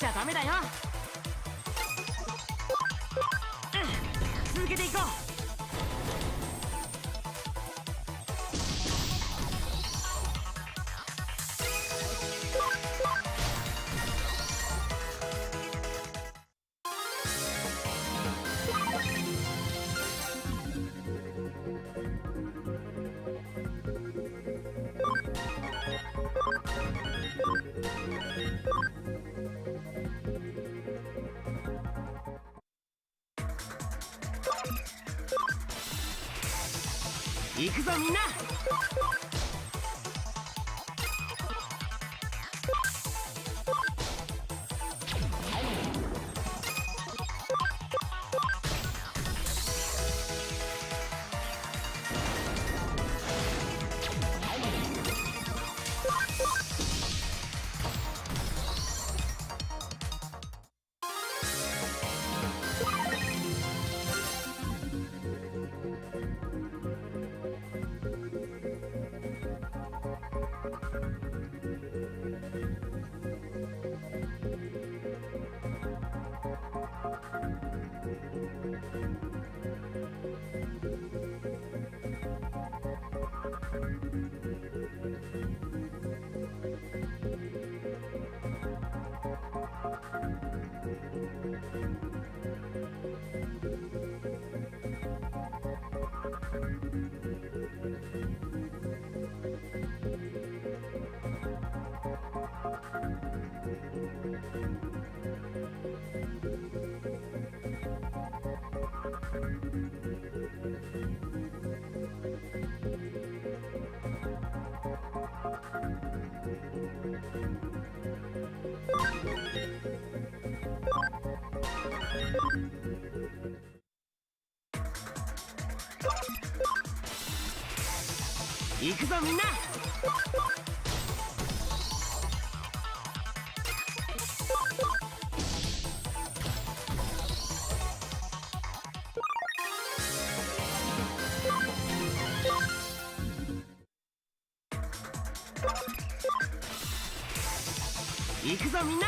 ちゃダメだよ。続けていこう。行くぞみんな。行くぞみんな。行くぞみんな。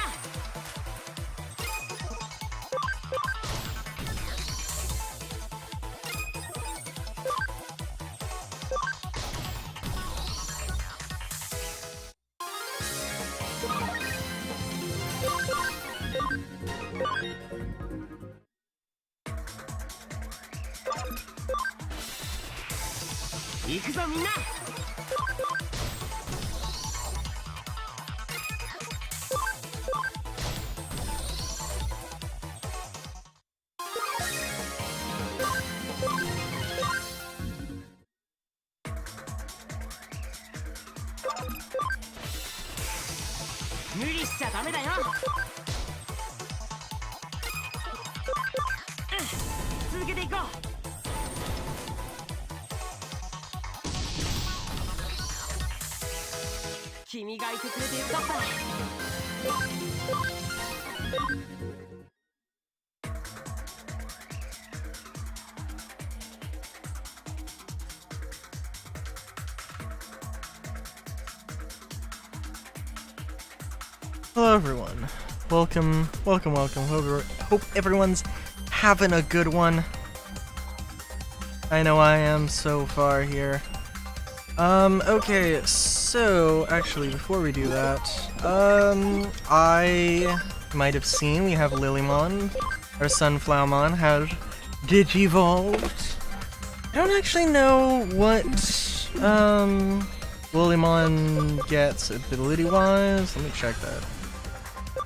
行くぞみんな。無理しちゃダメだよ。続けていこう。君がいてくれてよかった。Hello everyone. Welcome. Hope everyone's having a good one. I know I am so far here. Okay, so actually before we do that, I might have seen we have Lilymon, our Sunflowermon, has Digivolved. I don't actually know what Lilymon gets ability-wise. Let me check that.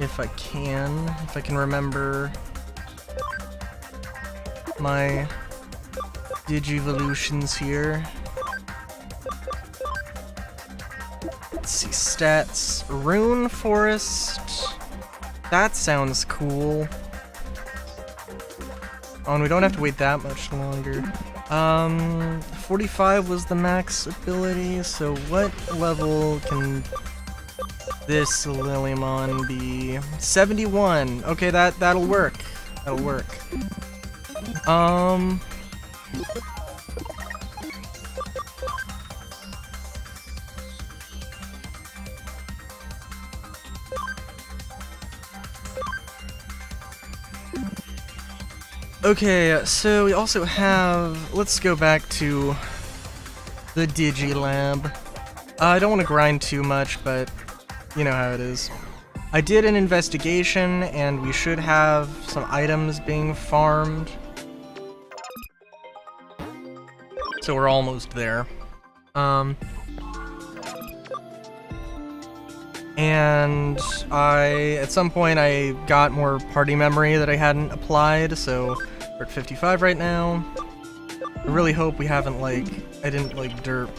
If I can remember my Digivolutions here. Let's see, stats. Rune Forest. That sounds cool. Oh, and we don't have to wait that much longer. 45 was the max ability, so what level can this Lilymon be? 71. Okay, that'll work. That'll work. Okay, so we also have... Let's go back to the Digilab. I don't want to grind too much, but you know how it is. I did an investigation, and we should have some items being farmed. So we're almost there. And at some point I got more party memory that I hadn't applied, so we're at 55 right now. I really hope we haven't, like, I didn't, like, derp.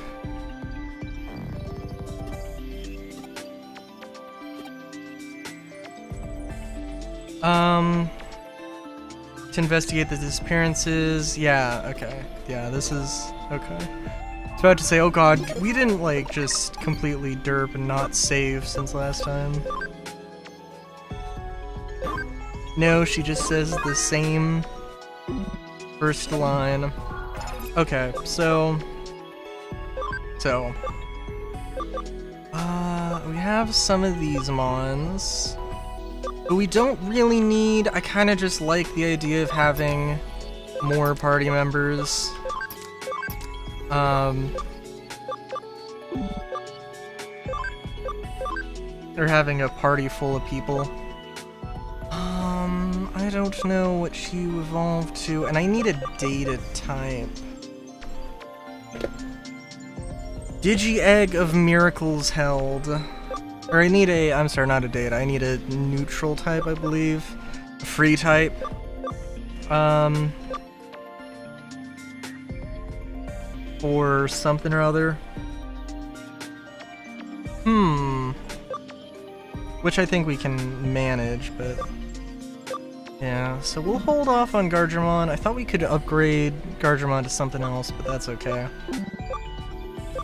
To investigate the disappearances, yeah, okay. Yeah, this is, okay. I was about to say, oh god, we didn't, like, just completely derp and not save since last time. No, she just says the same first line. Okay, so... we have some of these mons. But we don't really need... I kind of just like the idea of having more party members. Or having a party full of people. I don't know what you evolved to, and I need a data type. Digi-Egg of Miracles held. Or I need a, I'm sorry, not a data, I need a neutral type, I believe. A free type. Or something or other. Which I think we can manage, but... yeah, so we'll hold off on Gargemon. I thought we could upgrade Gargemon to something else, but that's okay.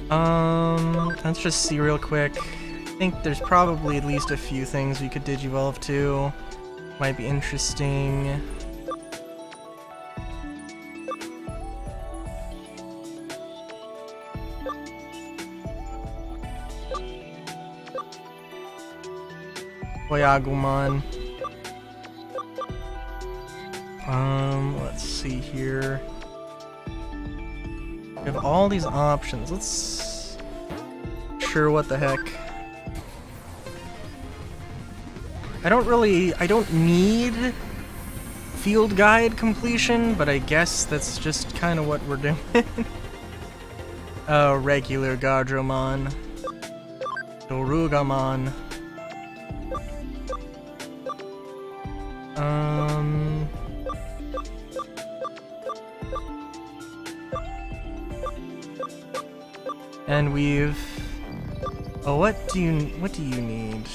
Let's just see real quick. I think there's probably at least a few things we could Digivolve to. Might be interesting. Oyagumon. Let's see here. We have all these options. Let's... sure, what the heck. I don't need field guide completion, but I guess that's just kind of what we're doing. Regular Gardromon. Dorugamon. And we've... oh, what do you need?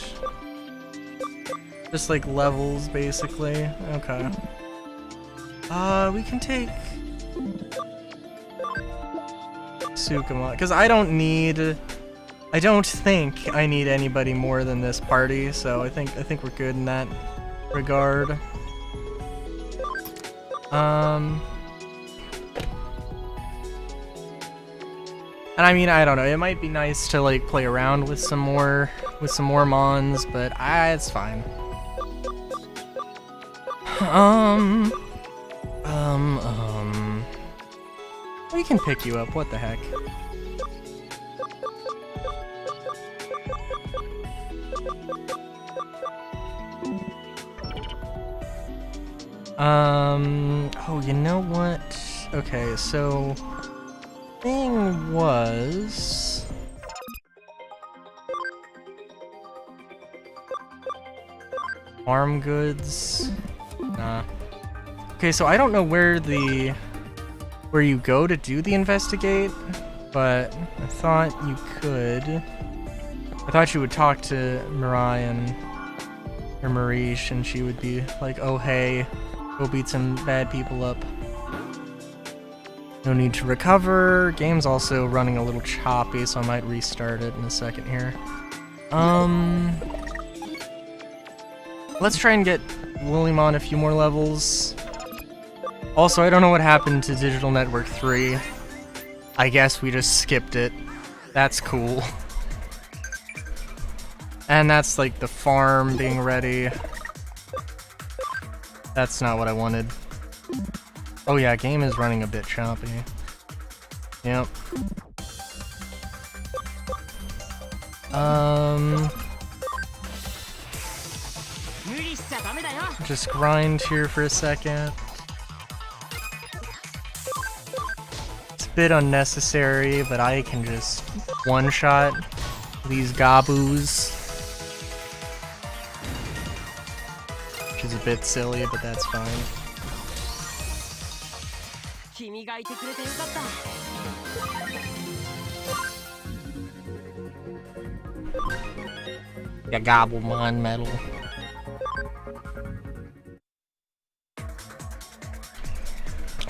Just like levels, basically. Okay. We can take Sukuma, because I don't think I need anybody more than this party, so I think we're good in that regard. And I mean, I don't know, it might be nice to like play around with some more mons, but it's fine. We can pick you up, what the heck. Oh, you know what? Okay, so... thing was... farm goods? Nah. Okay, so I don't know where you go to do the investigate, but I thought you could. I thought you would talk to Mariah or Marish, and she would be like, oh hey, go beat some bad people up. No need to recover. Game's also running a little choppy, so I might restart it in a second here. Let's try and get Lilymon a few more levels. Also, I don't know what happened to Digital Network 3. I guess we just skipped it. That's cool. And that's like the farm being ready. That's not what I wanted. Oh yeah, game is running a bit choppy. Yep. Just grind here for a second. It's a bit unnecessary, but I can just one-shot these Gabus. Which is a bit silly, but that's fine. Yeah, Gobblemon medal.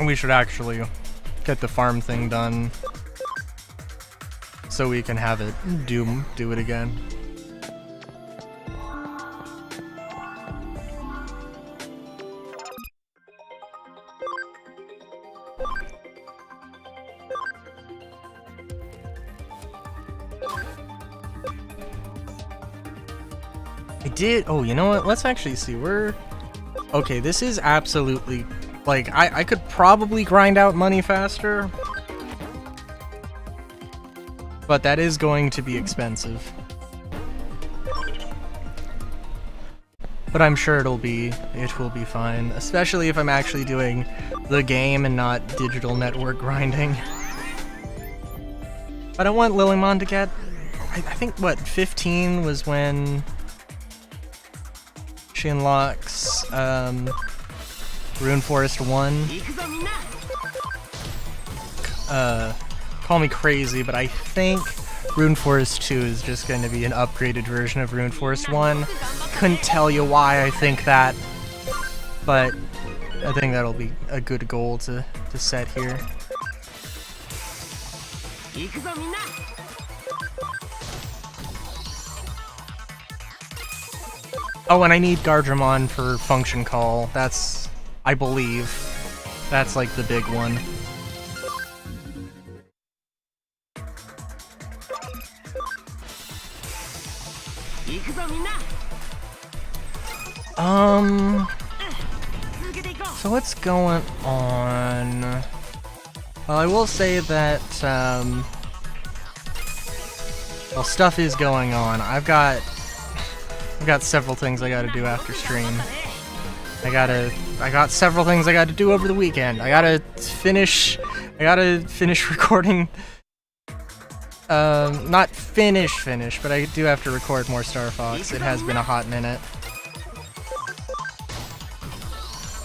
We should actually get the farm thing done so we can have it do it again. I did. Oh, you know what? Let's actually see. Okay, this is absolutely... Like, I could probably grind out money faster. But that is going to be expensive. But I'm sure it will be fine. Especially if I'm actually doing the game and not digital network grinding. But I want Lilymon to get... I think, what, 15 was when... she unlocks, Rune Forest 1. Call me crazy, but I think Rune Forest 2 is just going to be an upgraded version of Rune Forest 1. Couldn't tell you why I think that, but I think that'll be a good goal to set here. Oh, and I need Gardramon for Function Call. That's, I believe, that's like the big one. So what's going on? Well, I will say that, well, stuff is going on. I've got several things I gotta do after stream. I got several things I gotta do over the weekend. I gotta finish recording, not finish, but I do have to record more Star Fox. It has been a hot minute.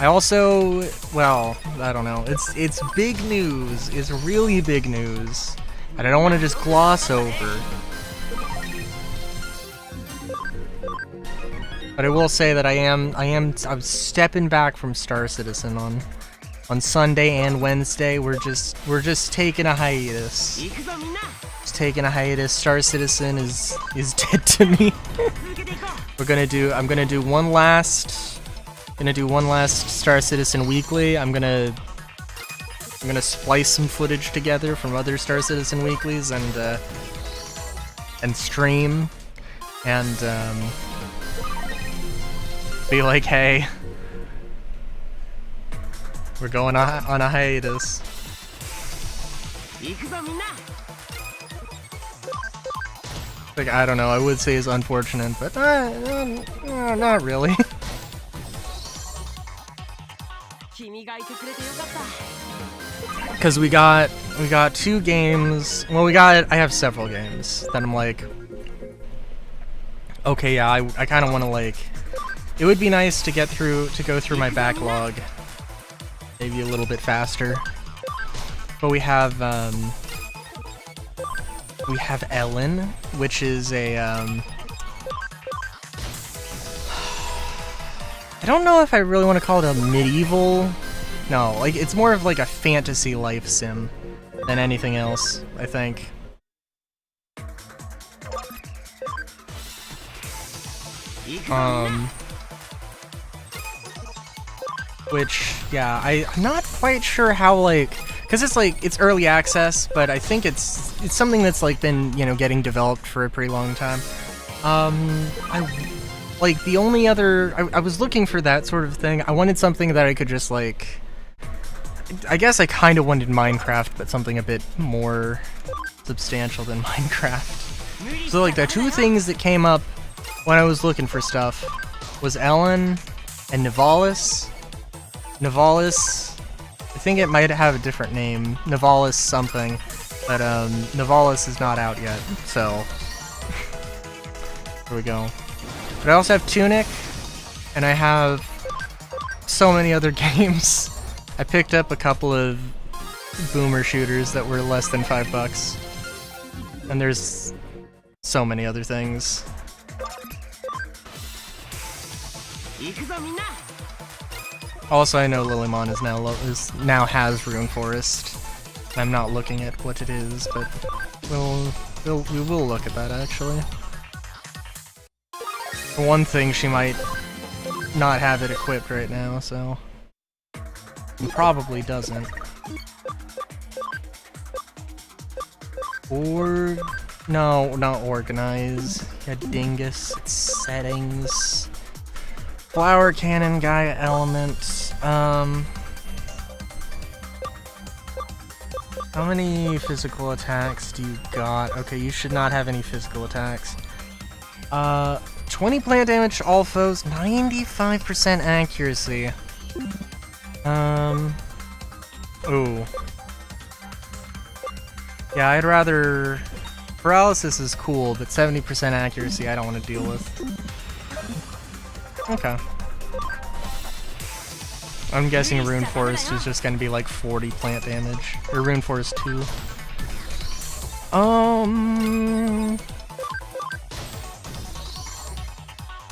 I also, well, I don't know, it's big news, it's really big news, and I don't want to just gloss over. But I will say that I'm stepping back from Star Citizen on Sunday and Wednesday. We're just taking a hiatus. Just taking a hiatus. Star Citizen is dead to me. I'm gonna do one last Star Citizen weekly. I'm gonna splice some footage together from other Star Citizen weeklies and stream and be like, hey, we're going on a hiatus. Like, I don't know, I would say it's unfortunate, but not really. Because we got 2 games. Well, I have several games that I'm like, okay, yeah, I kind of want to like. It would be nice to go through my backlog, maybe a little bit faster. But we have Ellen, which is a I don't know if I really want to call it a medieval. No, like it's more of like a fantasy life sim than anything else, I think. Which, yeah, I'm not quite sure how, like, because it's early access, but I think it's something that's, like, been, you know, getting developed for a pretty long time. Like, the only other, I was looking for that sort of thing. I wanted something that I could just, like, I guess I kind of wanted Minecraft, but something a bit more substantial than Minecraft. So like the two things that came up when I was looking for stuff was Ellen and Nivalis. Nivalis, I think it might have a different name, Nivalis something, but Nivalis is not out yet, so here we go. But I also have Tunic, and I have so many other games. I picked up a couple of boomer shooters that were less than $5, and there's so many other things. Also, I know Lilymon now has Rune Forest. I'm not looking at what it is, but we will look at that actually. For one thing, she might not have it equipped right now, so it probably doesn't. Or no, not organize. Yeah, dingus. It's settings. Flower cannon, Gaia element. How many physical attacks do you got? Okay, you should not have any physical attacks. 20 plant damage to all foes, 95% accuracy. Ooh. Yeah, I'd rather... Paralysis is cool, but 70% accuracy I don't want to deal with. Okay. I'm guessing Rune Forest is just gonna be like 40 plant damage. Or Rune Forest 2.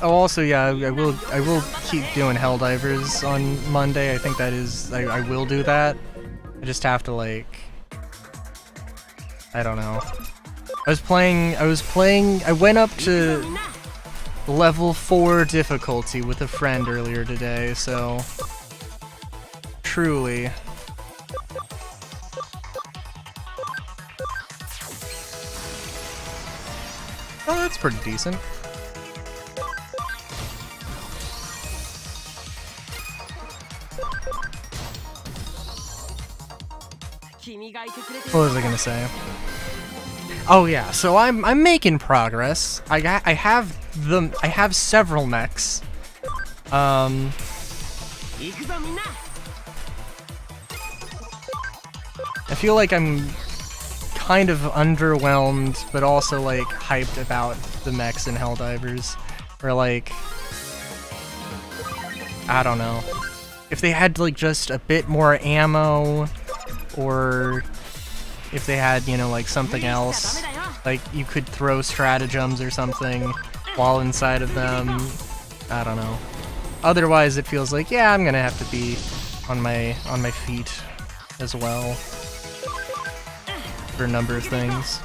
Oh, also, yeah, I will keep doing Helldivers on Monday. I think that is... I will do that. I just have to, like... I don't know. I went up to level 4 difficulty with a friend earlier today, so... Truly. Oh, that's pretty decent. What was I gonna say? Oh yeah, so I'm making progress. I have several mechs. I feel like I'm kind of underwhelmed, but also like hyped about the mechs in Helldivers. Or like, I don't know. If they had like just a bit more ammo, or if they had, you know, like something else, like you could throw stratagems or something while inside of them. I don't know. Otherwise, it feels like, yeah, I'm gonna have to be on my feet as well for a number of things.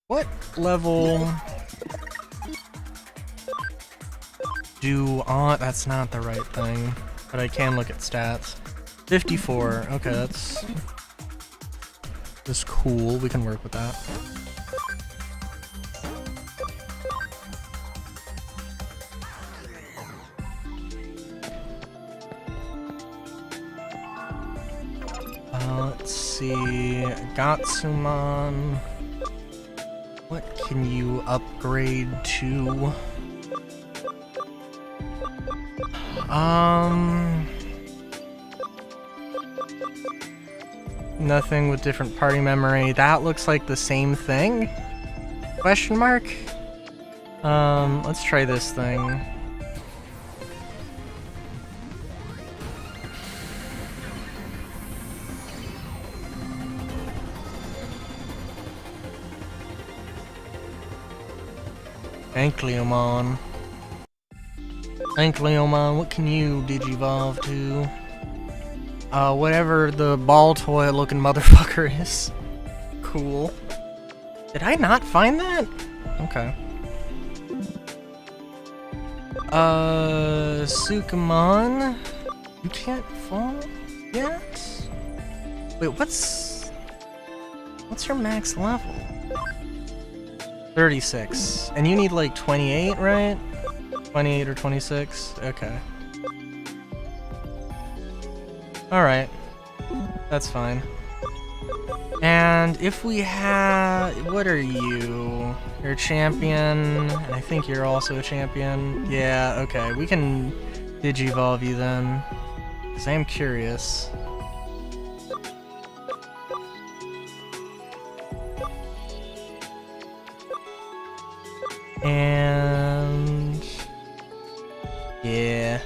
What level do on? That's not the right thing, but I can look at stats. 54. Okay, that's cool. We can work with that. Let's see. Gatsumon. What can you upgrade to? Nothing with different party memory. That looks like the same thing? Question mark? Let's try this thing. Ankleomon. Ankleomon, what can you digivolve to? Whatever the ball toy looking motherfucker is. Cool. Did I not find that? Okay. Sukamon? You can't fall yet? Wait, what's your max level? 36. And you need like 28, right? 28 or 26? Okay. Alright. That's fine. And if we have... What are you? You're a champion, and I think you're also a champion. Yeah, okay. We can Digivolve you then. Because I am curious. And... yeah.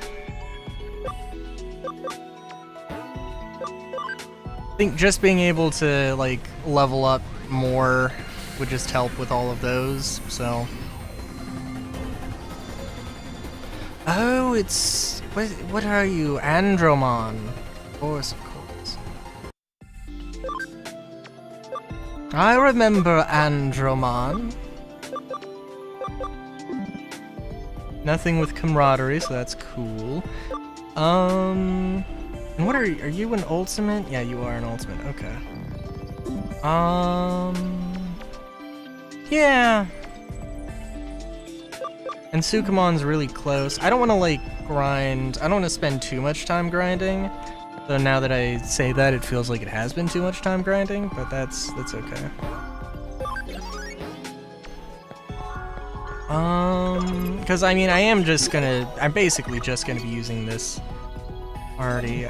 I think just being able to, like, level up more would just help with all of those, so... Oh, it's... What are you? Andromon. Of course, of course. I remember Andromon. Nothing with camaraderie, so that's cool. And what are you an ultimate? Yeah, you are an ultimate, okay. Yeah. And Sukumon's really close. I don't want to, like, grind. I don't want to spend too much time grinding. Though now that I say that, it feels like it has been too much time grinding, but that's okay. Because I mean, I'm basically just gonna be using this already.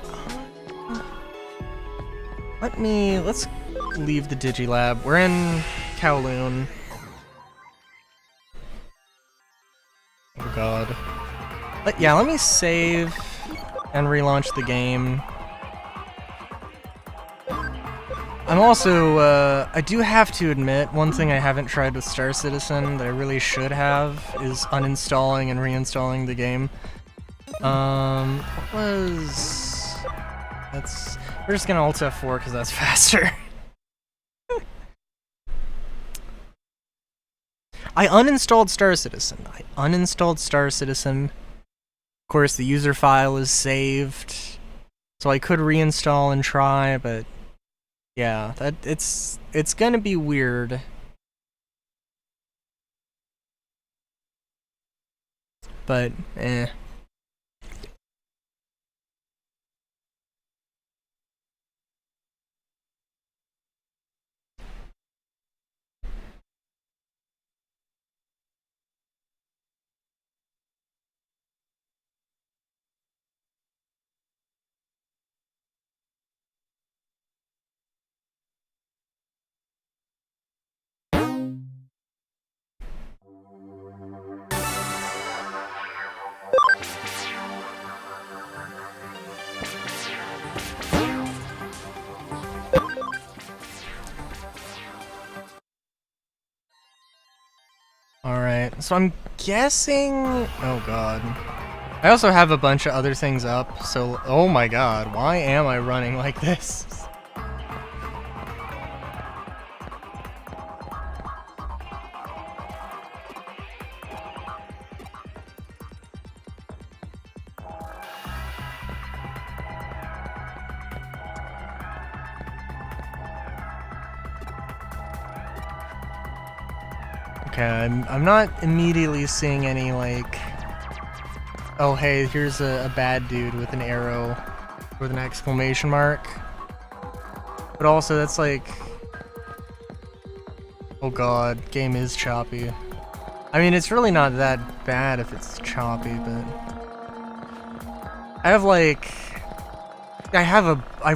Let's leave the Digilab. We're in Kowloon. Oh god. Yeah, let me save and relaunch the game. I'm also, I do have to admit, one thing I haven't tried with Star Citizen that I really should have is uninstalling and reinstalling the game. We're just gonna Alt F4 because that's faster. I uninstalled Star Citizen. Of course, the user file is saved, so I could reinstall and try, but yeah, it's gonna be weird. But eh. Alright, so I'm guessing... oh god. I also have a bunch of other things up, so... oh my god, why am I running like this? Okay, I'm not immediately seeing any, like... oh hey, here's a bad dude with an arrow with an exclamation mark. But also, that's like... oh god, game is choppy. I mean, it's really not that bad if it's choppy, but... I've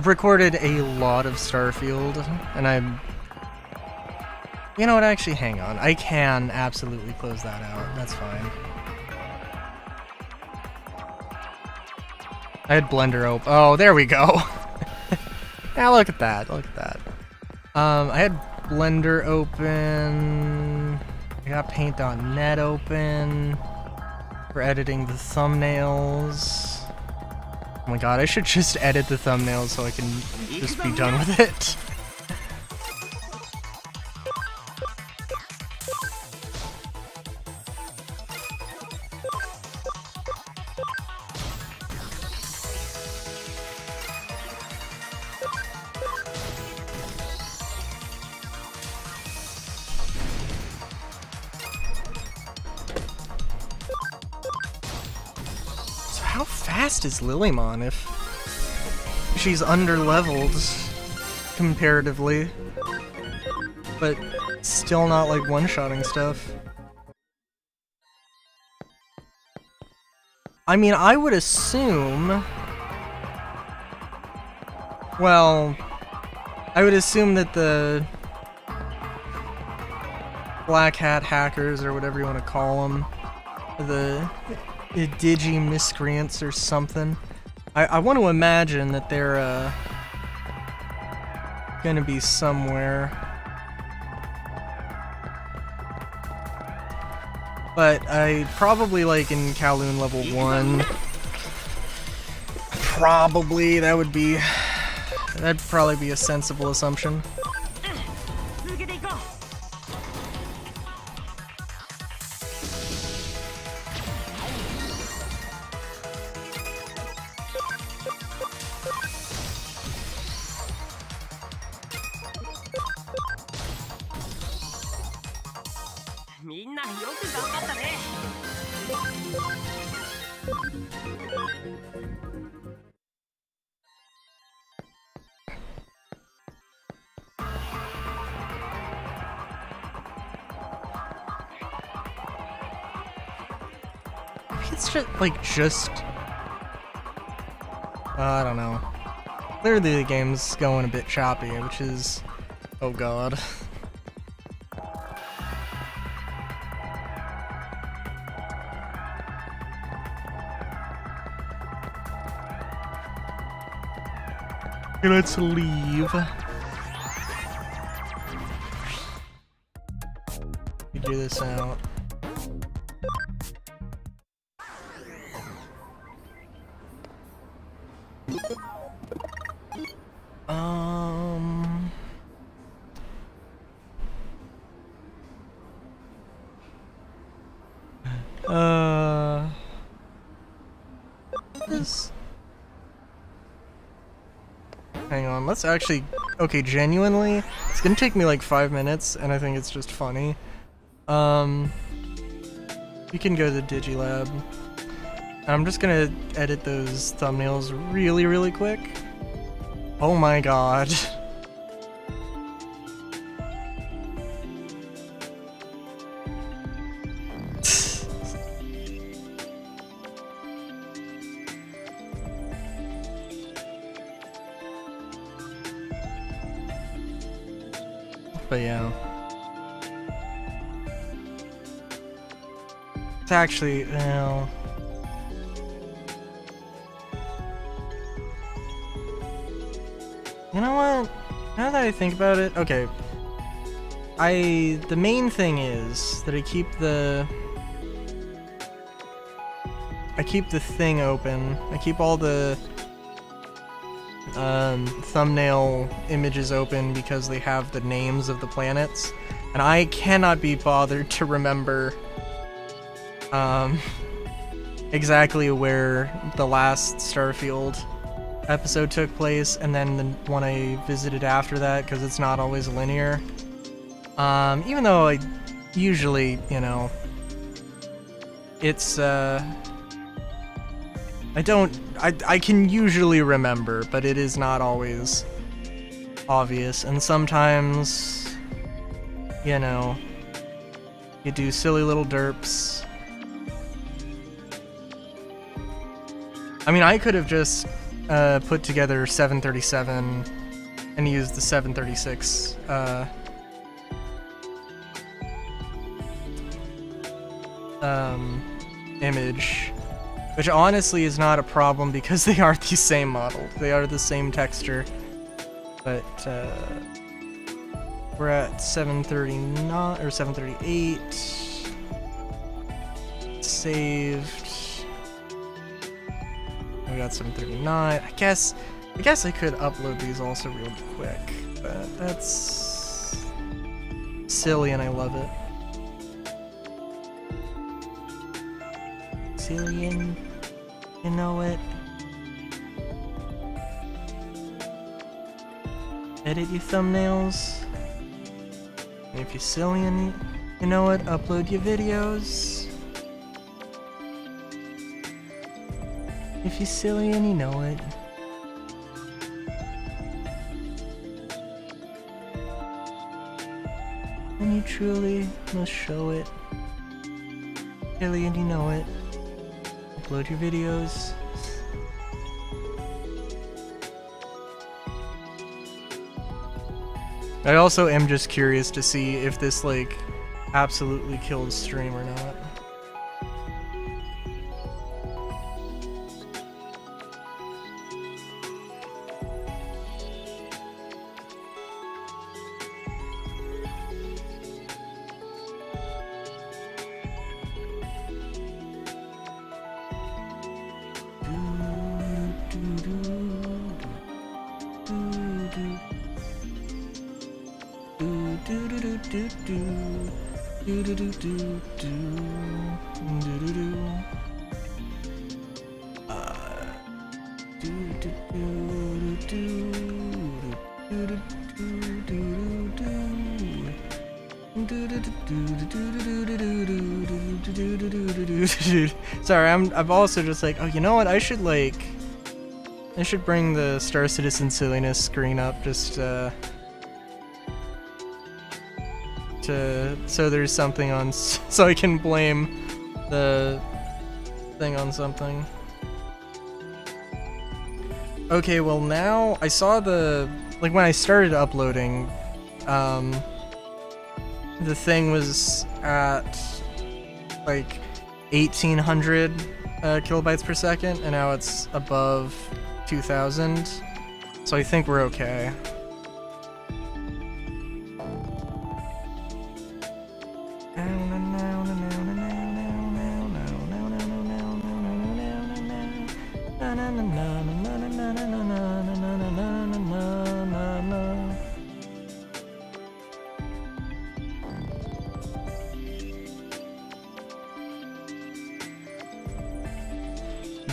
recorded a lot of Starfield, and you know what, actually, hang on. I can absolutely close that out. That's fine. I had Blender open. Oh, there we go. Yeah, look at that. Look at that. I had Blender open. I got Paint.net open for editing the thumbnails. Oh my god, I should just edit the thumbnails so I can just be done with it. fast is Lilymon if she's under-leveled comparatively? But still not like one-shotting stuff. I mean, I would assume... Well, I would assume that the Black Hat hackers, or whatever you want to call them, the Digi miscreants or something, I want to imagine that they're gonna be somewhere. But I probably, like, in Kowloon level 1, probably that'd probably be a sensible assumption. It's just I don't know. Clearly the game's going a bit choppy, which is, oh god. Let's leave. Figure this out. Hang on, let's actually... Okay, genuinely, it's gonna take me like 5 minutes, and I think it's just funny. You can go to the Digilab. I'm just gonna edit those thumbnails really, really quick. Oh my god. But yeah. It's actually, well... You know what? Now that I think about it, okay. The main thing is that I keep the thing open. I keep all the thumbnail images open because they have the names of the planets, and I cannot be bothered to remember exactly where the last Starfield episode took place, and then the one I visited after that, because it's not always linear. Even though I usually, you know, it's I can usually remember, but it is not always obvious, and sometimes, you know, you do silly little derps. I mean, I could have just put together 737 and used the 736 image, which honestly is not a problem because they are the same model. They are the same texture. But we're at 739 or 738. Saved. We got 739. I guess I could upload these also real quick, but that's silly and I love it. Silly and you know it. Edit your thumbnails. And if you're silly and you know it, upload your videos. If if you're silly and you know it. And you truly must show it. Silly and you know it. Upload your videos. I also am just curious to see if this, like, absolutely killed stream or not. Sorry, I'm also just like, oh, you know what? I should bring the Star Citizen silliness screen up just so there's something on, so I can blame the thing on something. Okay, well now I saw like when I started uploading, the thing was at like 1800 kilobytes per second, and now it's above 2000, so I think we're okay.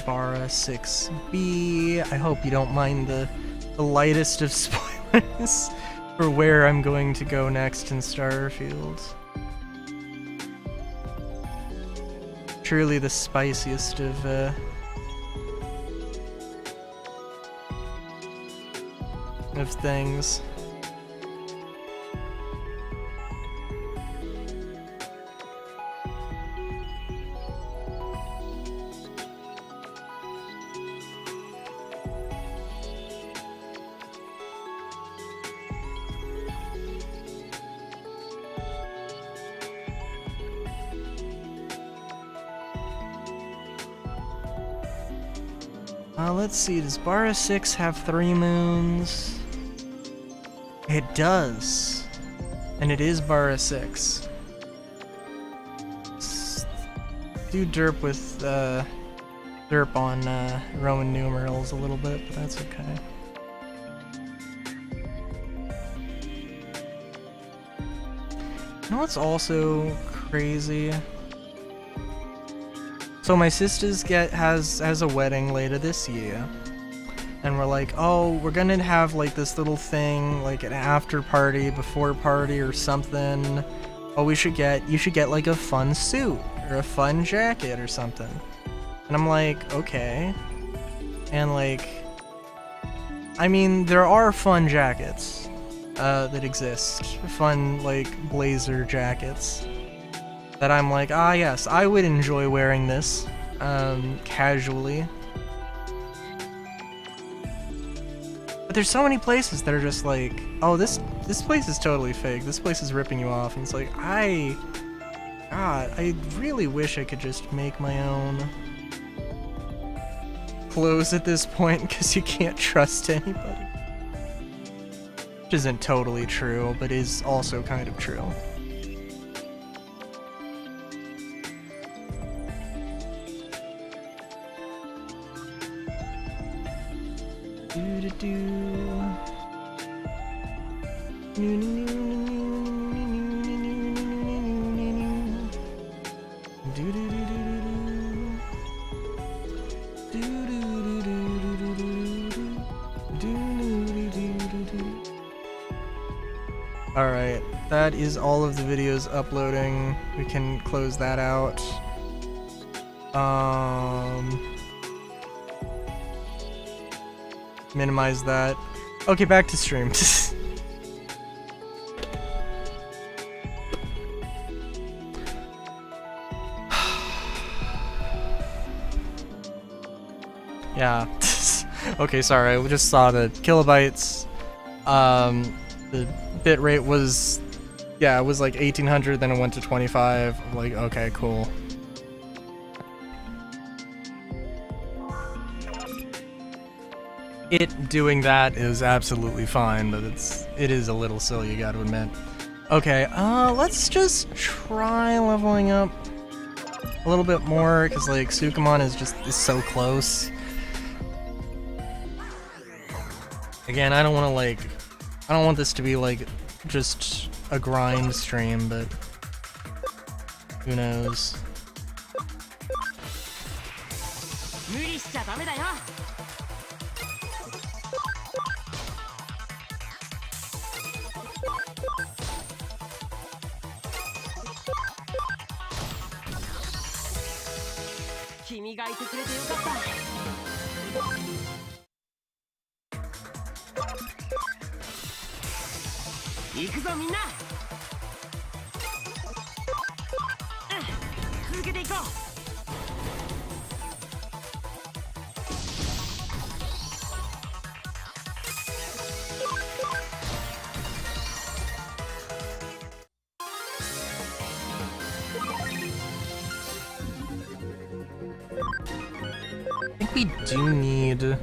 Bara 6B. I hope you don't mind the lightest of spoilers for where I'm going to go next in Starfield. Truly the spiciest of things. Let's see, does Bara 6 have 3 moons? It does. And it is Bara 6. Do derp with derp on Roman numerals a little bit, but that's okay. You know what's also crazy? So my sister's has a wedding later this year, and we're like, oh, we're gonna have like this little thing, like an after party, before party or something. Oh, you should get like a fun suit or a fun jacket or something. And I'm like, okay. And like, I mean, there are fun jackets that exist, fun like blazer jackets. That I'm like, ah yes, I would enjoy wearing this, casually. But there's so many places that are just like, oh, this place is totally fake, this place is ripping you off, and it's like, God, I really wish I could just make my own clothes at this point, because you can't trust anybody. Which isn't totally true, but is also kind of true. Alright, that is all of the videos uploading. We can close that out. minimize that. Okay, back to stream. Yeah. Okay, sorry. We just saw the kilobytes. The bit rate was, yeah, it was like 1800, then it went to 25. I'm like, okay, cool. It doing that is absolutely fine, but it is a little silly, you gotta admit. Okay, let's just try leveling up a little bit more, because like Sukamon is so close. Again, I don't want this to be like just a grind stream, but who knows. I think we do need...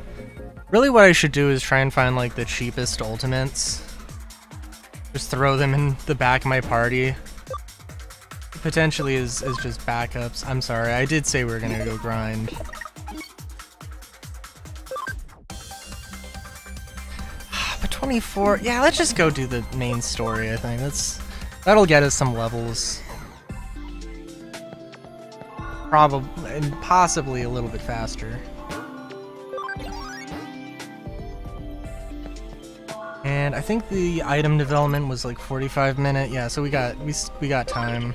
Really what I should do is try and find like the cheapest ultimates. Just throw them in the back of my party. Potentially is just backups. I'm sorry, I did say we were gonna go grind. But 24, yeah, let's just go do the main story, I think. That'll get us some levels. Probably, and possibly a little bit faster. And I think the item development was like 45 minutes. Yeah, so we got time.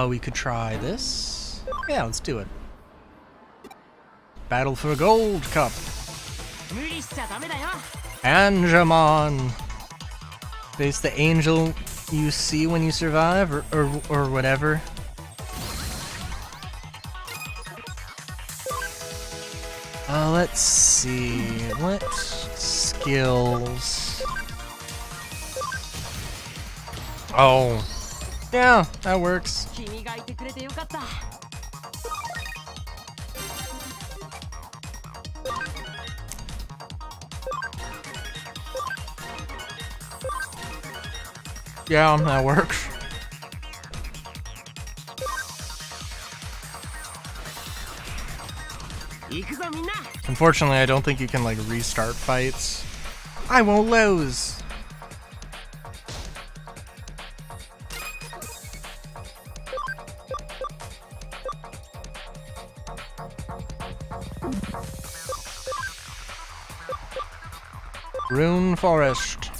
We could try this. Yeah, let's do it. Battle for Gold Cup. Angemon. Face the angel you see when you survive, or whatever. Let's see. What skills? Oh. Yeah, that works. Yeah, that works. Unfortunately, I don't think you can like restart fights. I won't lose. Rune Forest.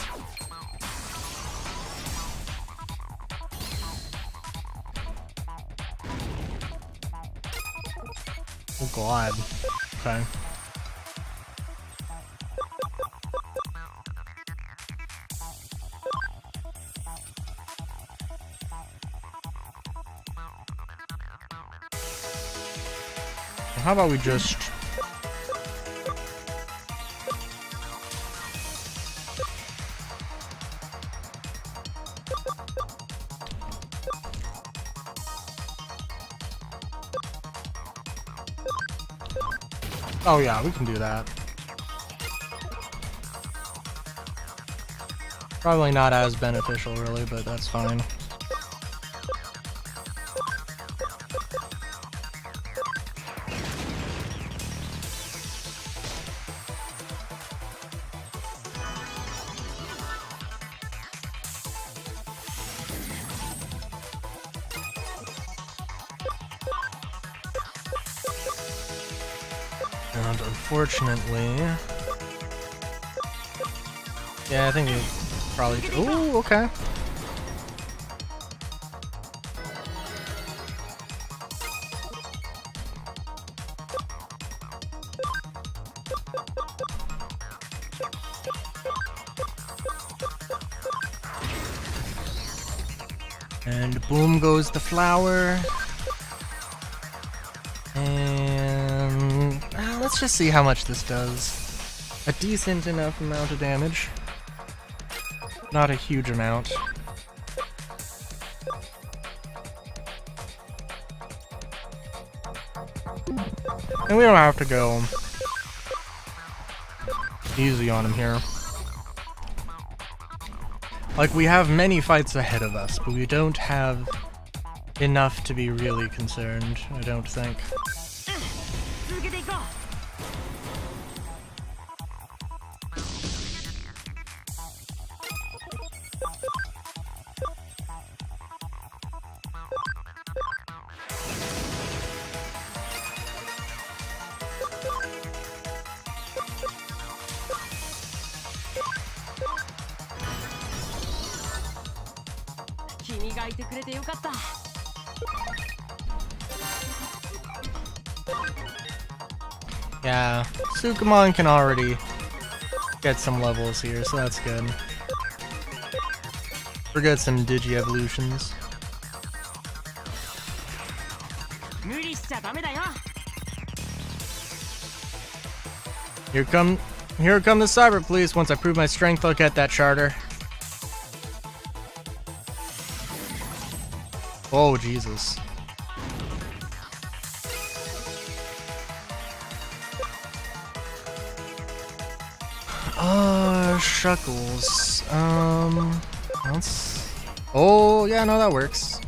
Oh god. Okay. How about we just... Oh yeah, we can do that. Probably not as beneficial really, but that's fine. And unfortunately... Yeah, I think we probably... Ooh, okay. And boom goes the flower. And let's just see how much this does. A decent enough amount of damage. Not a huge amount. And we don't have to go easy on him here. Like, we have many fights ahead of us, but we don't have enough to be really concerned, I don't think. Yeah, Sukamon can already get some levels here, so that's good. Forget some Digi-evolutions. Here come the Cyber Police. Once I prove my strength, I'll get that charter. Oh, Jesus. Shuckles. Let's... Oh, yeah, no, that works.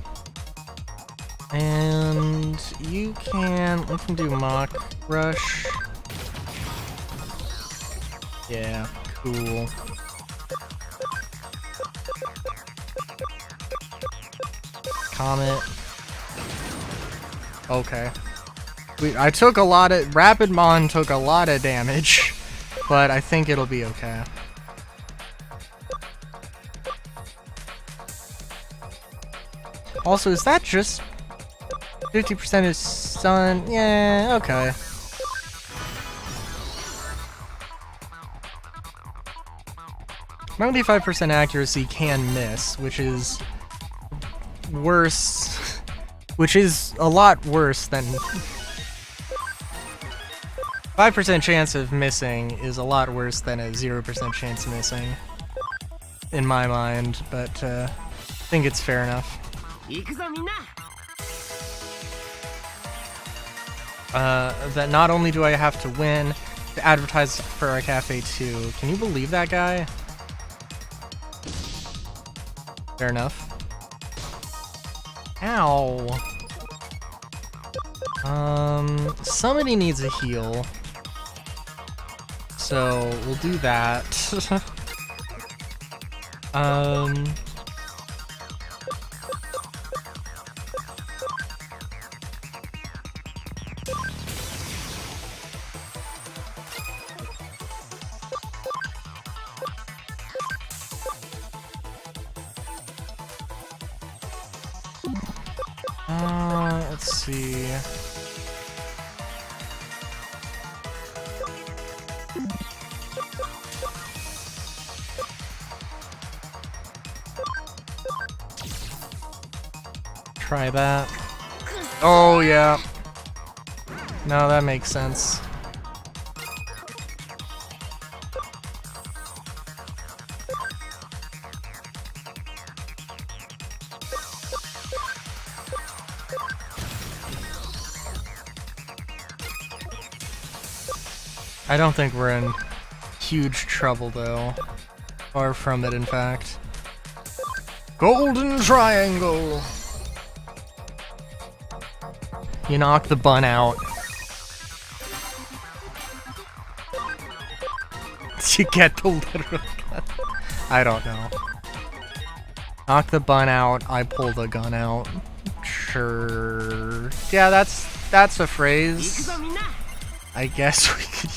And we can do Mach Rush. Yeah, cool. Comet. Okay. I took a lot of... Rapidmon took a lot of damage, but I think it'll be okay. Also, is that just 50% is sun? Yeah, okay. .95% accuracy can miss, which is worse, which is a lot worse than 5% chance of missing is a lot worse than a 0% chance of missing, in my mind, but I think it's fair enough. That not only do I have to win to advertise for our cafe too. Can you believe that guy? Fair enough. Ow. Somebody needs a heal. So we'll do that. Let's see. Try that. Oh, yeah. No, that makes sense. I don't think we're in huge trouble, though. Far from it, in fact. Golden Triangle! You knock the bun out. You get the literal gun. I don't know. Knock the bun out, I pull the gun out. Sure. Yeah, that's a phrase. I guess we could...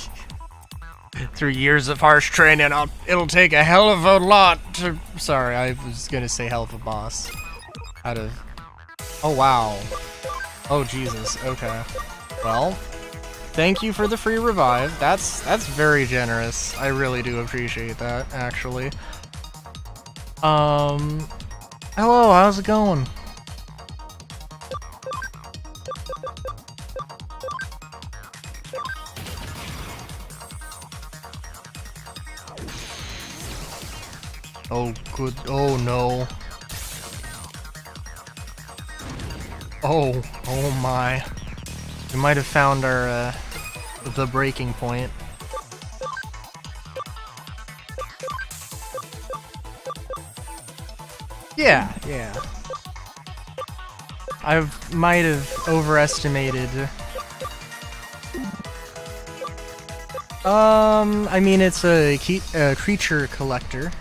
Through years of harsh training, it'll take a hell of a lot to... Sorry, I was gonna say hell of a boss. Out of... Oh, wow. Oh, Jesus. Okay. Well, thank you for the free revive. That's very generous. I really do appreciate that, actually. I Hello, how's it going? Oh, good. Oh, no. Oh my. We might have found our, the breaking point. Yeah. I might have overestimated. I mean, it's a creature collector.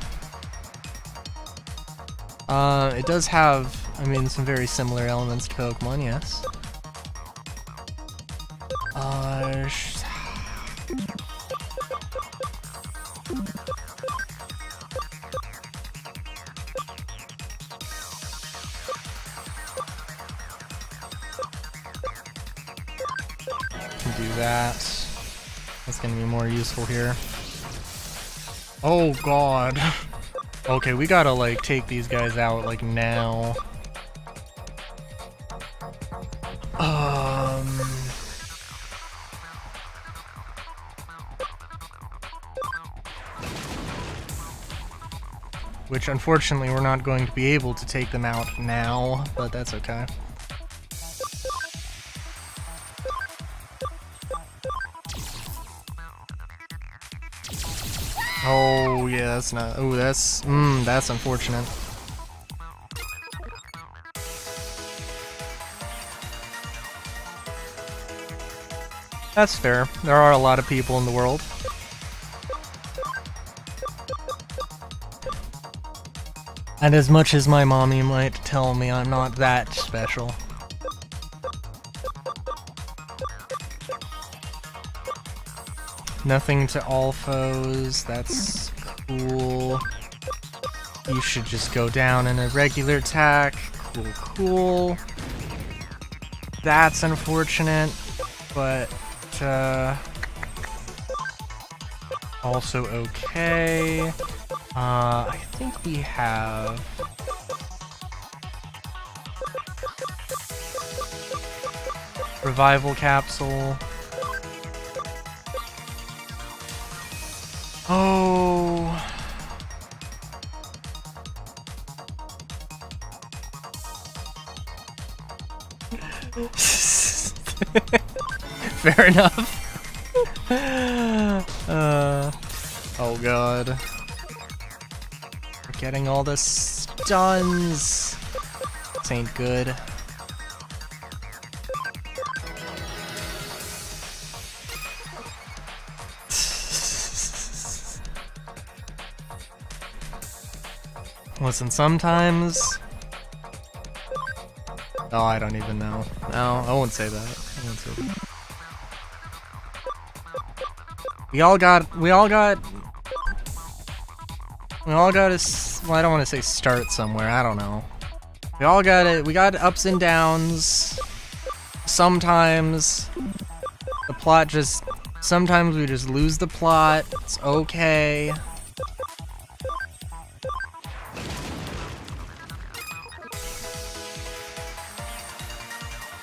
It does have, I mean, some very similar elements to Pokemon, yes. Can do that. That's gonna be more useful here. Oh god. Okay, we gotta, like, take these guys out, like, now. Which, unfortunately, we're not going to be able to take them out now, but that's okay. Oh, yeah, that's not... Oh, that's unfortunate. That's fair. There are a lot of people in the world. And as much as my mommy might tell me I'm not that special. Nothing to all foes, that's cool. You should just go down in a regular attack. Cool. That's unfortunate, but also okay. I think we have... Revival capsule. Oh... Fair enough. Oh god. We're getting all the stuns. This ain't good. Listen, sometimes... Oh, I don't even know. No, I won't say that. I won't say that. We all got to, well, I don't want to say start somewhere, I don't know. We got ups and downs. Sometimes the plot just, sometimes we just lose the plot. It's okay.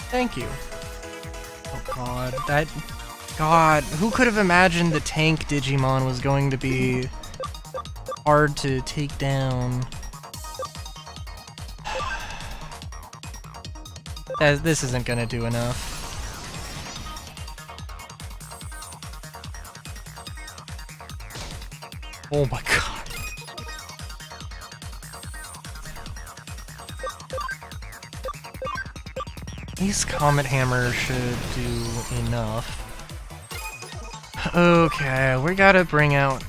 Thank you. Oh god, God, who could have imagined the tank Digimon was going to be hard to take down? This isn't gonna do enough. Oh my god. These Comet Hammer should do enough. Okay, we gotta bring out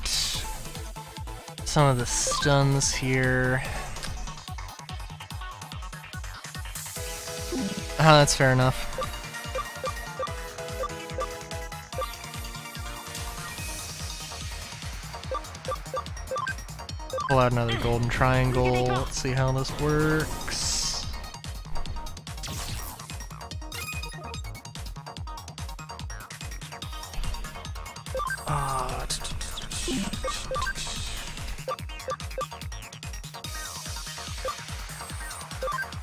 some of the stuns here. That's fair enough. Pull out another golden triangle. Let's see how this works.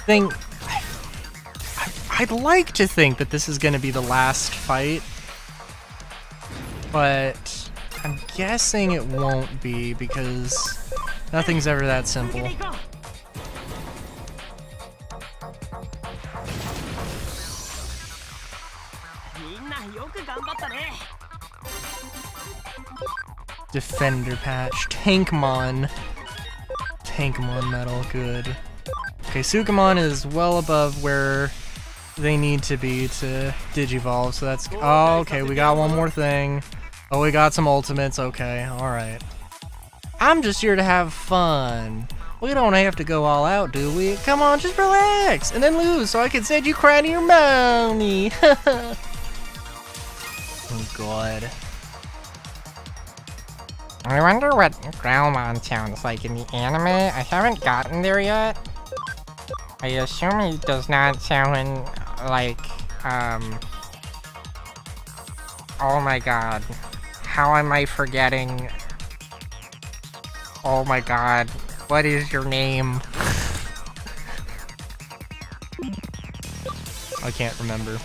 think... I'd like to think that this is going to be the last fight, but I'm guessing it won't be because nothing's ever that simple. Defender patch. Tankmon. Tankmon medal, good. Okay, Sukamon is well above where they need to be to Digivolve, so that's... Oh, okay, we got one more thing. Oh, we got some ultimates, okay, alright. I'm just here to have fun. We don't have to go all out, do we? Come on, just relax, and then lose so I can send you crying to your mommy. Oh, God. I wonder what Growlmon sounds like in the anime. I haven't gotten there yet. I assume he does not sound like, oh my god. How am I forgetting? Oh my god. What is your name? I can't remember.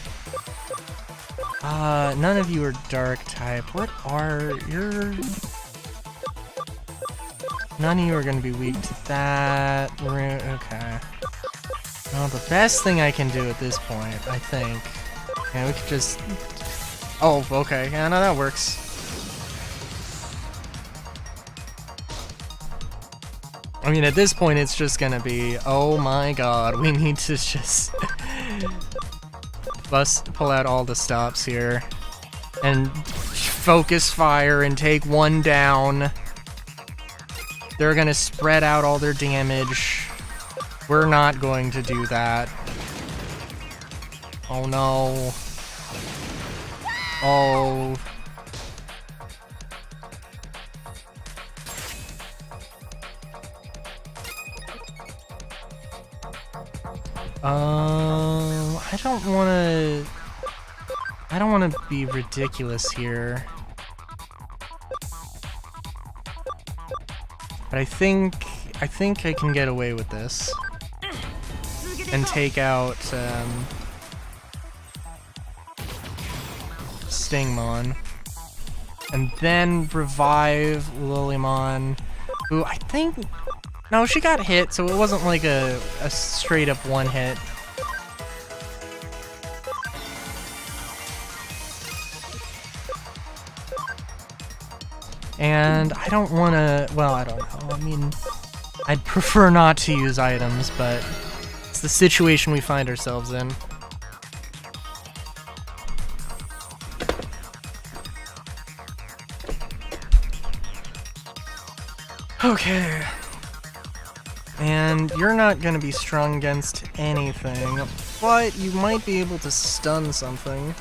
None of you are dark type. What are your... None of you are gonna be weak to that. Okay. Well, the best thing I can do at this point, I think... Yeah, we could just... Oh, okay. Yeah, no, that works. I mean, at this point, it's just gonna be, oh my god, we need to just... pull out all the stops here. And focus fire and take one down. They're gonna spread out all their damage. We're not going to do that. Oh no. Oh. I don't wanna be ridiculous here. But I think I can get away with this. And take out, Stingmon. And then revive Lilymon, who I think... No, she got hit, so it wasn't like a straight up one hit. And I don't want to... Well, I don't know. I mean, I'd prefer not to use items, but it's the situation we find ourselves in. Okay. And you're not going to be strung against anything, but you might be able to stun something.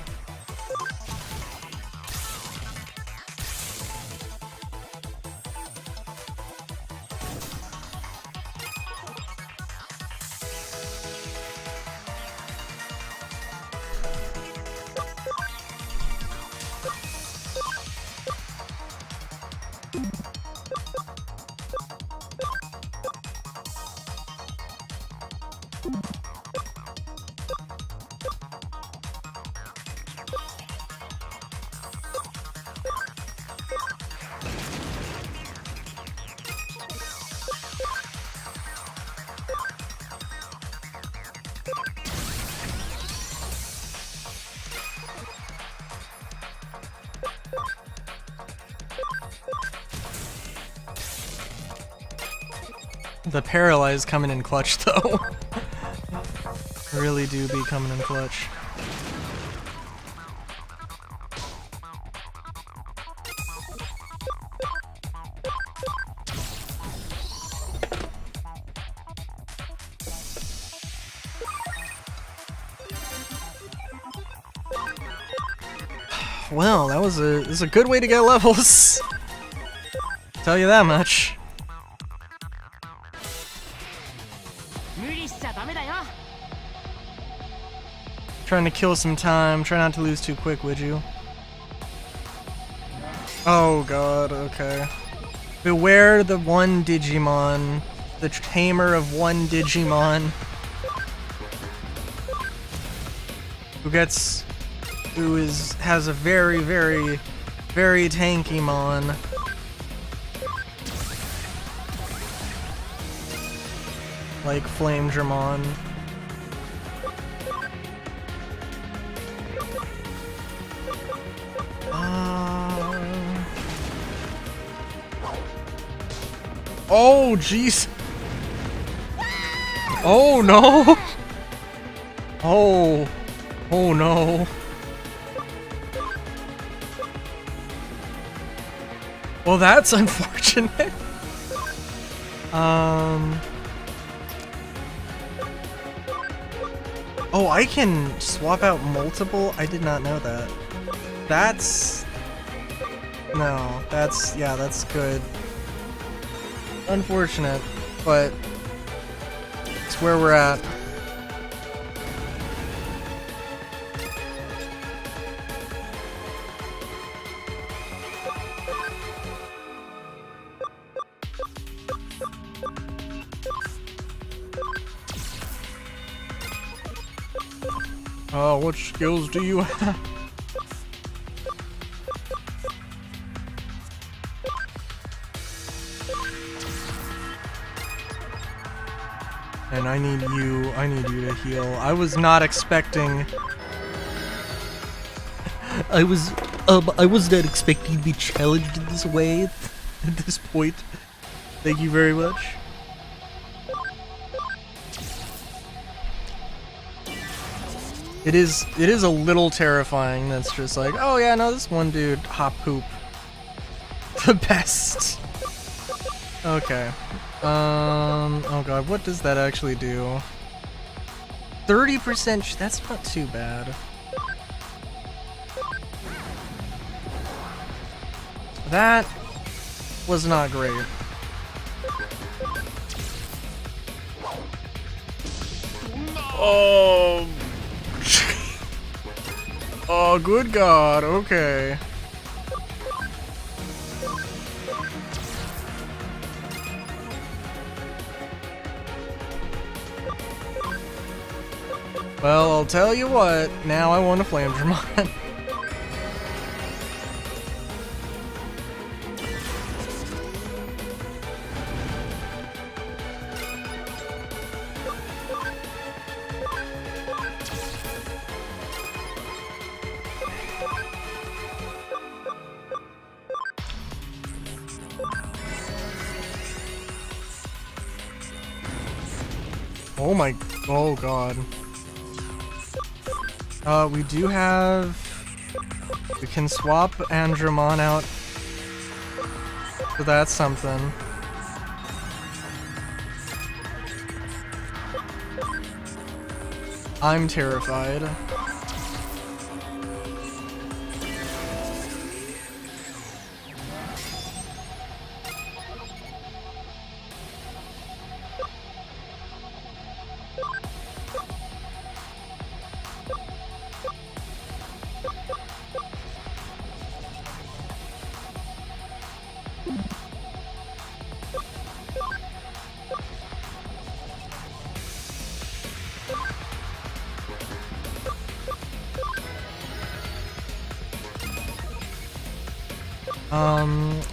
The Paralyze coming in clutch, though. Really do be coming in clutch. Well, that was a good way to get levels. Tell you that much. Trying to kill some time. Try not to lose too quick, would you? Oh god, okay. Beware the one Digimon. The tamer of one Digimon. has a very, very, very tanky mon. Like Flame Dramon. Oh, jeez. Oh, no. Oh. Oh, no. Well, that's unfortunate. Oh, I can swap out multiple? I did not know that. That's... No, that's... Yeah, that's good. Unfortunate, but... It's where we're at. Oh, what skills do you have? And I need you to heal. I was not expecting... I was not expecting to be challenged in this way at this point. Thank you very much. It is a little terrifying. That's just like, oh yeah, no, this one dude, hop poop. The best. Okay. Oh god, what does that actually do? 30%, that's not too bad. That was not great. Oh. Oh, good god, okay. Well, I'll tell you what, now I want a Flame Dramon. Oh god. We do have... We can swap Andromon out. So that's something. I'm terrified.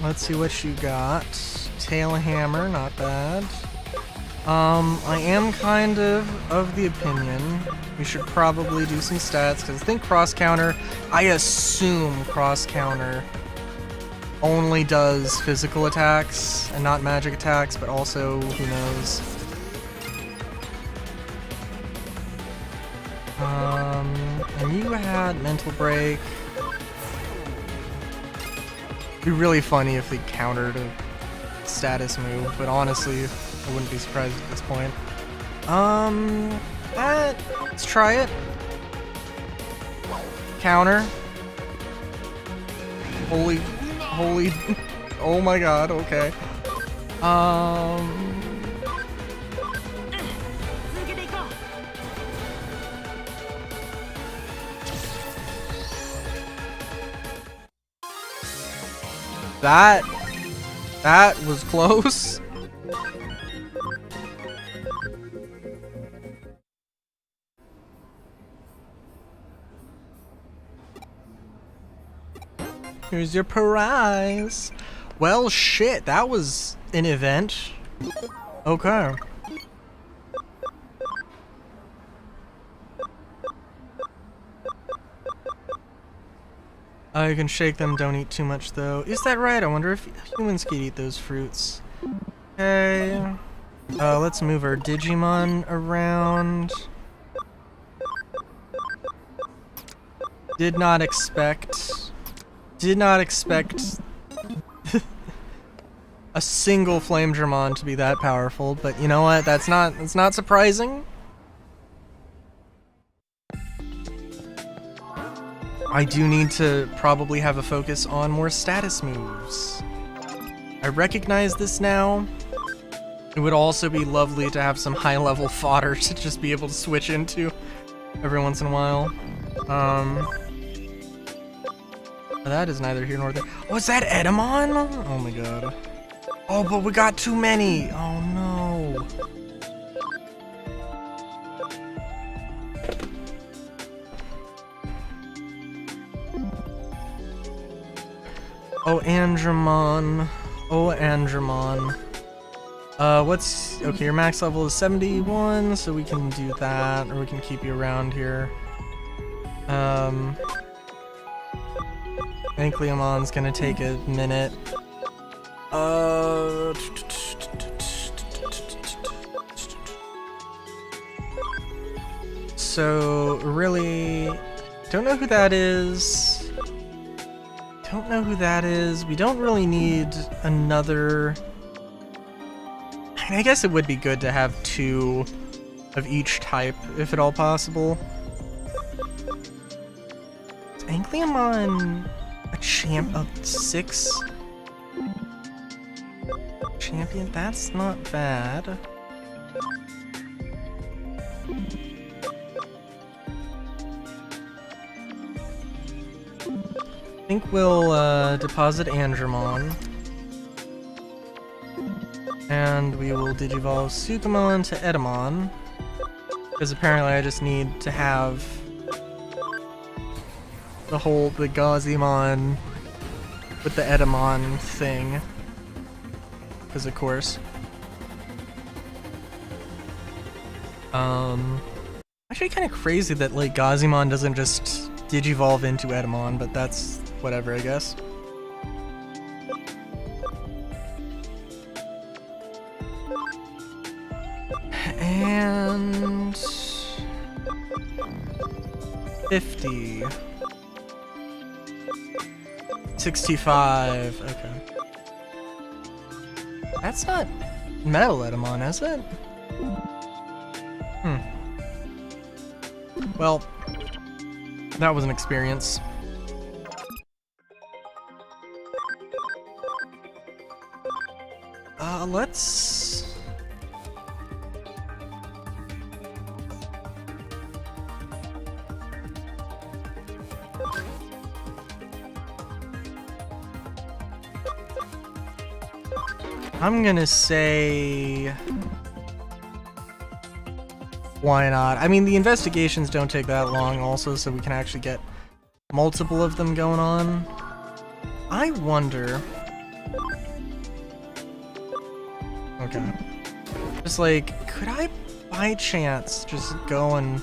Let's see what you got. Tail Hammer, not bad. I am kind of the opinion we should probably do some stats, because I think Cross Counter, I assume Cross Counter only does physical attacks and not magic attacks, but also, who knows. And you had Mental Break. It'd be really funny if they countered a status move, but honestly, I wouldn't be surprised at this point. Let's try it. Counter. Holy, oh my god, okay. That was close. Here's your prize. Well, shit, that was an event. Okay. You can shake them, don't eat too much though. Is that right? I wonder if humans could eat those fruits. Okay. Let's move our Digimon around. Did not expect a single Flamedramon to be that powerful, but you know what? That's not surprising. I do need to probably have a focus on more status moves. I recognize this now. It would also be lovely to have some high-level fodder to just be able to switch into every once in a while. That is neither here nor there. Oh, is that Edamon? Oh my god. Oh, but we got too many. Oh no. Oh, Andromon. Oh, Andromon. Okay, your max level is 71, so we can do that, or we can keep you around here. Ankleomon's gonna take a minute. So, really, don't know who that is. Don't know who that is. We don't really need another... I guess it would be good to have 2 of each type, if at all possible. Is Ankleomon a champ of 6? Champion? That's not bad. I think we'll deposit Andromon. And we will Digivolve Sukamon to Edamon. Because apparently I just need to have the Gazimon with the Edamon thing. Because of course. Actually kind of crazy that like Gazimon doesn't just Digivolve into Edamon, but that's whatever, I guess. And 50. 65. Okay. That's not Metal Edamon, is it? Well, that was an experience. Let's... I'm gonna say... Why not? I mean, the investigations don't take that long also, so we can actually get multiple of them going on. I wonder... Okay. Just like, could I by chance just go and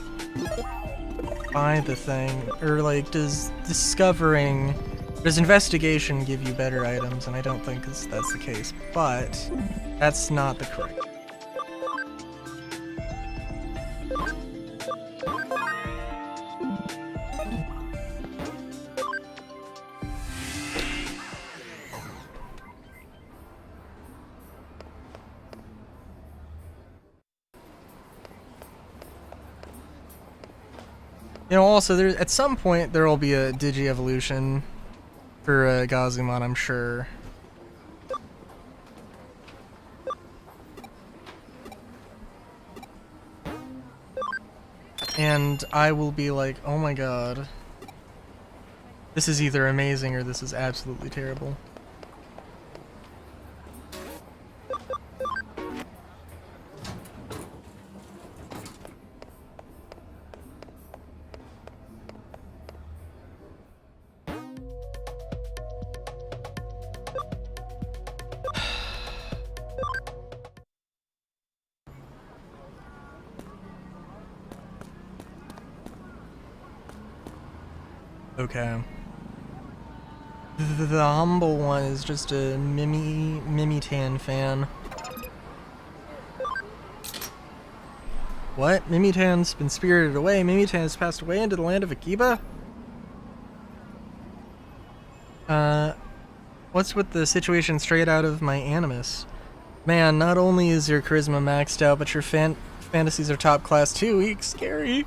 buy the thing? Or like, does investigation give you better items? And I don't think that's the case, but that's not the correct. You know, also, at some point there will be a Digi-evolution for Gazimon, I'm sure. And I will be like, oh my god. This is either amazing or this is absolutely terrible. Okay. The humble one is just a Mimitan fan. What? Mimitan's been spirited away. Mimitan has passed away into the land of Akiba? What's with the situation straight out of my animus? Man, not only is your charisma maxed out, but your fantasies are top class too. Eek, scary.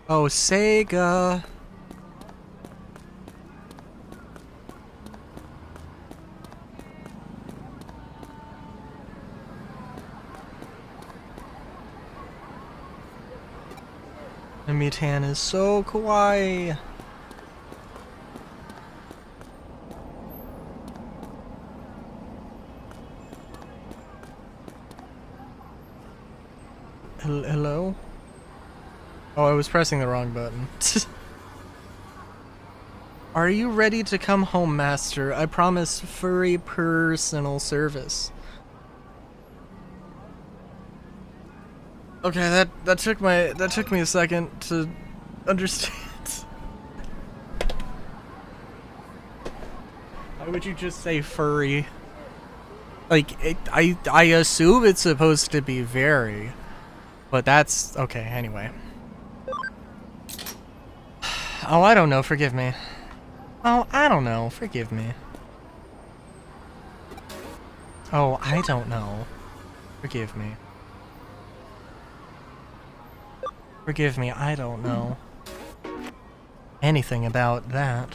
Oh, Sega. Mimitan is so kawaii. Hello? Oh, I was pressing the wrong button. Are you ready to come home, Master? I promise furry personal service. Okay, that took me a second to understand. Why would you just say furry? Like, I assume it's supposed to be very, but that's okay. Anyway. Oh, I don't know. Forgive me. Oh, I don't know. Forgive me. Oh, I don't know. Forgive me. Forgive me, I don't know anything about that.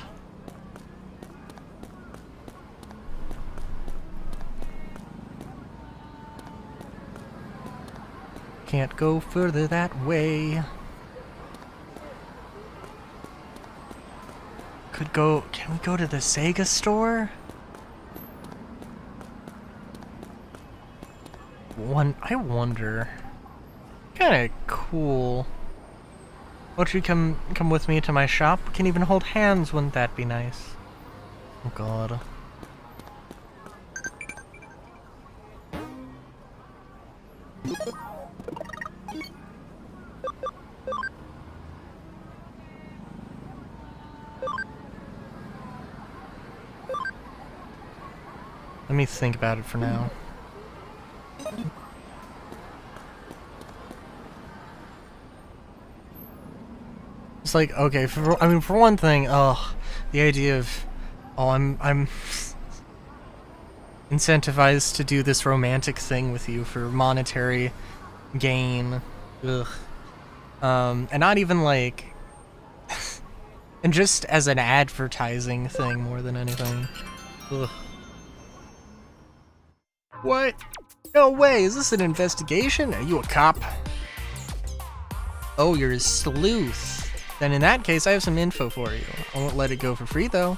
Can't go further that way. Can we go to the Sega store? I wonder. Kinda cool. Won't you come with me to my shop? We can even hold hands, wouldn't that be nice? Oh god. Let me think about it for now. It's like, okay, for one thing, the idea of, I'm incentivized to do this romantic thing with you for monetary gain, ugh. And not even like, and just as an advertising thing more than anything, ugh. What? No way, is this an investigation? Are you a cop? Oh, you're a sleuth. Then in that case, I have some info for you. I won't let it go for free, though.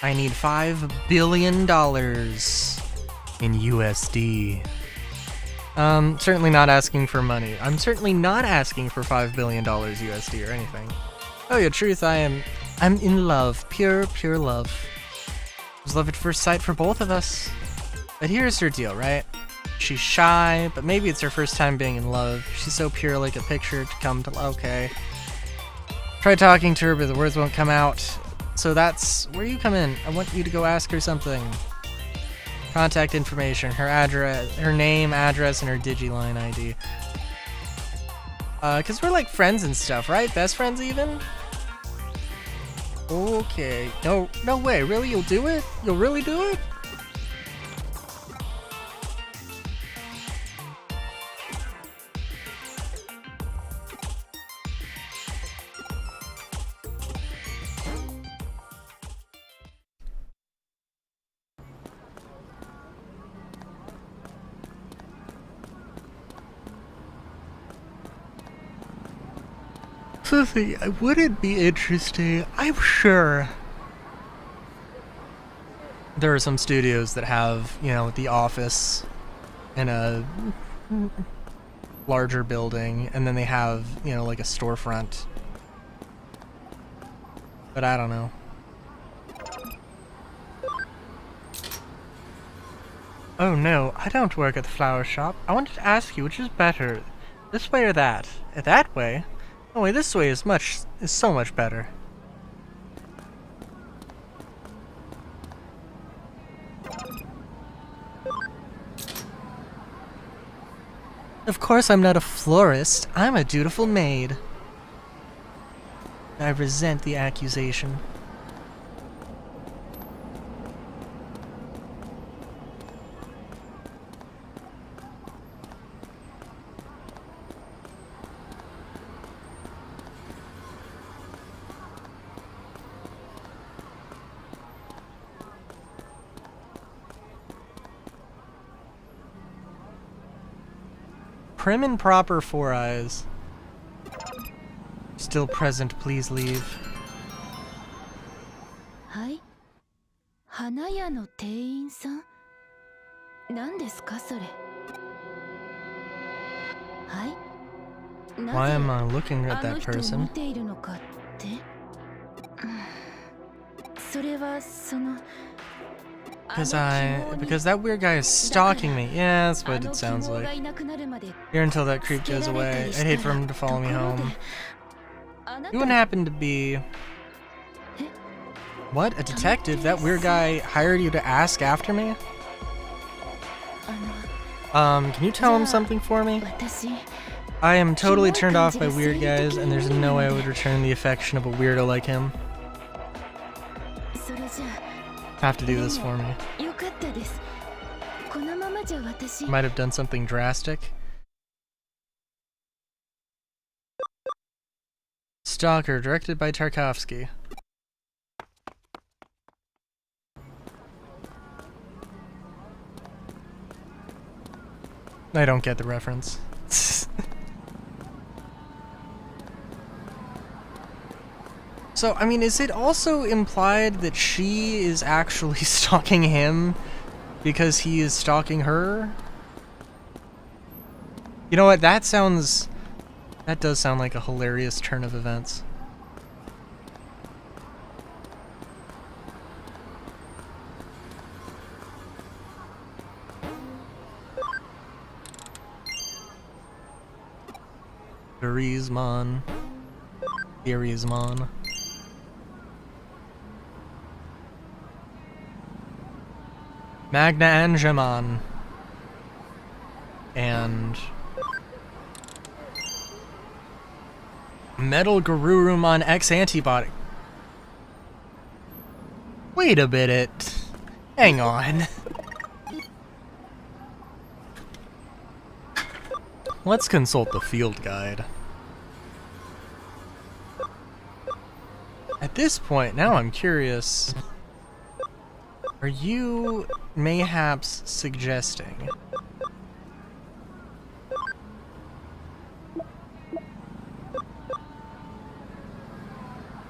I need $5 billion in USD. Certainly not asking for money. I'm certainly not asking for $5 billion USD or anything. Oh yeah, truth, I'm in love. Pure love. It was love at first sight for both of us. But here's her deal, right? She's shy, but maybe it's her first time being in love. She's so pure like a picture to come to... Okay. Try talking to her, but the words won't come out. So that's where you come in. I want you to go ask her something. Contact information, her address, her name, address, and her Digiline ID. Cause we're like friends and stuff, right? Best friends even? Okay. No way. Really? You'll do it? You'll really do it? Something wouldn't be interesting, I'm sure. There are some studios that have, you know, the office in a larger building, and then they have, you know, like a storefront. But I don't know. Oh no, I don't work at the flower shop. I wanted to ask you, which is better, This way or that? That way? Oh wait, this way is so much better. Of course I'm not a florist. I'm a dutiful maid. I resent the accusation. Prim and proper 4 eyes. Still present, please leave. はい。花屋の店員さん。何ですかそれ。はい。 Why am I looking at that person? 見ているのかって。それはその。 Because that weird guy is stalking me. Yeah, that's what it sounds like. Here until that creep goes away. I'd hate for him to follow me home. You wouldn't happen to be... What? A detective? That weird guy hired you to ask after me? Can you tell him something for me? I am totally turned off by weird guys, and there's no way I would return the affection of a weirdo like him. Have to do this for me. Might have done something drastic. Stalker, directed by Tarkovsky. I don't get the reference. So, I mean, is it also implied that she is actually stalking him because he is stalking her? You know what, that does sound like a hilarious turn of events. Digimon. Digimon. Magna Angemon. And Metal Garurumon X Antibody. Wait a minute. Hang on. Let's consult the field guide. At this point, now I'm curious. Are you mayhaps suggesting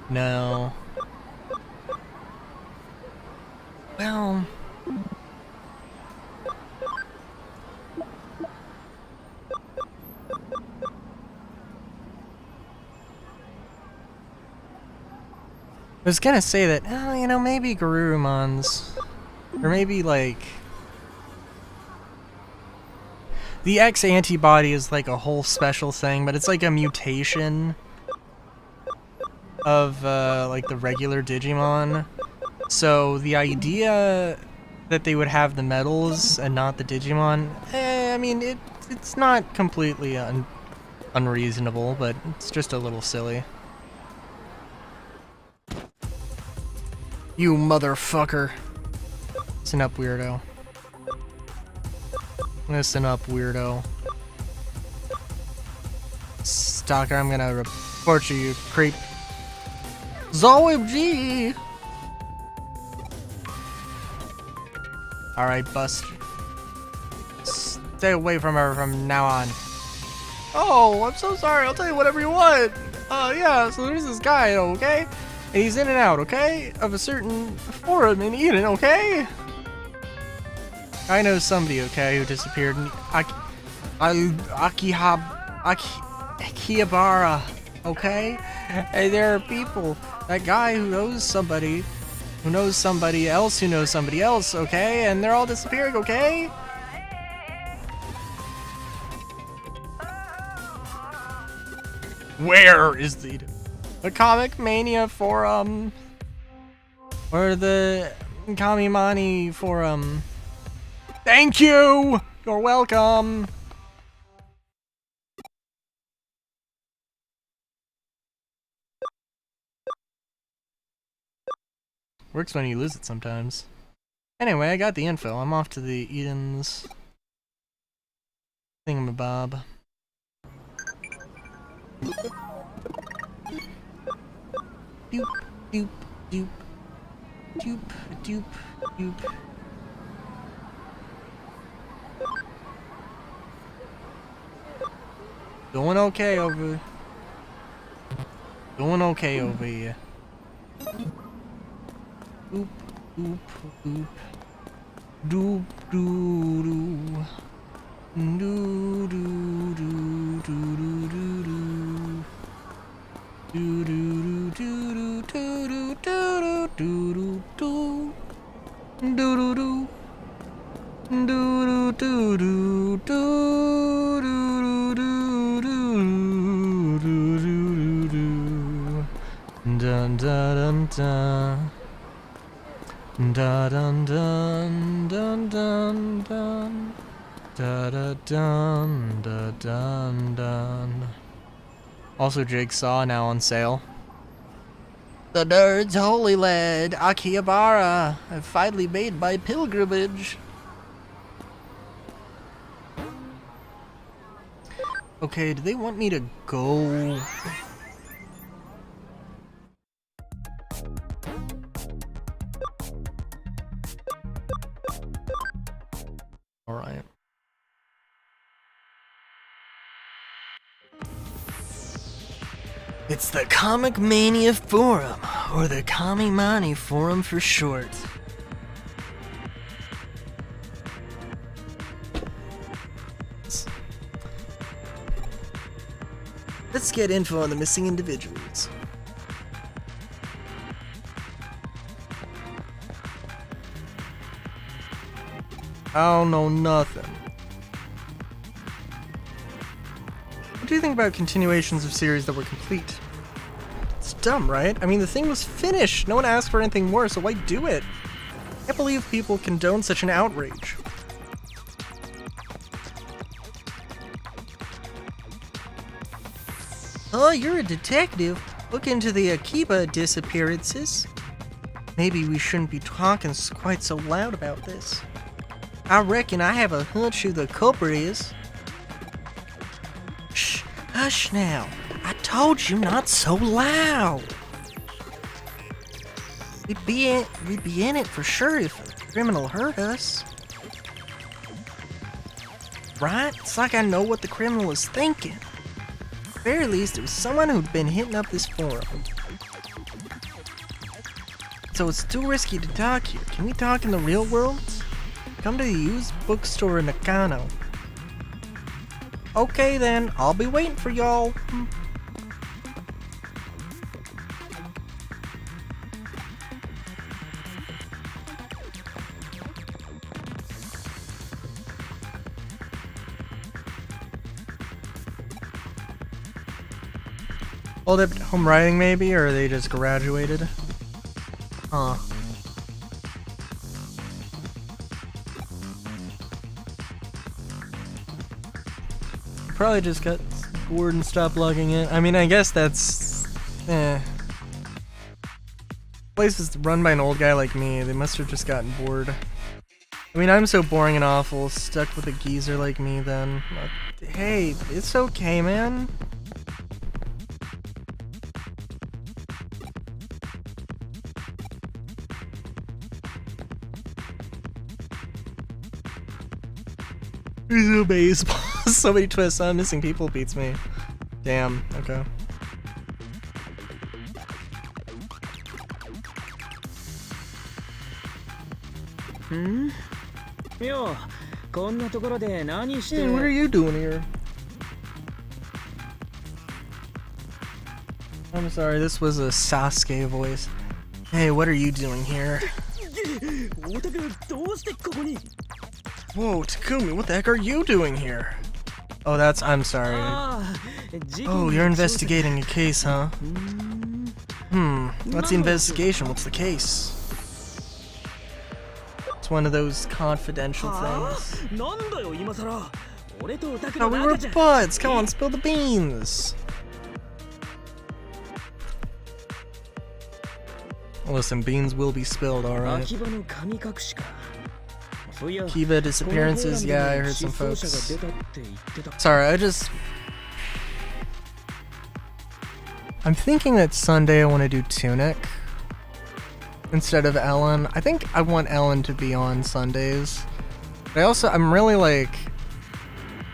no? Well, I was gonna say that, you know, maybe Garurumon's, or maybe like the X antibody is like a whole special thing, but it's like a mutation of like the regular Digimon. So the idea that they would have the medals and not the Digimon, I mean, it's not completely unreasonable, but it's just a little silly. You motherfucker. Listen up, weirdo. Listen up, weirdo. Stalker, I'm gonna report you, you creep. ZOMG! Alright, bust. Stay away from her from now on. Oh, I'm so sorry. I'll tell you whatever you want. Yeah, so there's this guy, okay? And he's in and out, okay? Of a certain forum in Eden, okay? I know somebody, okay, who disappeared in Akihabara, okay? Hey, there are people. That guy who knows somebody else who knows somebody else, okay? And they're all disappearing, okay? Where is the Comic Mania forum? Or the Kamimani forum? Thank you! You're welcome! Works when you lose it sometimes. Anyway, I got the info. I'm off to the Eden's thingamabob. Doop, doop, doop. Doop, doop, doop. Doing okay over here. Doop, doop, doop. Doop, doo, doo. Doo, doo, doo, doo, doo, doo, doo. Doo, doo, doo, doo, doo, doo, doo, doo, doo, doo, doo, doo. Do do do do do do do do do do do. Dun dun dun dun dun dun dun dun dun da da dun da dun dun. Also, Jigsaw now on sale. The Nerd's Holy Land, Akihabara, have finally made my pilgrimage. Okay, do they want me to go? Alright. It's the Comic Mania Forum, or the Kamimani Forum for short. Let's get info on the missing individuals. I don't know nothing. What do you think about continuations of series that were complete? It's dumb, right? I mean, the thing was finished. No one asked for anything more, so why do it? I can't believe people condone such an outrage. Oh, you're a detective. Look into the Akiba disappearances. Maybe we shouldn't be talking quite so loud about this. I reckon I have a hunch who the culprit is. Shh, hush now. I told you not so loud. We'd be in it for sure if a criminal hurt us. Right? It's like I know what the criminal is thinking. At the very least, it was someone who'd been hitting up this forum. So it's too risky to talk here. Can we talk in the real world? Come to the used bookstore in Nakano. Okay then, I'll be waiting for y'all. Oh, they're home writing maybe, or they just graduated? Huh. Probably just got bored and stopped logging in. I mean, I guess that's... Place is run by an old guy like me. They must have just gotten bored. I mean, I'm so boring and awful, stuck with a geezer like me then. But, hey, it's okay, man. Baseball. So many twists. I'm missing people beats me. Damn. Okay. Hey, what are you doing here? I'm sorry, this was a Sasuke voice. Hey, what are you doing here? Whoa, Takumi, what the heck are you doing here? Oh, that's... I'm sorry. Oh, you're investigating a case, huh? What's the investigation? What's the case? It's one of those confidential things. Oh, we were buds! Come on, spill the beans! Listen, beans will be spilled, alright. Kiba disappearances? Yeah, I heard some folks. Sorry, I'm thinking that Sunday I want to do Tunic instead of Ellen. I think I want Ellen to be on Sundays. But I'm really like...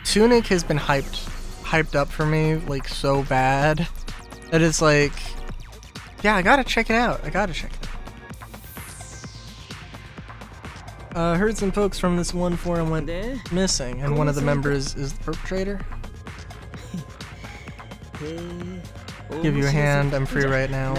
Tunic has been hyped up for me, like, so bad that it's like... Yeah, I gotta check it out. Heard some folks from this one forum went missing, and one of the members is the perpetrator. Give you a hand, I'm free right now.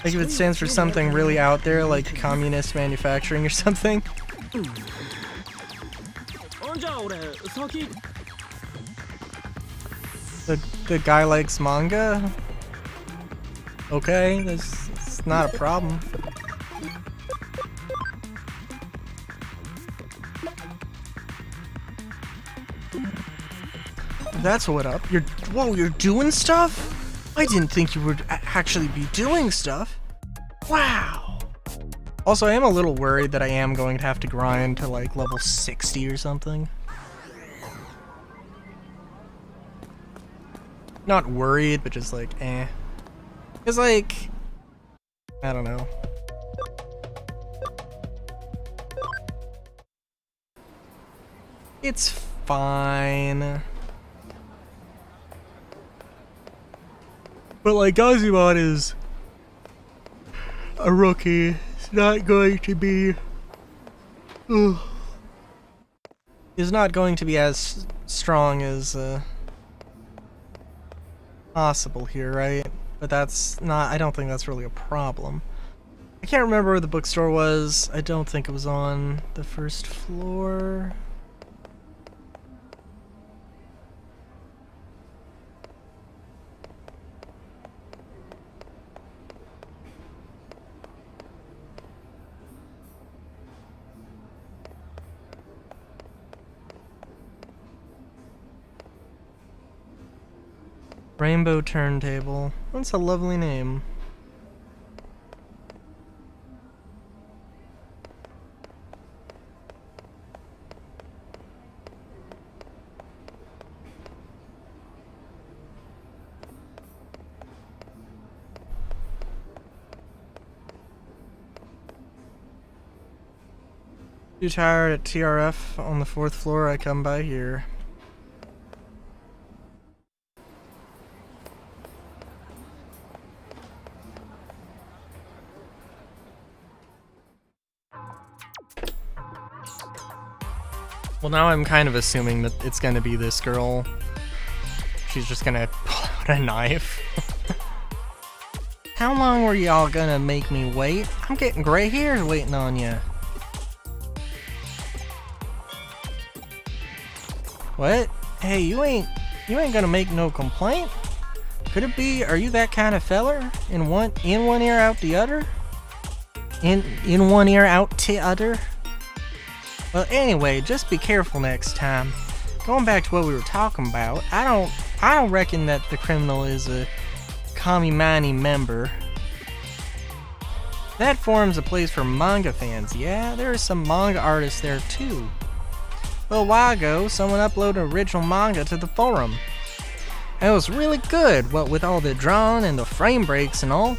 Like if it stands for something really out there, like communist manufacturing or something. The guy likes manga? Okay, it's not a problem. That's what up. Whoa, you're doing stuff? I didn't think you would actually be doing stuff. Wow. Also, I am a little worried that I am going to have to grind to like level 60 or something. Not worried, but just like, eh. Cause like, I don't know. It's fine. But like, Digimon is a rookie. It's not going to be... Is not going to be as strong as possible here, right? But that's not... I don't think that's really a problem. I can't remember where the bookstore was. I don't think it was on the first floor. Rainbow Turntable. That's a lovely name. Too tired at TRF on the 4th floor, I come by here. Well, now I'm kind of assuming that it's gonna be this girl. She's just gonna pull out a knife. How long were y'all gonna make me wait? I'm getting gray hairs waiting on you. What? Hey, you ain't gonna make no complaint? Could it be, are you that kind of feller? In one ear out the other? In one ear out the other? Well, anyway, just be careful next time. Going back to what we were talking about, I don't reckon that the criminal is a Kamimani member. That forum's a place for manga fans. Yeah, there are some manga artists there too. A little while ago, someone uploaded original manga to the forum. And it was really good, what with all the drawing and the frame breaks and all.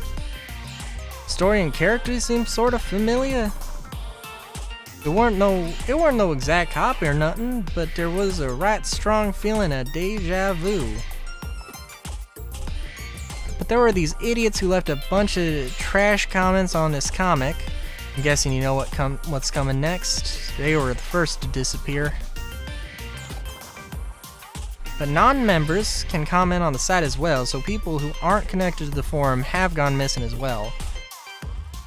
Story and characters seemed sort of familiar. It weren't no exact copy or nothing, but there was a right strong feeling of deja vu. But there were these idiots who left a bunch of trash comments on this comic. I'm guessing you know what's coming next. They were the first to disappear. but non-members can comment on the site as well, so people who aren't connected to the forum have gone missing as well.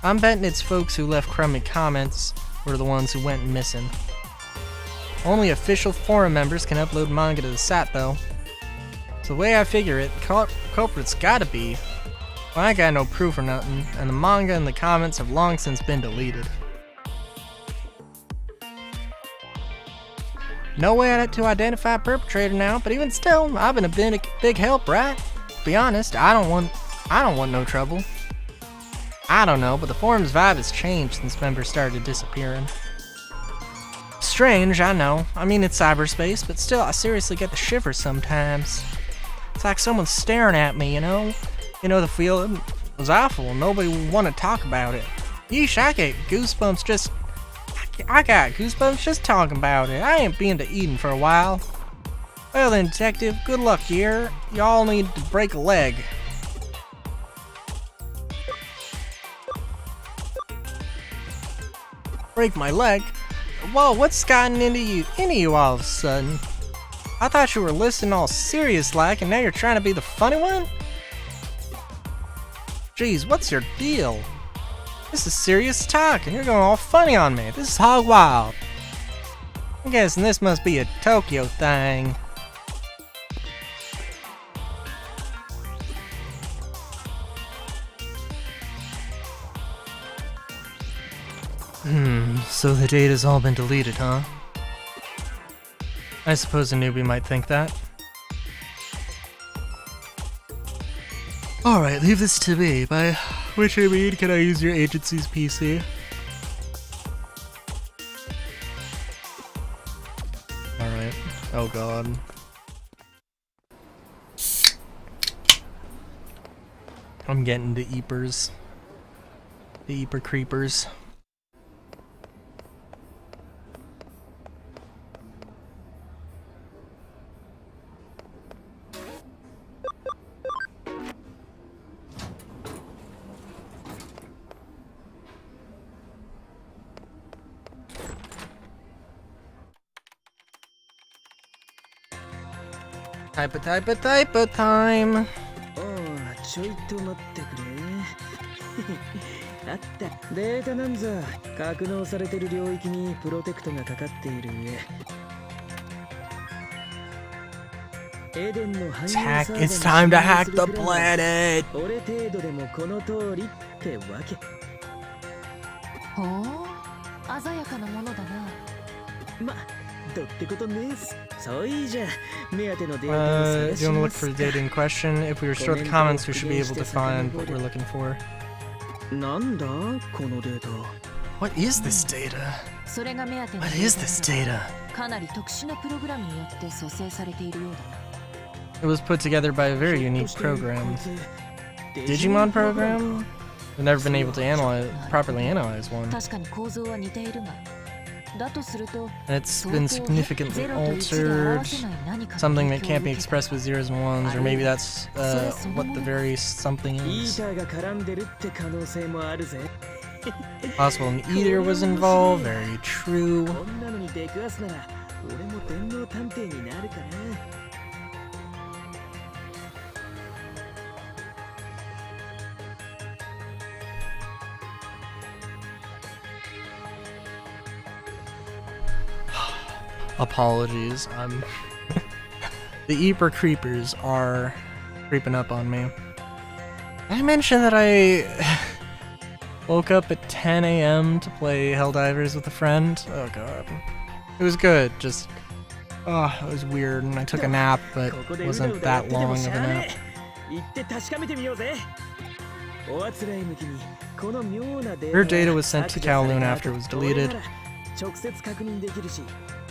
I'm betting it's folks who left crummy comments were the ones who went missing. Only official forum members can upload manga to the site though. So the way I figure it, culprit's gotta be, well, I ain't got no proof or nothing, and the manga and the comments have long since been deleted. No way to identify a perpetrator now, but even still, I've been a big help, right? To be honest, I don't want no trouble. I don't know, but the forum's vibe has changed since members started disappearing. Strange, I know. I mean, it's cyberspace, but still, I seriously get the shivers sometimes. It's like someone's staring at me, you know? You know, the feeling was awful. Nobody would want to talk about it. Yeesh, I get goosebumps just... I got goosebumps just talking about it. I ain't been to Eden for a while. Well then, detective, good luck here. Y'all need to break a leg. Break my leg? Whoa, what's gotten into you all of a sudden? I thought you were listening all serious like, and now you're trying to be the funny one? Jeez, what's your deal? This is serious talk, and you're going all funny on me. This is hog wild. I'm guessing this must be a Tokyo thing. So the data's all been deleted, huh? I suppose a newbie might think that. Alright, leave this to me. By which I mean, can I use your agency's PC? Alright. Oh god. I'm getting the Eepers. The Eeper creepers. Type time! おうちょいと待ってくれあったデータなんざ格納されてる領域にプロテクトがかかっている上エデンの汎用サーバーに It's time to hack the planet! 俺程度でもこの通りってわけほう鮮やかなものだなまどってことねえすそういいじゃ目当てのデータを Do 探 you し want to ま look す for か the data in question? If we restore the comments, we should be able to find what we're looking for. なんだこのデータ What is this data? それが目当ての What is this data? かなり特殊なプログラムによって蘇生されているようだな It was put together by a very unique program. Digimon program? I've never been able to properly analyze one. 確かに構造は似ているがだとすると And it's been significantly altered. Something that can't be expressed with zeros and ones, or maybe that's what the very something イ is. ーターが絡んでるって可能性もあるぜ Possible an eater was involved, very true. こんなのに出くわすなら俺も電脳探偵になるかな Apologies, the Eeper creepers are creeping up on me. Did I mention that I woke up at 10 a.m. to play Helldivers with a friend? Oh god. It was good, just... Oh, it was weird, and I took a nap, but it wasn't that long of a nap. 行って確かめてみようぜおあつらい向きにこの妙なデータ Her data was sent to Kowloon after it was deleted. 直接確認できるし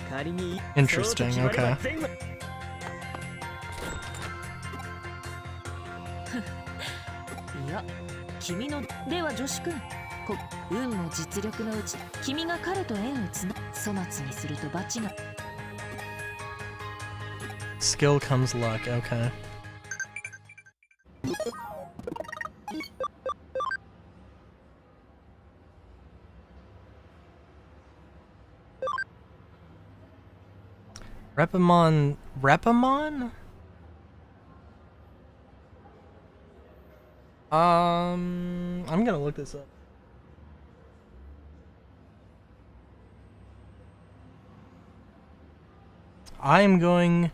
仮に Interesting, okay. いや君のでは女子くん運も実力のうち君が彼と縁をつな粗末にすると罰が Skill comes luck, okay. Repamon. Repamon? I'm gonna look this up. I'm going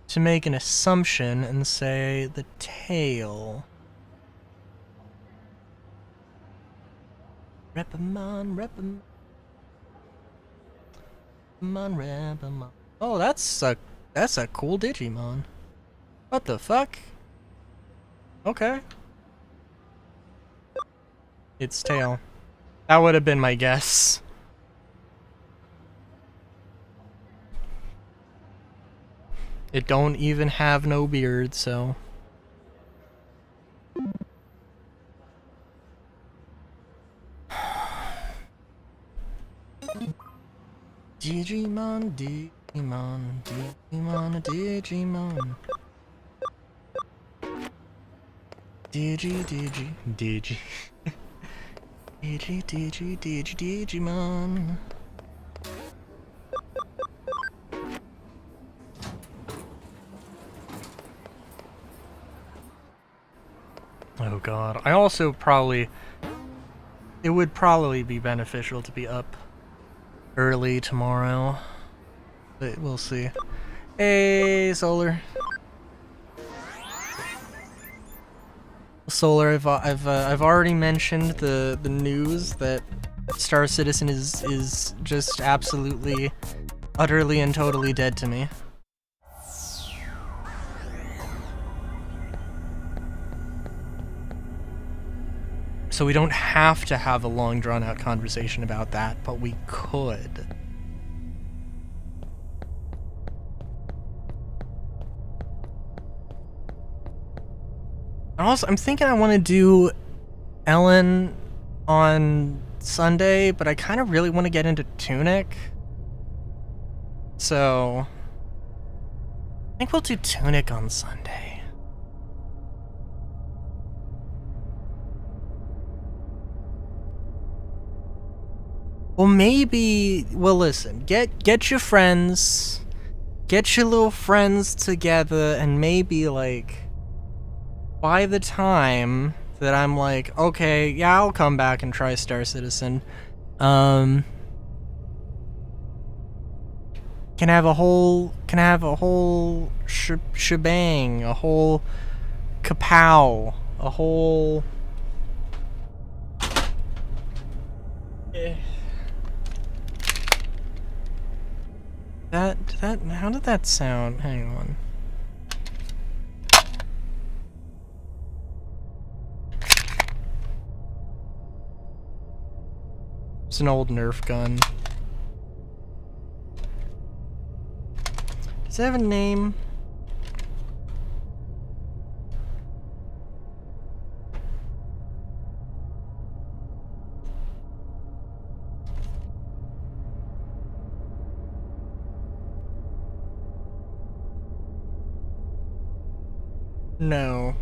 to make an assumption and say the tail. Repamon, Repamon. Repamon. Oh, that's a cool Digimon. What the fuck? Okay. Its tail. That would have been my guess. It don't even have no beard, so. Digimon, Digimon, Digimon, Digimon. Digi. Digimon. Oh god. I also it would probably be beneficial to be up early tomorrow. But we'll see. Hey, Solar. Solar, I've already mentioned the news that Star Citizen is just absolutely, utterly and totally dead to me. So we don't have to have a long drawn-out conversation about that, but we could. And also, I'm thinking I want to do Ellen on Sunday, but I kind of really want to get into Tunic. So I think we'll do Tunic on Sunday. Well, maybe. Well, listen. Get your friends, get your little friends together, and maybe like by the time that I'm like, okay, yeah, I'll come back and try Star Citizen, can have a whole shebang, a whole kapow, a whole. How did that sound? Hang on. It's an old Nerf gun. Does it have a name? No.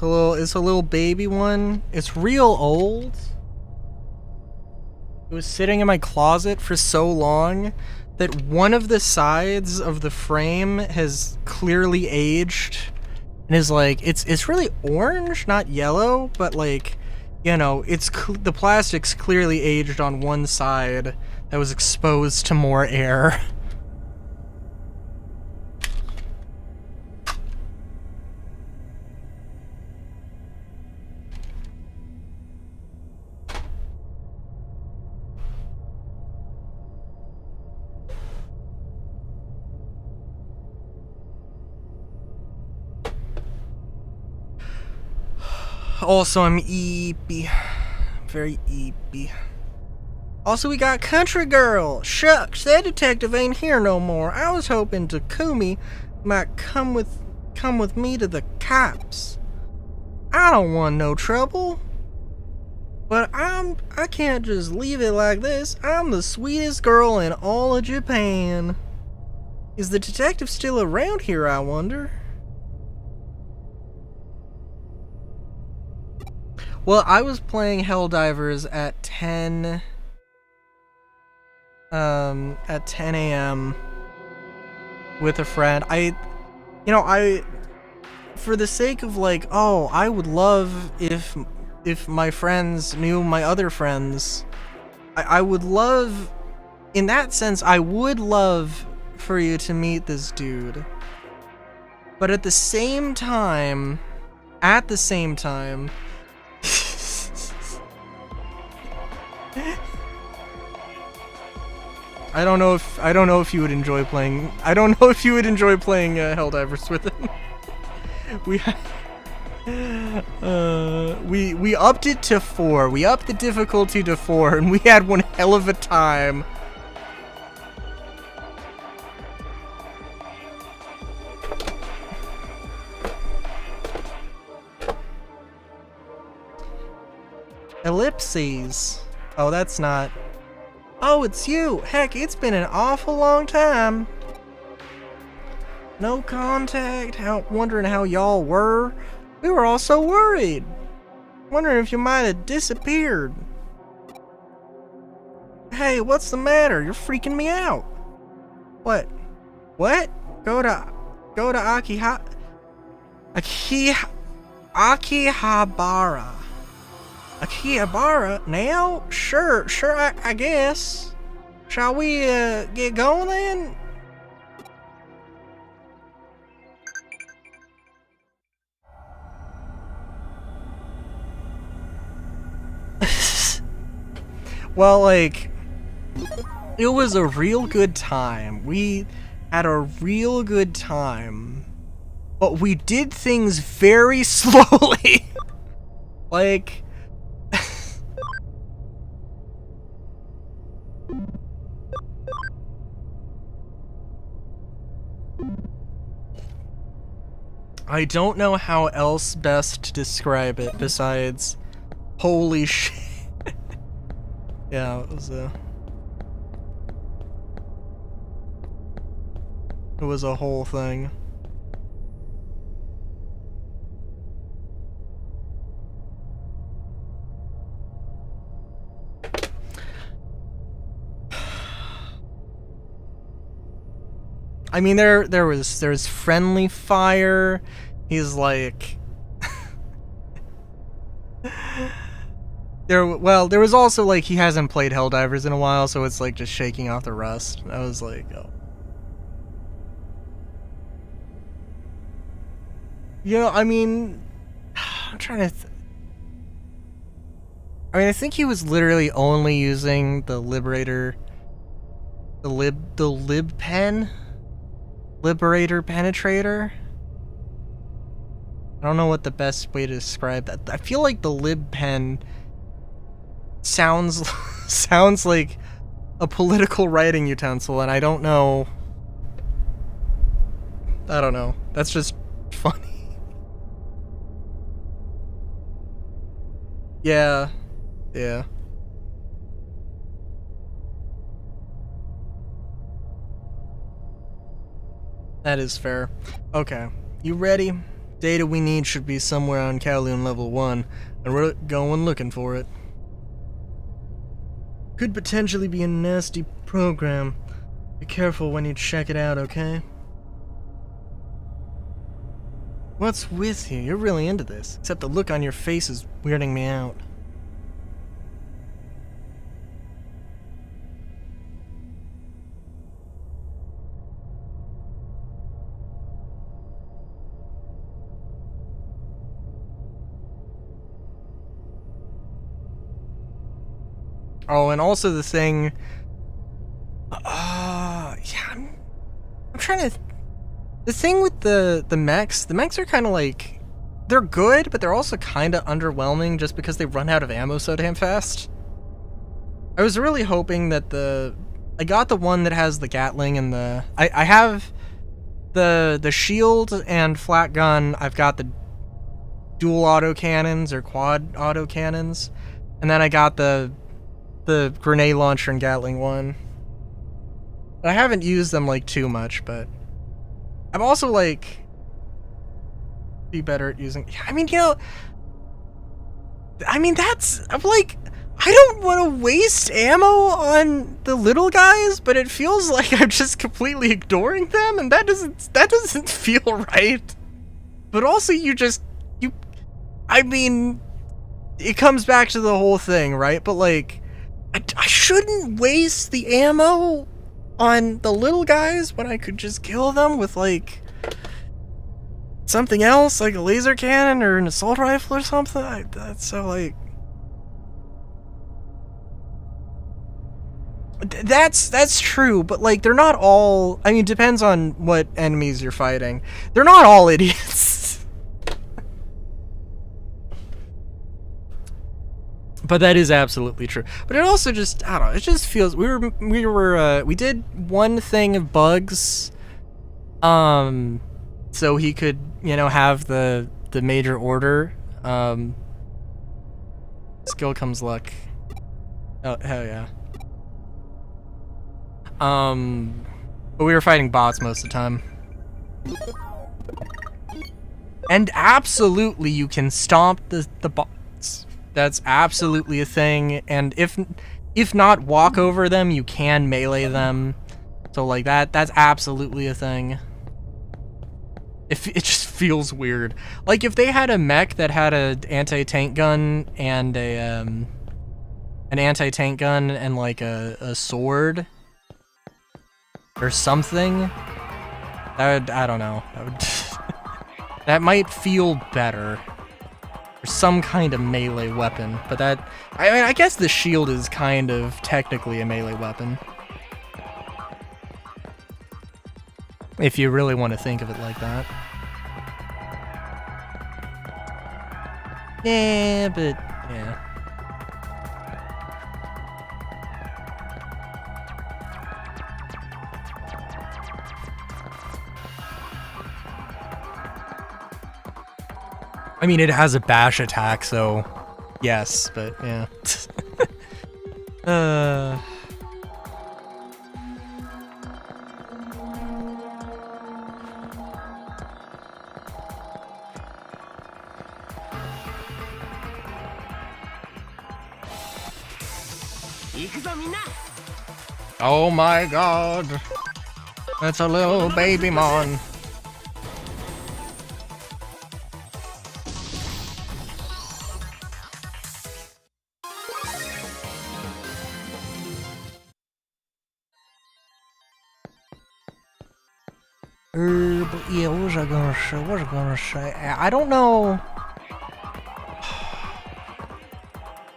It's a little baby one. It's real old. It was sitting in my closet for so long that one of the sides of the frame has clearly aged and is like, it's really orange, not yellow, but like, you know, the plastic's clearly aged on one side that was exposed to more air. Also, I'm eepy. Very eepy. Also, we got Country Girl. Shucks, that detective ain't here no more. I was hoping Takumi might come with me to the cops. I don't want no trouble. But I can't just leave it like this. I'm the sweetest girl in all of Japan. Is the detective still around here, I wonder? Well, I was playing Helldivers at 10 at 10 a.m. with a friend. For the sake of like, oh, I would love if my friends knew my other friends. I would love, in that sense, I would love for you to meet this dude. But at the same time, I don't know if you would enjoy playing. I don't know if you would enjoy playing Helldivers with him. We upped it to 4. We upped the difficulty to 4, and we had one hell of a time. Ellipses. Oh, that's not. Oh, it's you. Heck, it's been an awful long time. No contact. Wondering how y'all were. We were all so worried. Wondering if you might have disappeared. Hey, what's the matter? You're freaking me out. What? What? Go to Akihabara. Akihabara? Now? Sure, I guess. Shall we, get going then? Well, like, it was a real good time. We had a real good time. But we did things very slowly. Like... I don't know how else best to describe it besides holy shit. Yeah, it was a whole thing. I mean, there's friendly fire. He's like there was also like he hasn't played Helldivers in a while, so it's like just shaking off the rust. I was like, oh. Yeah, I mean, I'm trying to I think he was literally only using the Liberator, the lib pen? Liberator Penetrator? I don't know what the best way to describe that. I feel like the lib pen sounds like a political writing utensil, and I don't know. That's just funny. Yeah. That is fair. Okay, you ready? Data we need should be somewhere on Kowloon level 1, and we're going looking for it. Could potentially be a nasty program. Be careful when you check it out, okay? What's with you? You're really into this, except the look on your face is weirding me out. Oh, and also the thing... yeah, I'm trying to... The thing with the mechs are kind of like... They're good, but they're also kind of underwhelming just because they run out of ammo so damn fast. I was really hoping that I got the one that has the Gatling and the... I have the shield and flat gun. I've got the dual autocannons or quad autocannons. And then I got the grenade launcher and Gatling one. I haven't used them like too much, but I'm also like be better at using. I mean, that's I'm like I don't want to waste ammo on the little guys, but it feels like I'm just completely ignoring them, and that doesn't feel right. But also, I mean, it comes back to the whole thing, right? But like, I shouldn't waste the ammo on the little guys when I could just kill them with like something else, like a laser cannon or an assault rifle or something. That's so like. That's true, but like they're not all. I mean, it depends on what enemies you're fighting. They're not all idiots. But that is absolutely true. But it also just, I don't know. It just feels we did one thing of bugs, so he could have the major order. Skill comes luck. Oh hell yeah. But we were fighting bots most of the time. And absolutely you can stomp the bots. That's absolutely a thing, and if not walk over them, you can melee them. So like that's absolutely a thing. If it just feels weird. Like if they had a mech that had an anti-tank gun and an anti-tank gun and like a sword or something, that would, I don't know, that would that might feel better. Or some kind of melee weapon, but that, I mean, I guess the shield is kind of technically a melee weapon. If you really want to think of it like that. Yeah, but, yeah. I mean, it has a bash attack, so yes, but yeah. Oh my god. That's a little baby mon. But yeah, what was I gonna say? I don't know.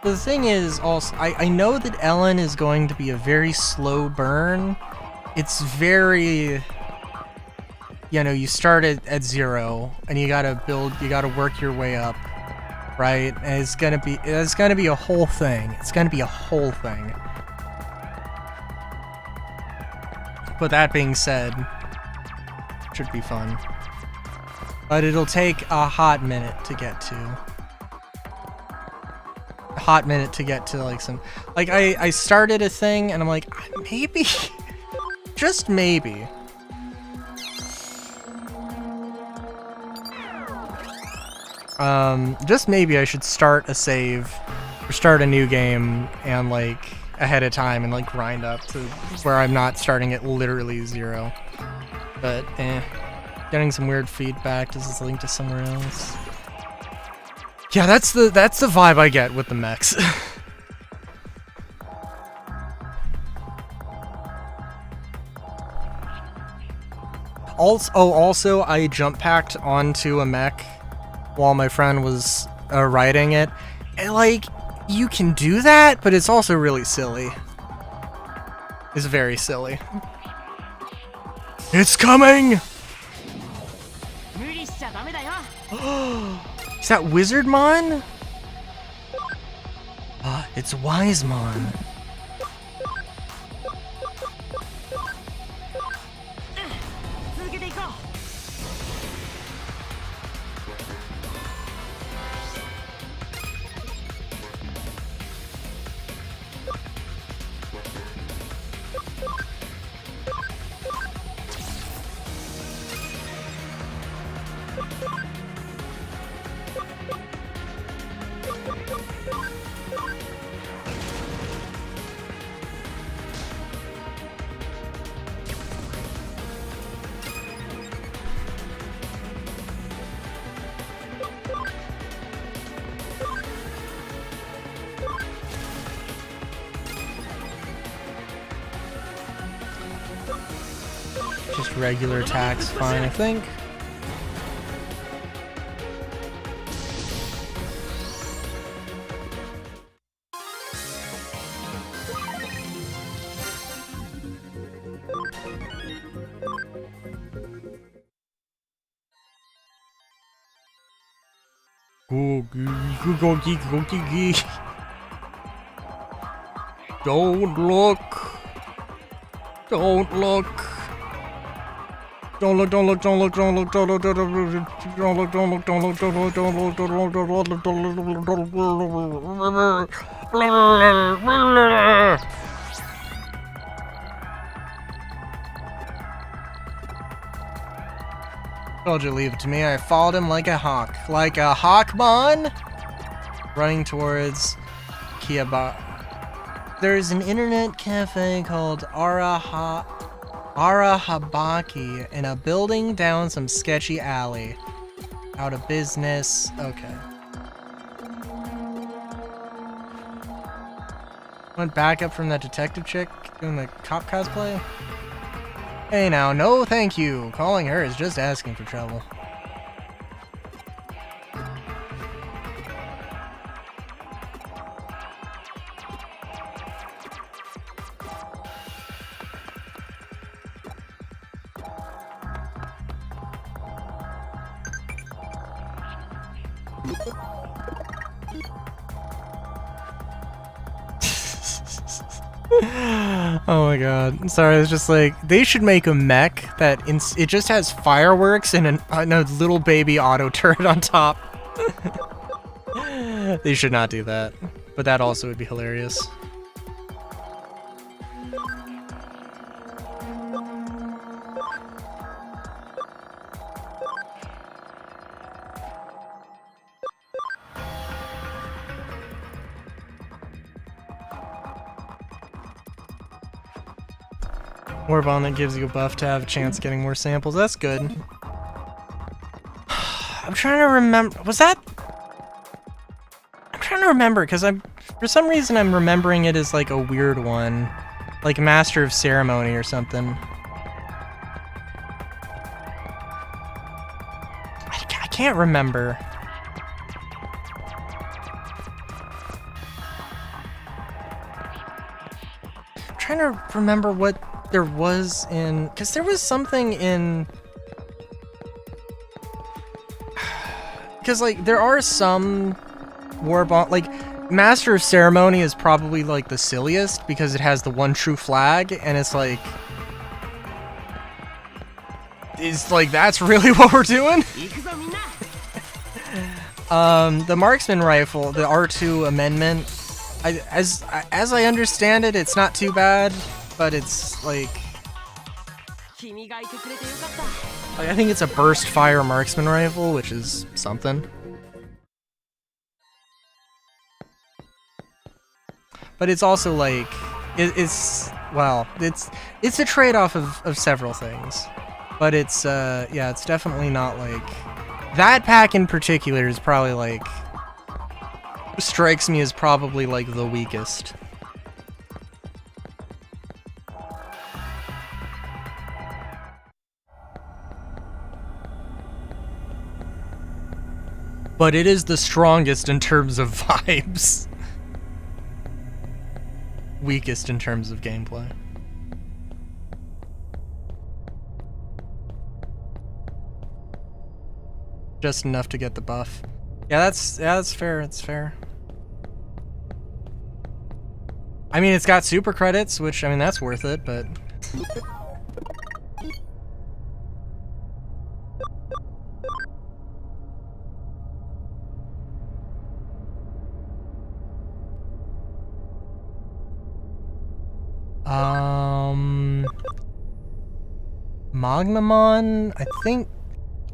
The thing is, also, I know that Ellen is going to be a very slow burn. It's very, you start at 0, and you gotta work your way up, right? And it's gonna be a whole thing. It's gonna be a whole thing. But that being said, should be fun. But it'll take a hot minute to get to. A hot minute to get to like some, like I started a thing and I'm like, maybe, just maybe. Just maybe I should start a save or start a new game and like ahead of time and like grind up to where I'm not starting at literally 0. But getting some weird feedback. Does this link to somewhere else? Yeah, that's the vibe I get with the mechs. Also, I jump packed onto a mech while my friend was riding it, and like you can do that, but it's also really silly. It's very silly. It's coming! Is that Wizardmon? It's Wisemon. Just regular attacks, fine, I think. Don't look. Don't look. Don't look, don't look, don't look, don't look, don't look, don't look, don't look, don't look, don't look, don't look, don't look, don't look. Told you leave it to me. I followed him like a hawk. Like a hawkmon? Running towards Kiaba. There's an internet cafe called Arahabaki in a building down some sketchy alley. Out of business. Okay. Went back up from that detective chick doing the cop cosplay? Hey now, no thank you. Calling her is just asking for trouble. Oh my god. Sorry, it's just like, they should make a mech that it just has fireworks and a little baby auto turret on top. They should not do that. But that also would be hilarious. Warbond that gives you a buff to have a chance of getting more samples. That's good. I'm trying to remember. Was that? I'm trying to remember because for some reason I'm remembering it as like a weird one, like Master of Ceremony or something. I can't remember. I'm trying to remember what there was in, because there was something in, because like there are some Warbond, like Master of Ceremony is probably like the silliest because it has the one true flag and it's like that's really what we're doing. The marksman rifle, the R2 amendment, as I understand it, it's not too bad. But it's like I think it's a burst fire marksman rifle, which is something. But it's also like it's a trade-off of several things. But it's yeah, it's definitely not like that pack in particular is probably like strikes me as probably like the weakest. But it is the strongest in terms of vibes. Weakest in terms of gameplay. Just enough to get the buff. Yeah, that's fair, it's fair. I mean, it's got super credits, which, I mean, that's worth it, but... Magnamon,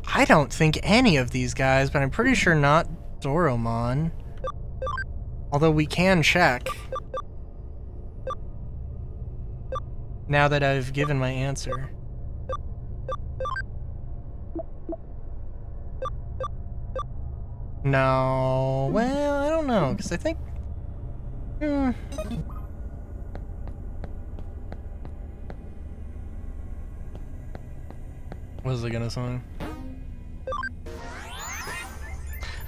I don't think any of these guys, but I'm pretty sure not Doromon. Although we can check. Now that I've given my answer. No, well, I don't know, because I think... What was I gonna say?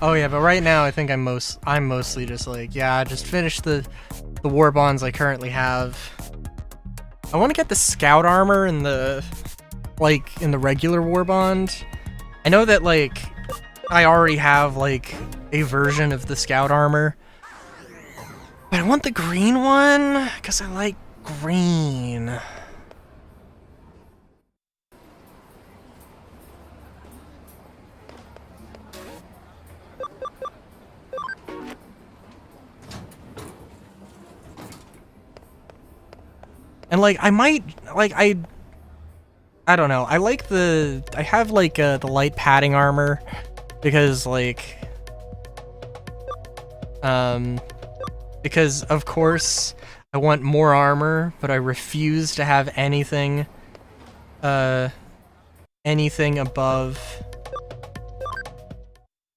Oh yeah, but right now I think I'm mostly just like, yeah, just finish the war bonds I currently have. I want to get the scout armor in the regular war bond. I know that like I already have like a version of the scout armor, but I want the green one because I like green. And like I might like I don't know. I have like the light padding armor because like because of course I want more armor, but I refuse to have anything anything above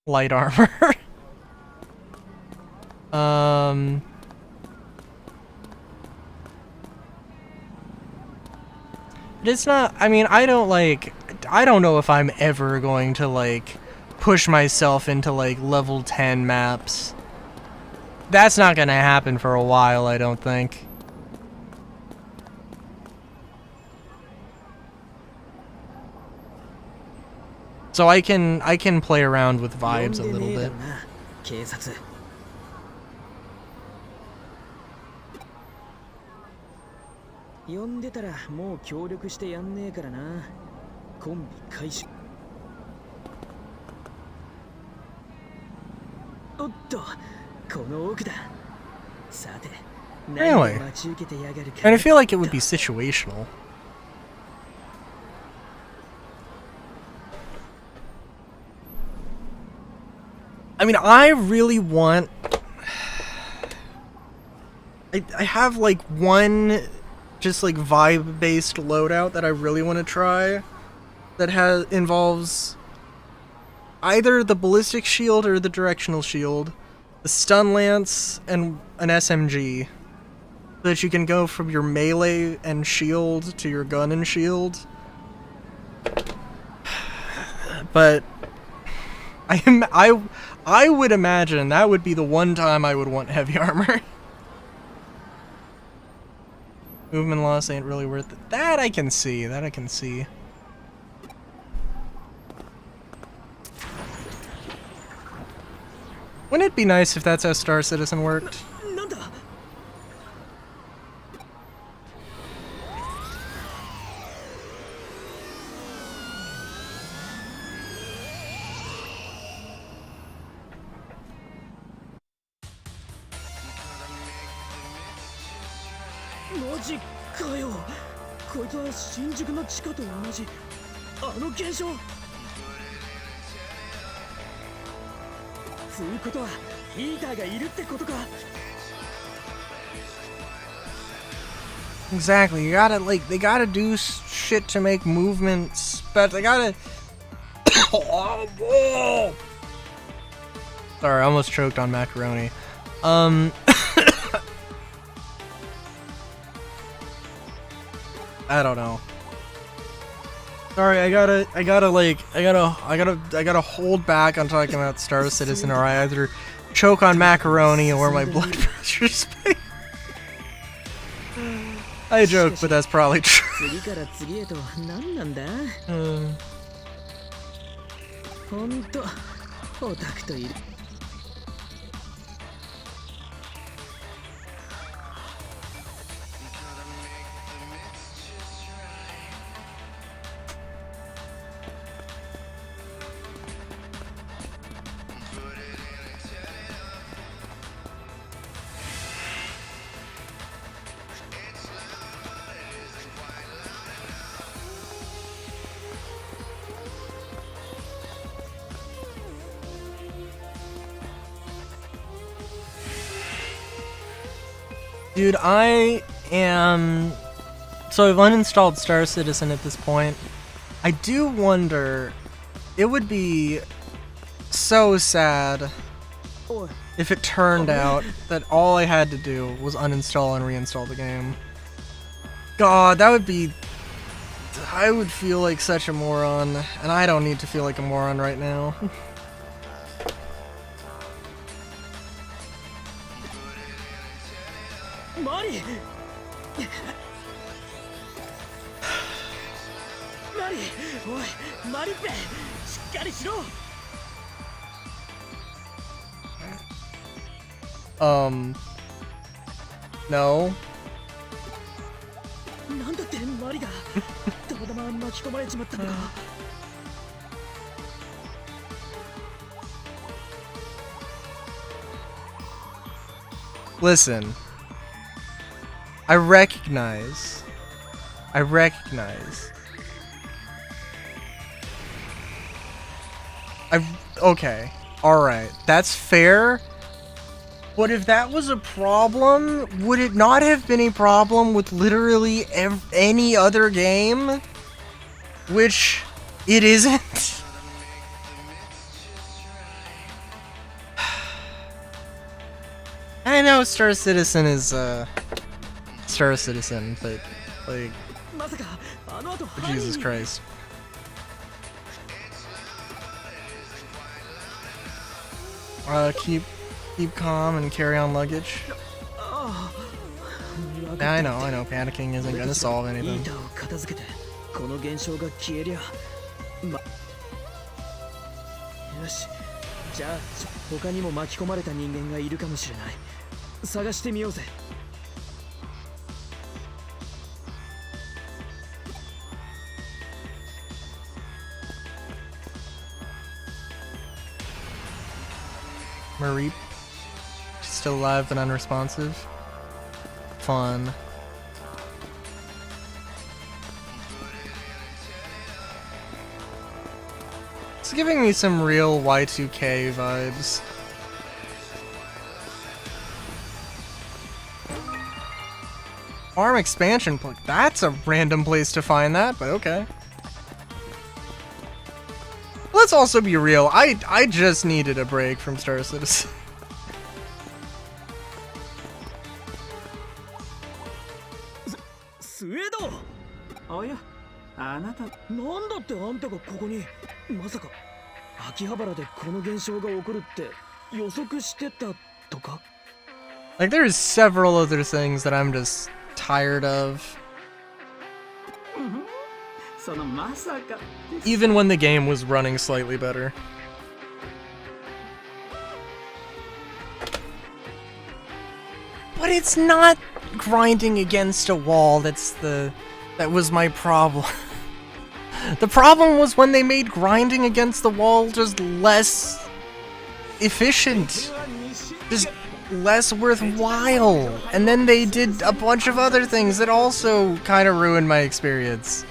light armor. It's not, I mean, I don't know if I'm ever going to, like, push myself into, like, level 10 maps. That's not gonna happen for a while, I don't think. So I can play around with vibes a little bit. 警察。呼んでたらもう協力してやんねえからな。コンビ開始。おっと、この奥だ。さて、何を Anyway, 待ち受けてやがるか。 and I feel like it would be situational. I mean, I really want... I have like one just like vibe-based loadout that I really want to try that involves either the ballistic shield or the directional shield, the stun lance, and an SMG, so that you can go from your melee and shield to your gun and shield. But I would imagine that would be the one time I would want heavy armor. Movement loss ain't really worth it. That I can see. That I can see. Wouldn't it be nice if that's how Star Citizen worked? なんだ。マジかよ。こいつは新宿の地下と同じあの現象。つうことはヒーターがいるってことか。 Exactly. You gotta like they gotta do shit to make movements, but they gotta. Oh, whoa. Sorry, I almost choked on macaroni. I don't know. Sorry, I gotta hold back on talking about Star Citizen, or I either choke on macaroni or my blood pressure spikes. I joke, but that's probably true. 次から次へと何なんだ。ほんとオタクといる。 Dude, I am... So I've uninstalled Star Citizen at this point. I do wonder... It would be so sad if it turned out that all I had to do was uninstall and reinstall the game. God, that would be I would feel like such a moron, and I don't need to feel like a moron right now. Mari! Mari! Oi, Mari っぺ、しっかりしろ! No. なんだってマリがたまたま巻き込まれちまったのか。Listen. I recognize. Okay. Alright. That's fair. But if that was a problem, would it not have been a problem with literally any other game? Which it isn't. I know Star Citizen is, Star Citizen, but, like, まさかあの後 Jesus Christ. Keep calm and carry on luggage. I know, panicking isn't gonna solve anything. 板を片付けてこの現象が消えりゃ、よし、じゃあ他にも巻き込まれた人間がいるかもしれない。探してみようぜ。Marie, still alive but unresponsive. Fun. It's giving me some real Y2K vibes. Farm expansion book. That's a random place to find that, but okay. Let's also be real. I just needed a break from Star Citizen. Sleuth! おや、あなた。なんだってあんたがここに。まさか秋葉原でこの現象が起こるって予測してたとか？ Like there's several other things that I'm just tired of. そのまさか。Even when the game was running slightly better. But it's not grinding against a wall that was my problem. The problem was when they made grinding against the wall just less efficient. Just less worthwhile. And then they did a bunch of other things that also kind of ruined my experience.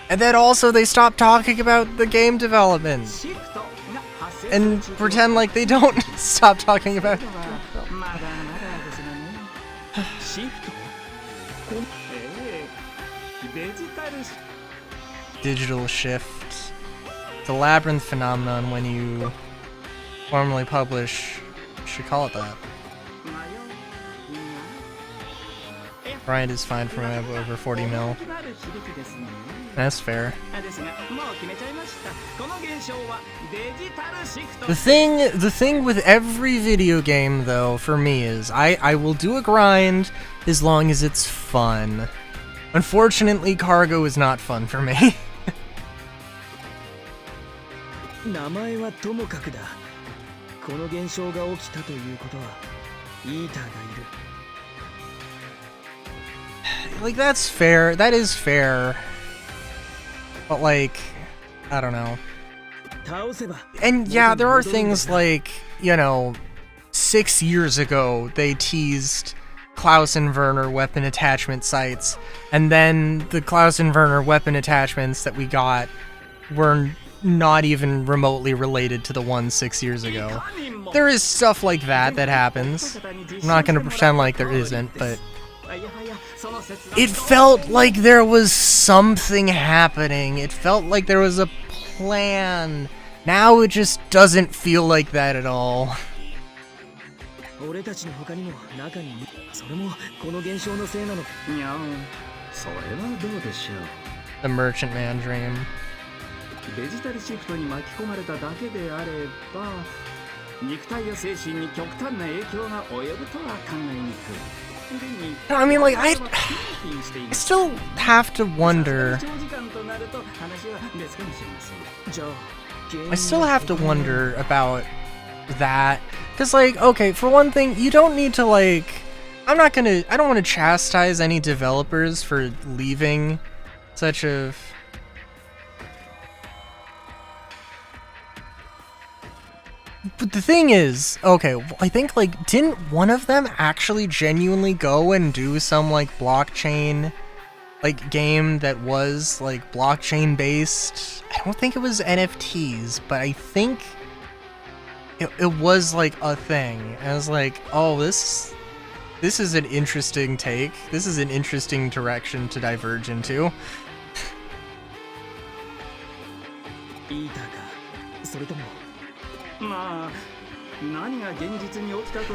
And then also they stopped talking about the game development. And pretend like they don't stop talking about it. Digital shift. The labyrinth phenomenon when you formally publish. You should call it that. Grind is fine from over 40 mil. That's fair. The thing with every video game though for me is I will do a grind as long as it's fun. Unfortunately, cargo is not fun for me. 名前はともかくだ。この現象が起きたということはイーターがいる。 Like that's fair. That is fair. But like, I don't know. 倒せば。 And yeah, there are things like, you know, 6 years ago they teased Klaus and Werner weapon attachment sites, and then the Klaus and Werner weapon attachments that we got were not even remotely related to the ones 6 years ago. There is stuff like that that happens. I'm not gonna pretend like there isn't, but it felt like there was something happening. It felt like there was a plan. Now it just doesn't feel like that at all. 俺たちの他にも中にそれもこの現象のせいなの。にゃん、それはどうでしょう。The Merchantman dream. デジタルシフトに巻き込まれただけであれば肉体や精神に極端な影響が及ぶとは考えにくい。 I mean, like, I still have to wonder. I still have to wonder about that. Because, like, okay, for one thing, you don't need to, like... I don't want to chastise any developers for leaving such a... But the thing is, okay, I think, like, didn't one of them actually genuinely go and do some, like, blockchain, like, game that was, like, blockchain-based? I don't think it was NFTs, but I think it was, like, a thing. And I was like, oh, this is an interesting take. This is an interesting direction to diverge into.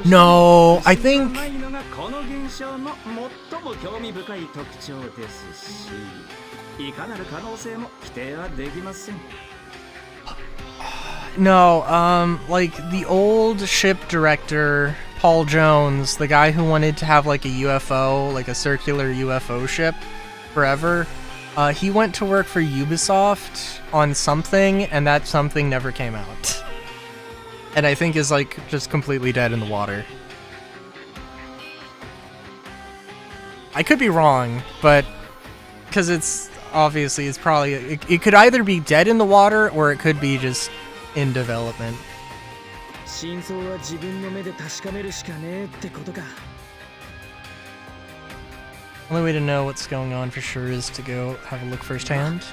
No, I think... No, like, the old ship director, Paul Jones, the guy who wanted to have, like, a UFO, like a circular UFO ship forever, he went to work for Ubisoft on something, and that something never came out. And I think is, like, just completely dead in the water. I could be wrong, but... Because it's... Obviously, it's probably... It could either be dead in the water, or it could be just in development. Only way to know what's going on for sure is to go have a look firsthand.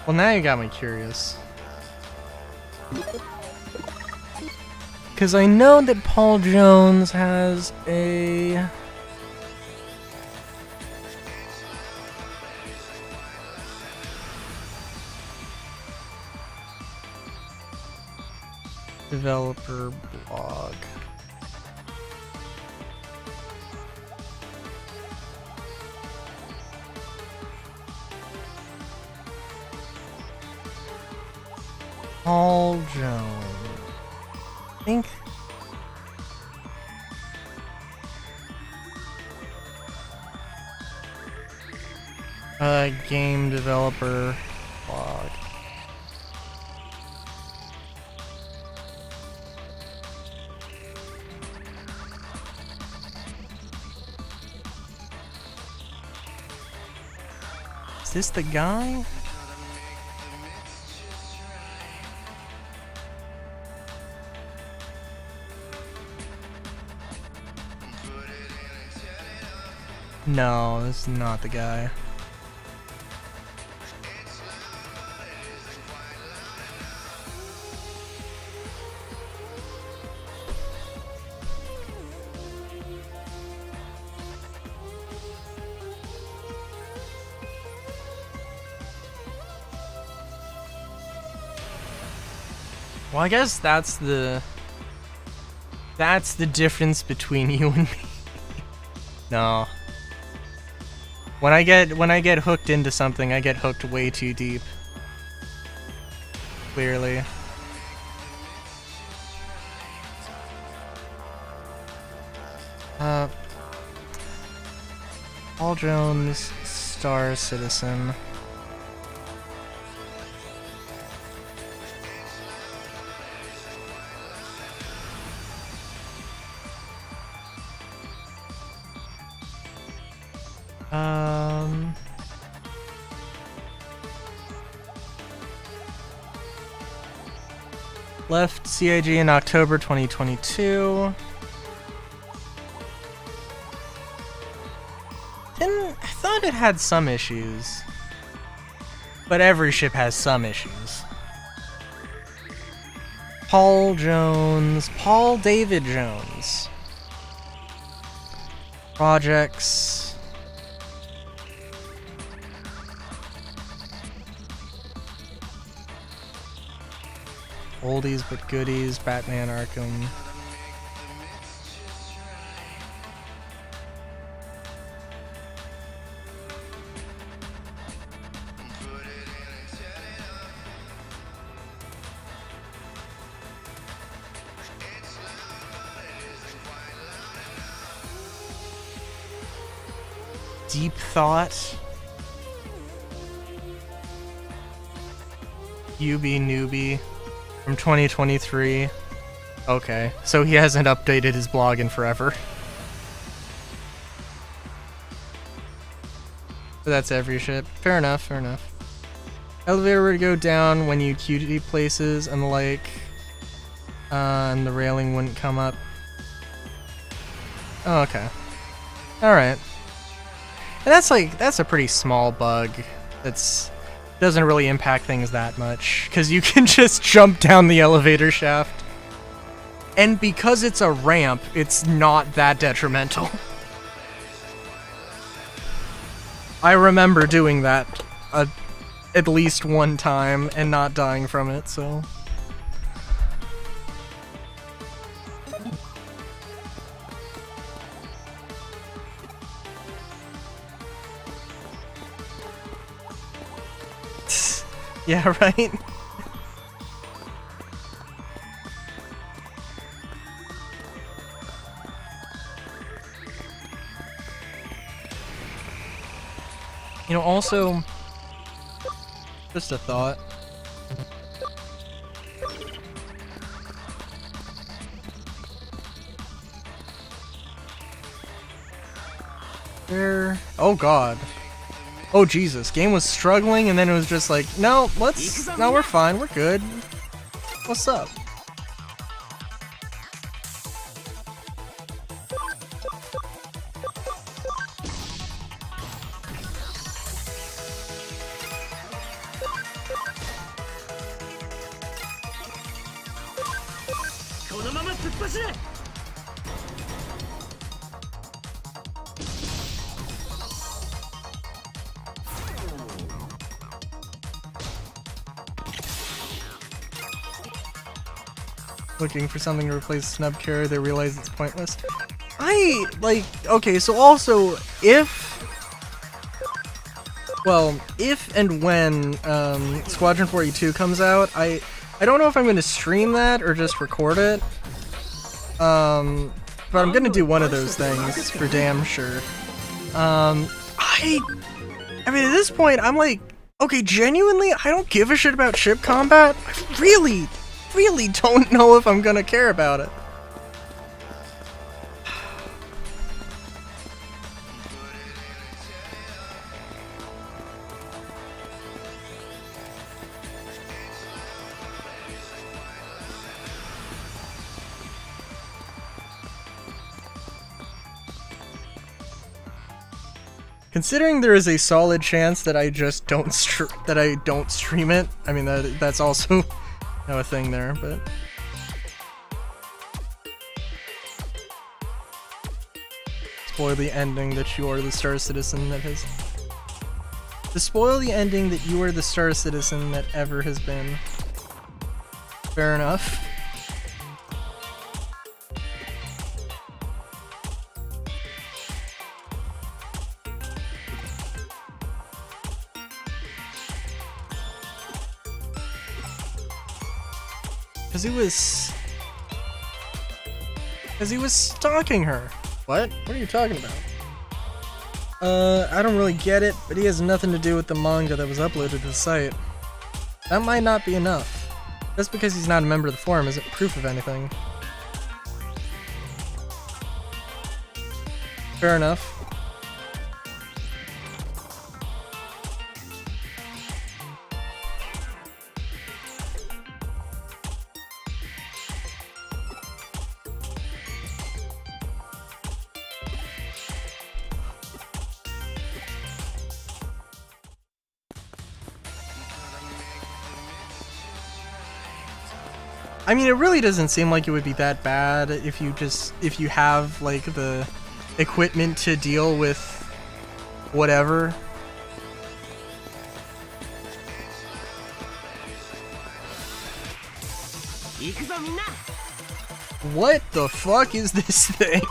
Well, now you got me curious. Because I know that Paul Jones has a... developer blog. Paul Jones. I think. Game developer blog. Is this the guy? No, this is not the guy. Well, I guess that's the difference between you and me. No. When I get hooked into something, I get hooked way too deep. Clearly. Paul Jones, Star Citizen. Left CIG in October 2022. I thought it had some issues. But every ship has some issues. Paul Jones. Paul David Jones. Projects. Oldies but goodies, Batman Arkham. Deep Thought. UB Newbie from 2023. Okay, so he hasn't updated his blog in forever. But that's every ship. Fair enough, fair enough. Elevator would go down when you QT places and the like, and the railing wouldn't come up. Oh, okay. Alright. And that's a pretty small bug. That's doesn't really impact things that much, because you can just jump down the elevator shaft. And because it's a ramp, it's not that detrimental. I remember doing that at least one time and not dying from it, so... Yeah, right? You know, also, just a thought. There. Oh God. Oh Jesus. Game was struggling, and then it was just like, no, no, we're fine, we're good. What's up? Looking for something to replace snub carrier, they realize it's pointless. Okay, so also, if and when Squadron 42 comes out, I don't know if I'm going to stream that or just record it. But I'm going to do one of those things for damn sure. I mean, at this point, I'm like, okay, genuinely, I don't give a shit about ship combat. I really don't know if I'm gonna care about it. Considering there is a solid chance that I just don't stream it, I mean that's also a thing there, but spoil the ending that you are the Star Citizen that has. To spoil the ending that you are the Star Citizen that ever has been. Fair enough. Because he was stalking her. What? What are you talking about? I don't really get it, but he has nothing to do with the manga that was uploaded to the site. That might not be enough. Just because he's not a member of the forum isn't proof of anything. Fair enough. I mean, it really doesn't seem like it would be that bad if you have like the equipment to deal with whatever. 行くぞみんな。 What the fuck is this thing?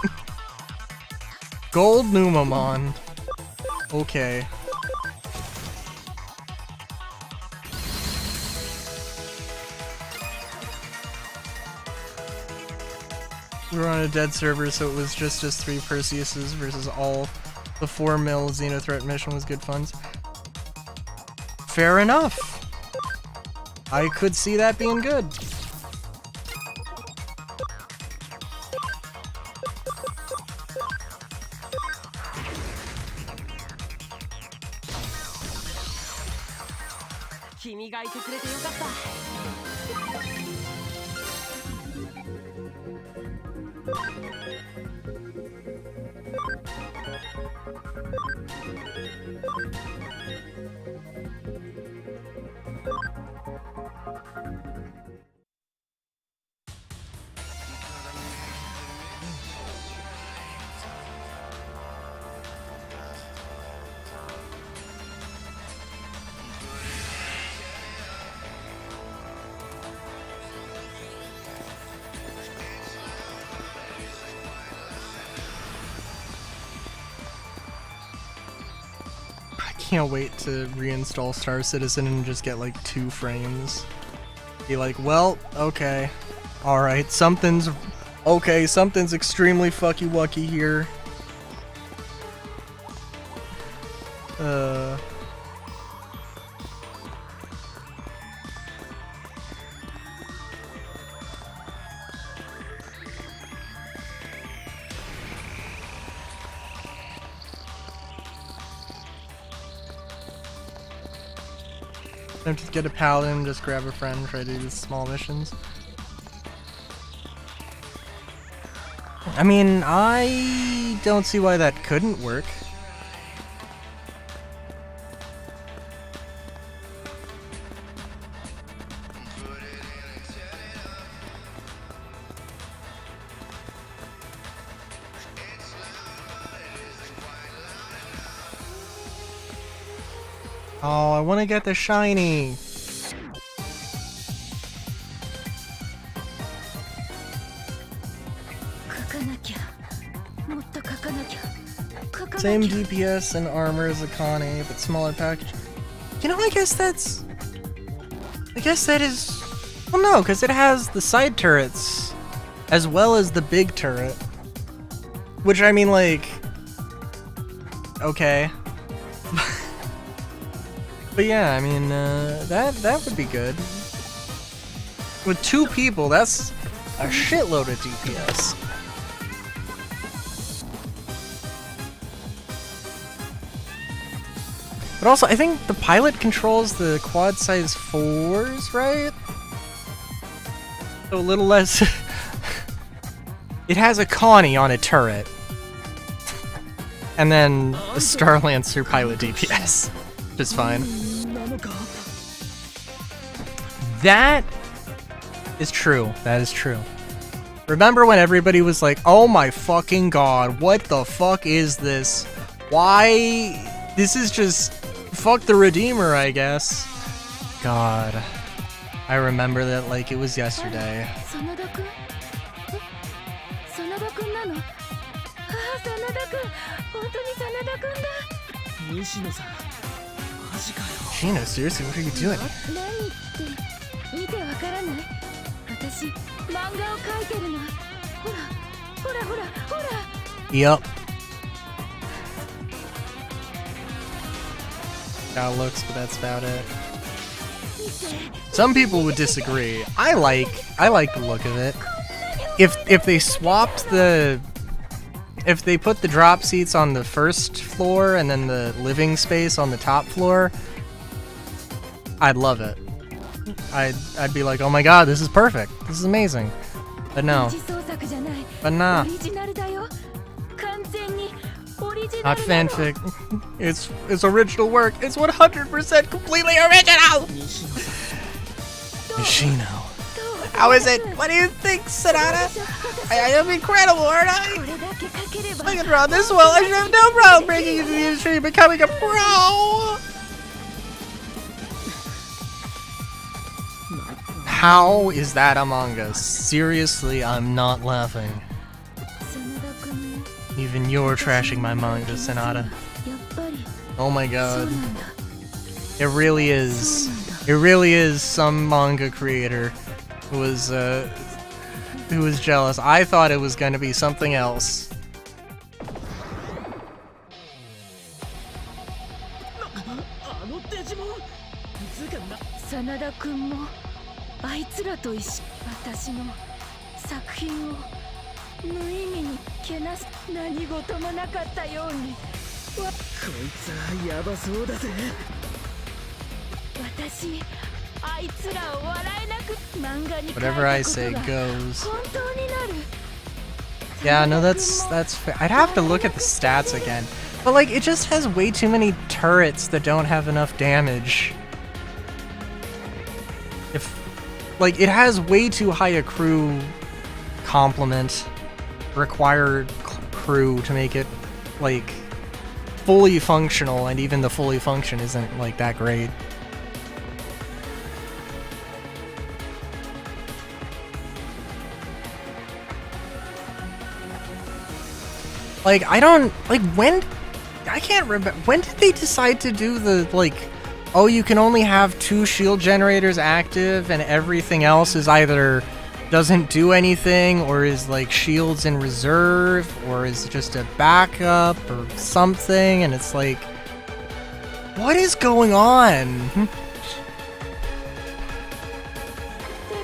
Gold Numamon. Okay. We were on a dead server, so it was just us 3 Perseuses versus all the 4 mil Xenothreat mission was good funds. Fair enough. I could see that being good. Kimiがいてくれてよかった。 Can't wait to reinstall Star Citizen and just get like 2 frames. Be like, well, okay. Alright, something's extremely fucky wucky here. Don't just get a paladin, just grab a friend, try to do these small missions. I mean, I don't see why that couldn't work. Oh, I want to get the shiny. Same DPS and armor as Akane, but smaller package. You know, I guess that is... Well, no, because it has the side turrets as well as the big turret. Which, I mean, like... Okay. But yeah, I mean, that would be good. With 2 people, that's a shitload of DPS. But also, I think the pilot controls the quad size 4s, right? So a little less... It has a Connie on a turret. And then the Starlancer pilot DPS, which is fine. That is true. That is true. Remember when everybody was like, oh my fucking god, what the fuck is this? Why? This is just... Fuck the Redeemer, I guess. God. I remember that like it was yesterday. Shino, seriously, what are you doing? Yup. Got looks, but that's about it. Some people would disagree. I like the look of it. If they swapped the... If they put the drop seats on the first floor and then the living space on the top floor, I'd love it. I'd be like, oh my god, this is perfect. This is amazing. But no. But nah. Not fanfic. It's original work. It's 100% completely original! Yoshino. How is it? What do you think, Sonata? I am incredible, aren't I? I can draw this well. I should have no problem breaking into the industry and becoming a pro! How is that a manga? Seriously, I'm not laughing. 真田君ね Even you're trashing my manga, Sonata. やっぱり Oh my そう god. なんだ It really is. It really is some manga creator who was jealous. I thought it was gonna be something else. あのデジモンつうかな真田君もあいつらと一緒私の作品を無意味にけなす何事もなかったようにこいつはヤバそうだぜ私あいつらを笑えなく漫画に書いた Whatever I こと say が goes. 本当になる Yeah, no, that's fair. I'd have to look at the stats again. But like, it just has way too many turrets that don't have enough damage. Like, it has way too high a crew complement, required crew to make it, like, fully functional, and even the fully function isn't, like, that great. Like, I don't, like, I can't remember, when did they decide to do the, like, oh, you can only have 2 shield generators active and everything else is either doesn't do anything or is, like, shields in reserve or is just a backup or something, and it's like, what is going on? で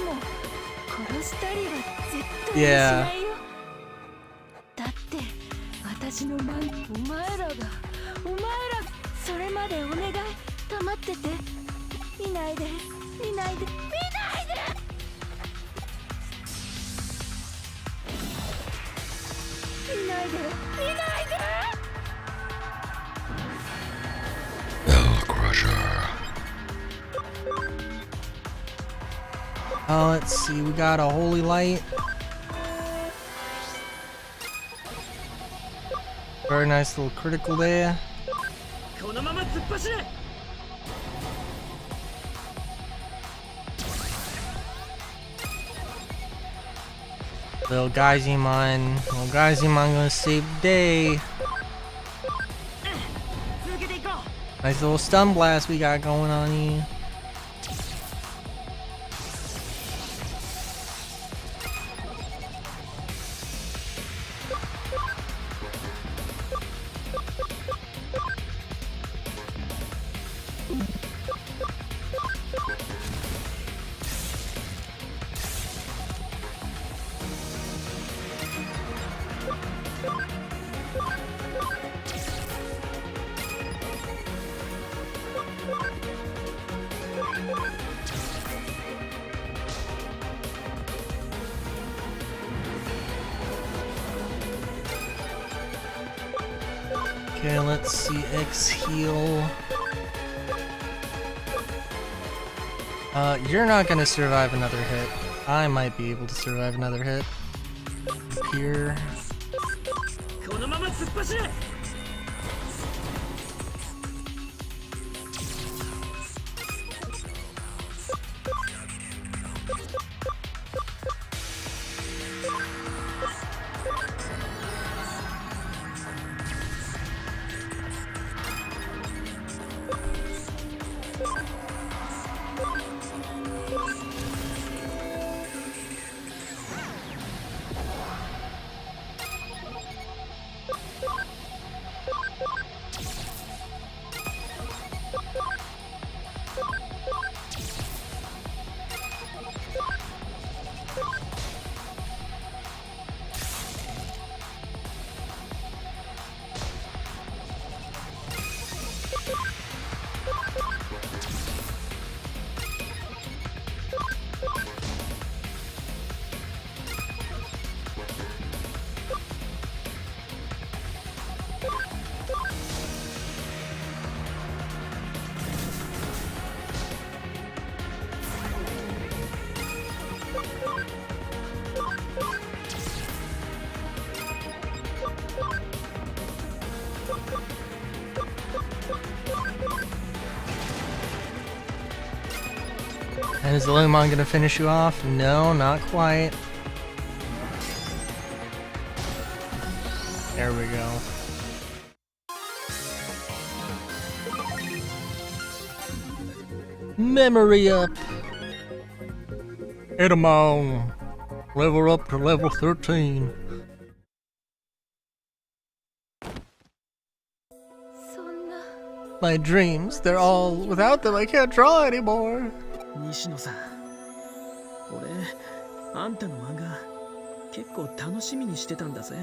も殺したりは絶対にし Yeah. ないよだって私の前お前らそれまでお願い黙ってて見ないで見ないで見ないで見ないで見ないで Let's see, we got a holy light. Very nice little critical there. このまま突っ走れ Little Digimon gonna save the day. 続けていこう Nice little stun blast we got going on here. Okay, let's see, X heal. You're not gonna survive another hit. I might be able to survive another hit. Here. このまま突っ走れ Okay, Is Lumon gonna finish you off? No, not quite. There we go. Memory up! Hit 'em on! Level up to level 13. そんな My dreams, they're all... Without them, I can't draw anymore. 西野さん、俺あんたの漫画結構楽しみにしてたんだぜ。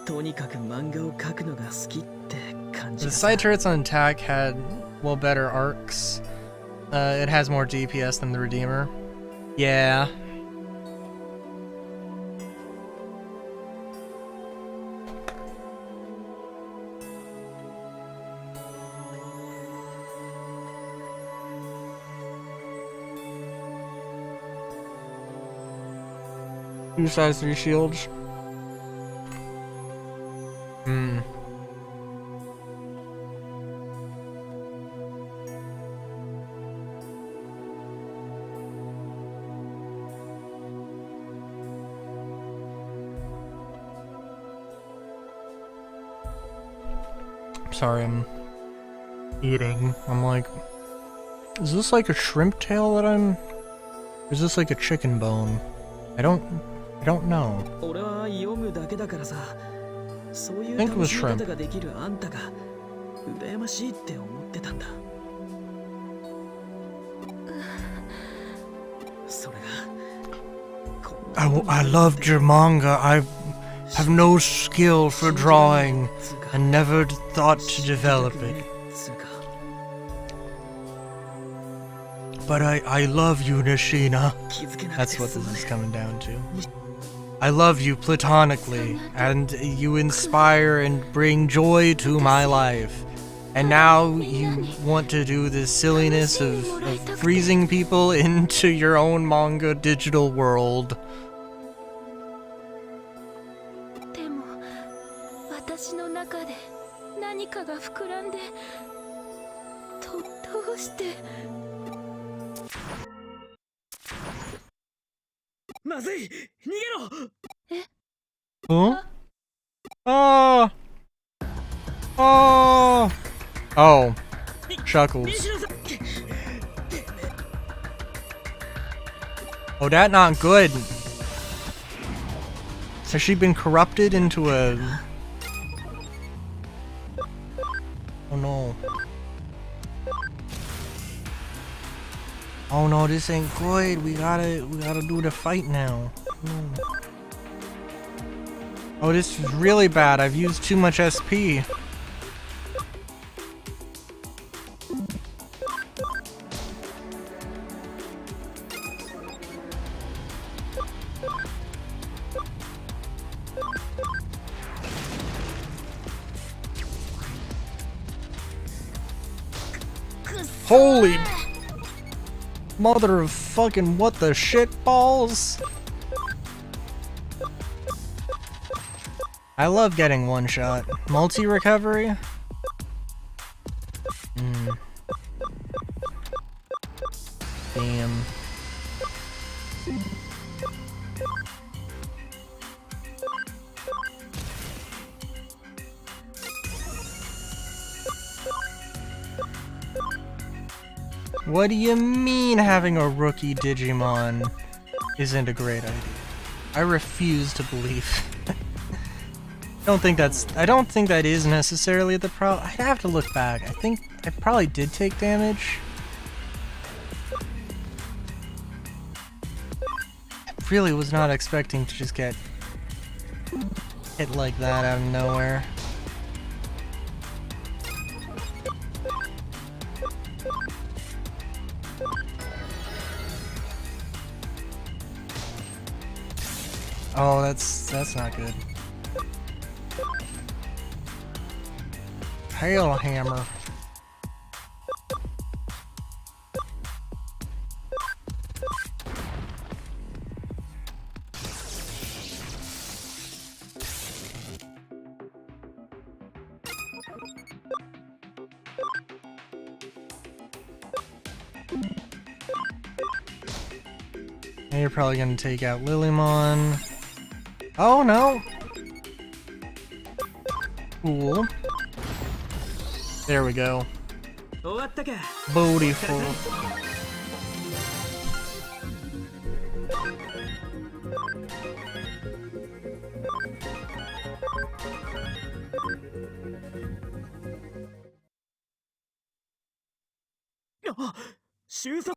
とにかく漫画を描くのが好きって感じ The がさ。 side turrets on attack had, well, better arcs. It has more DPS than the Redeemer. Yeah. Two sides, three shields. Hmm. Sorry, I'm eating. I'm like, is this like a shrimp tail that I'm... Or is this like a chicken bone? I don't know. 俺は読むだけだからさ、そういう I think it 楽 was しみ shrimp. 方ができるあんたが羨ましいって思ってたんだ。それがこんな I loved your manga. I have no skill for drawing つうか and never thought to develop it. つうか But I love you, Nishina. 気づけなくて That's what す this まね is coming down to. I love you platonically, and you inspire and bring joy to my life. And now you want to do this silliness of freezing people into your own manga digital world. でも私の中で何かが膨らんでどうして まずい、逃げろ。 Huh? Oh! Oh! Oh. Chuckles. 西野さん、 Oh, that not good. Has she been corrupted into a... Oh no. Oh no, this ain't good. We gotta do the fight now. No. Oh, this is really bad. I've used too much SP. Holy mother of fucking what the shit balls. I love getting one shot. Multi recovery? Damn. What do you mean having a rookie Digimon isn't a great idea? I refuse to believe. I don't think that is necessarily the problem. I'd have to look back. I think I probably did take damage. I really was not expecting to just get hit like that out of nowhere. Oh, that's not good. Hail hammer. Now you're probably gonna take out Lilymon. Oh no! Cool. There we go. 終わったか。 Beautiful. Ah, 収束。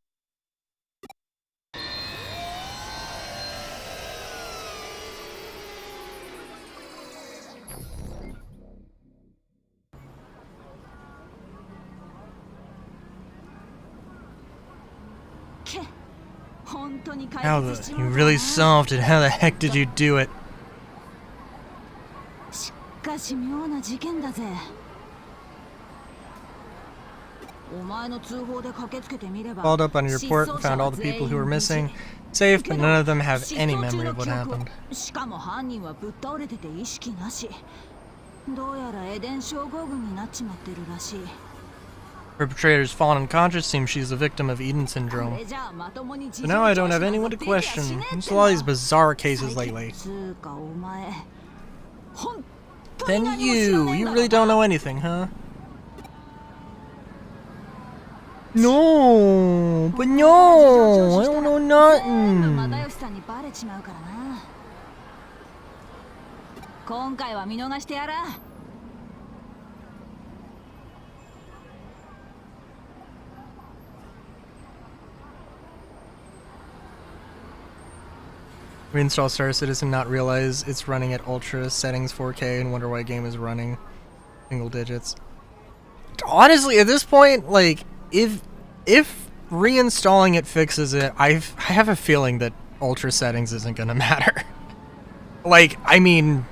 本当に解 How 決し the ちま you う really か solved it. How the heck did you do it? しかし妙な事件だぜ。お前の通報で駆けつけてみれば Followed up on your report and found all the people who were missing. Safe, but none of them have any memory of what happened. しかも犯人はぶっ倒れてて意識なし。どうやらエデン症候群になっちまってるらしい。 Perpetrator's fallen unconscious. Seems she's a victim of Eden syndrome. So now I don't have anyone to question. There's a lot of these bizarre cases lately. Then you really don't know anything, huh? No, but no, I don't know nothing. 今回は見逃してやら。 Reinstall Star Citizen, not realize it's running at ultra settings 4K and wonder why game is running single digits. Honestly, at this point, like, if reinstalling it fixes it, I have a feeling that ultra settings isn't gonna matter. Like, I mean,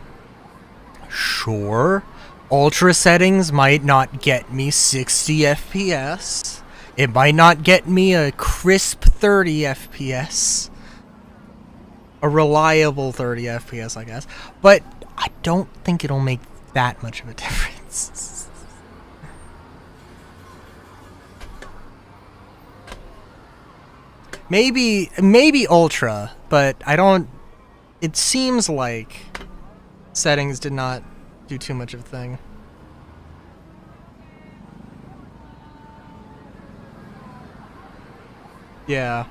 sure, ultra settings might not get me 60 FPS. It might not get me a crisp 30 FPS. A reliable 30 FPS, I guess. But I don't think it'll make that much of a difference. Maybe Ultra, but I don't... It seems like settings did not do too much of a thing. Yeah.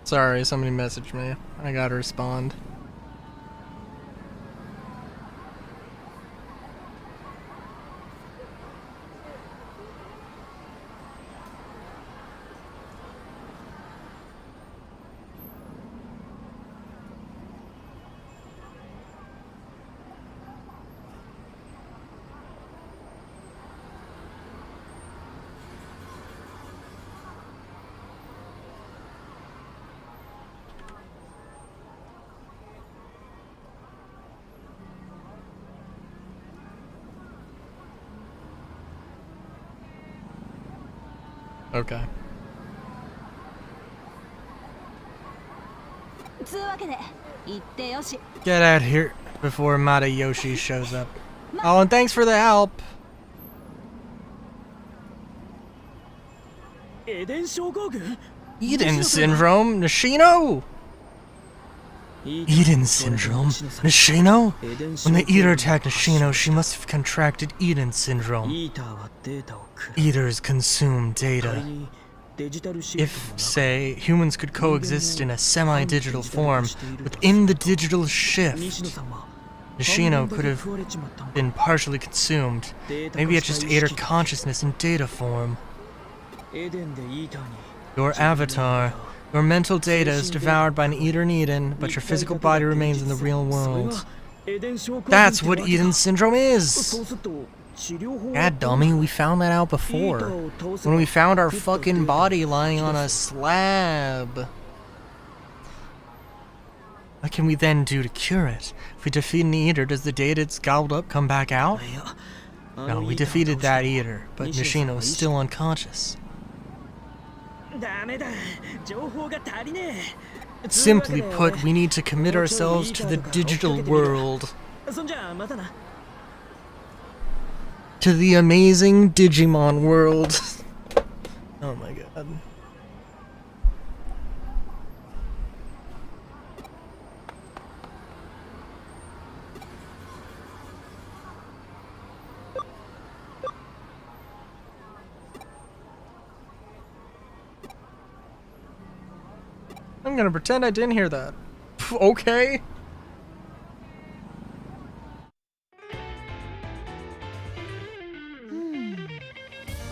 Sorry, somebody messaged me. I gotta respond. Okay. つうわけで行ってよし。 Get out of here before Matayoshi shows up. Oh, and thanks for the help. エデン症候群 Eden syndrome, Nishino. Eden syndrome, Nishino. When the Eater attacked Nishino, she must have contracted Eden syndrome. イーターはデータを食う Eaters consume data. 仮にデジタルシフ If, トの中 say, humans could coexist in a semi-digital form within the digital 西野 shift, さんは Nishino 半分 could だけ have 食われちまったのか been partially consumed. Maybe it just ate her consciousness in data form. エデンでイーターに Your avatar, your mental data is devoured by an Eater in Eden, but your physical body remains in the real それ world. がエデン症候群 That's って what わけだ Eden syndrome is! そうすると治療法は God, dummy, we found that out イータ before. ーを倒せば When we found our ふっとデー fucking タを body lying on a 引き出す slab. What can we then do to cure it? If we defeat an eater, does the data it's gobbled up come back out? いや No, we defeated that eater, but Nishino is still unconscious. ダメだ情報が足りねえ Simply put, we need to commit ourselves to the digital world. そんじゃまたな To the amazing Digimon world. Oh my god. I'm gonna pretend I didn't hear that. Okay.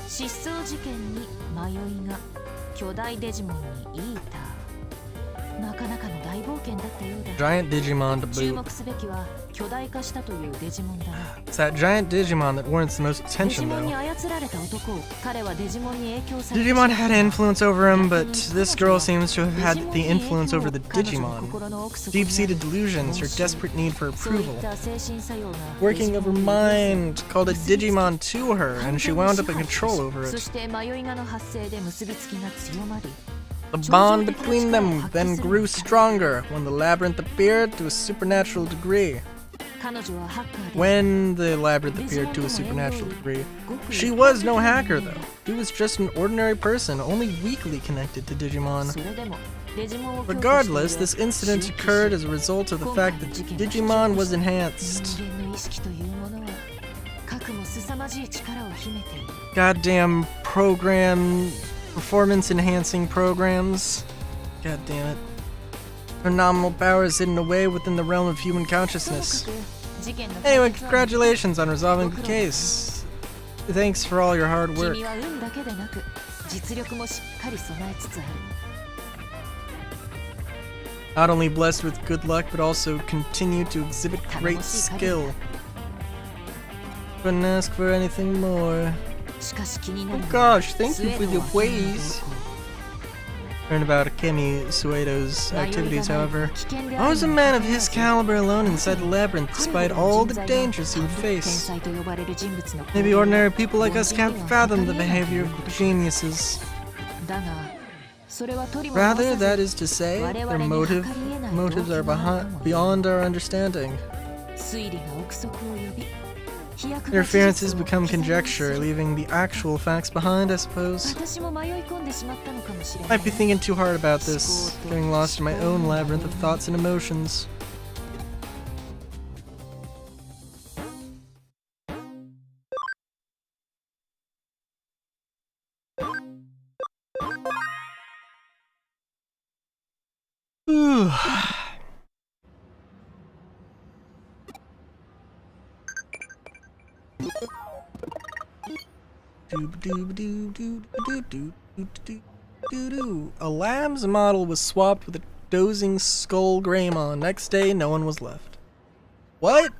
失踪事件に迷いが巨大デジモンにイーターなかなかの大冒険だったようだ Giant Digimon to 注 boot. 目すべきは巨大化したというデジモンだな It's that giant Digimon that warrants the most デジ attention モンに though. 操られた男彼はデジモンに影響され Digimon had influence over him, but this girl seems to have had the influence over the Digimon. Deep-seated delusions, her desperate need for そういっ approval. た精神作用が Working of her mind called a Digimon to her, and she wound up in control over そ it. して迷いがの発生で結びつきが強まり The bond between them then grew stronger when the labyrinth appeared to a supernatural degree. 彼女はハッカーで When the labyrinth appeared to a supernatural degree, she was no hacker though. She was just an ordinary person, only weakly connected to Digimon. それでもデジモンを強化 Regardless, してい this る incident occurred as a result of the fact that Digimon was enhanced. 人間の意識というものは核も凄まじい力を秘めている Goddamn performance enhancing programs. God damn it. Phenomenal powers hidden away within the realm of human ともか consciousness. く事件の Anyway, 解決は congratulations on resolving the case. Thanks for all your hard work. 君は運だけでなく実力もしっかり備えつつある Not only blessed with good luck, but also continue to exhibit great skill. Couldn't ask for anything more. しかし気にな Oh るのは gosh, thank you for 末 your の和平の ways. 動向 Learn about Akemi Suedo's 迷いが activities, ない however. 危険で I ある was a にも man か of かわ his らず caliber alone inside the labyrinth, 彼 despite ほどの all 人 the 材が dangers he would 天 face. 才と呼ばれる人物の Maybe 行動 ordinary people like us 凡 can't 人には fathom the 測りえない behavior of geniuses. だがそれは取りも直 Rather, さず that is to say, 我 their 々に測 motives りえない are 動機があるかも beyond our understanding. 推理が憶測を呼び飛躍 Their が事 appearances 実を become 刻みにす conjecture, る leaving the actual facts behind, I suppose. 私も迷い込んでしまったのかもしれない Might be thinking too hard about this, getting lost in my own labyrinth of thoughts and emotions. Ooh. A lamb's model was swapped with a dozing skull Greymon. Next day, no one was left. What?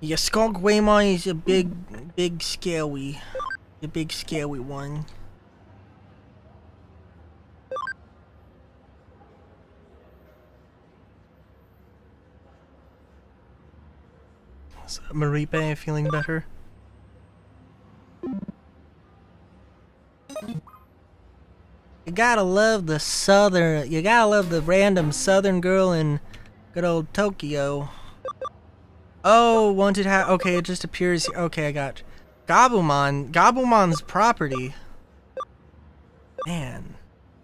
Yeah, Skull Greymon is a big scary. The big scary one. Is Maripe feeling better? You gotta love the random southern girl in good old Tokyo. Oh, okay, it just appears, okay, I got Gabumon's property. Man.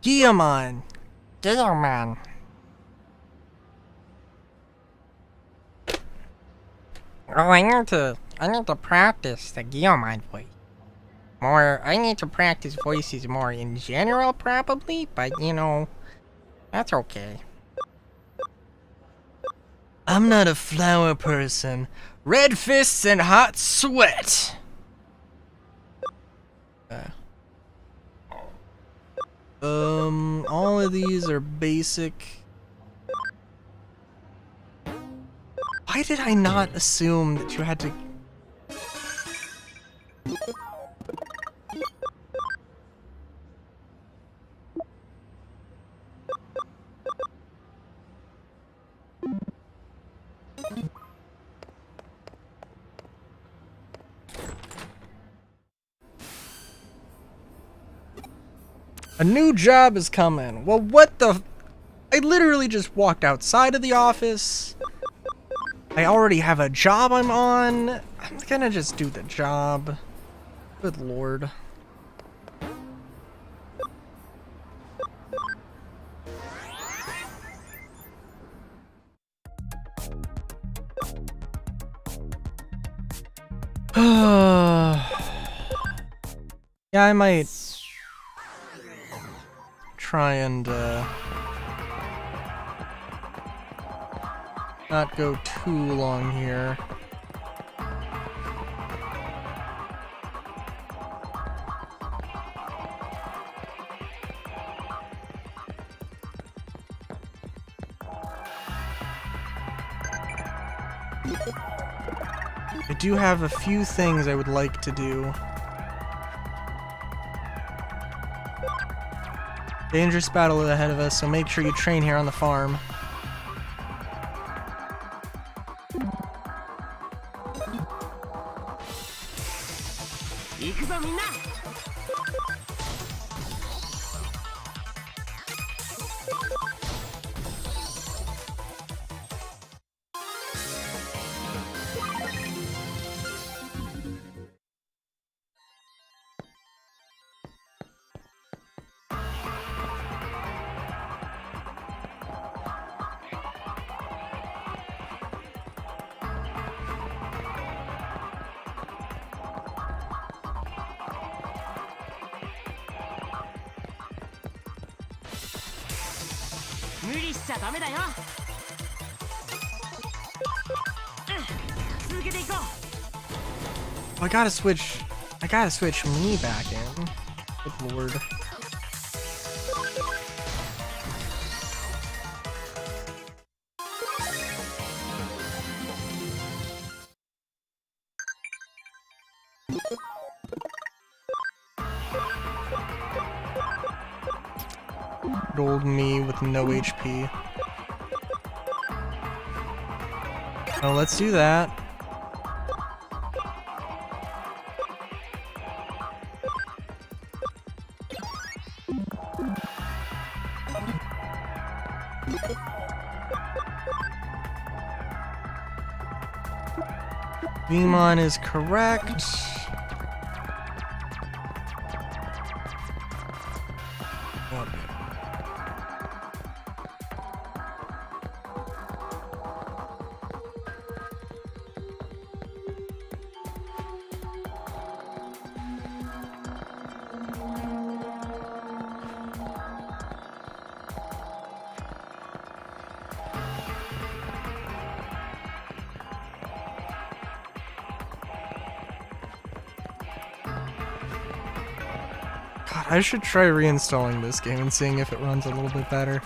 Guillemon. Digimon. Oh, I need to practice the Guillemon voice. I need to practice voices more in general, probably, but you know, that's okay. I'm not a flower person. Red fists and hot sweat. All of these are basic. Why did I not assume that you had to... A new job is coming. Well, what the... I literally just walked outside of the office. I already have a job I'm on. I'm gonna just do the job. Good lord. Yeah, I might try and not go too long here. I do have a few things I would like to do. Dangerous battle ahead of us, so make sure you train here on the farm. Oh, I gotta switch me back in. Good lord. Old me with no HP. Oh, let's do that. Digimon is correct. God, I should try reinstalling this game and seeing if it runs a little bit better.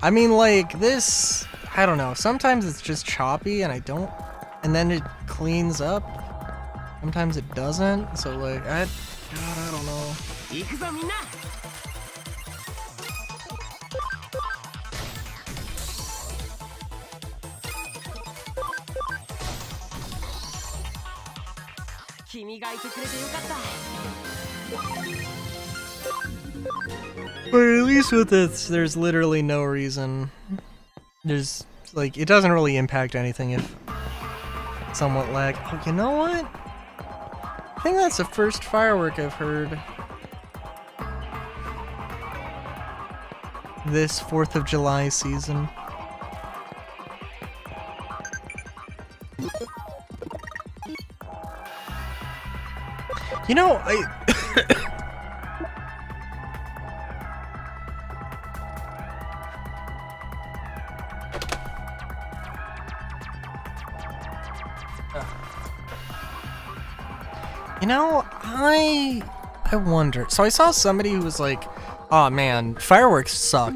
I mean, like, this... I don't know. Sometimes it's just choppy and I don't... And then it cleans up. Sometimes it doesn't. So, like, God, I don't know. But at least with this, there's literally no reason. There's, like, it doesn't really impact anything if somewhat lag. Oh, you know what? I think that's the first firework I've heard this 4th of July season. You know, you know, I wonder. So I saw somebody who was like, "Oh man, fireworks suck."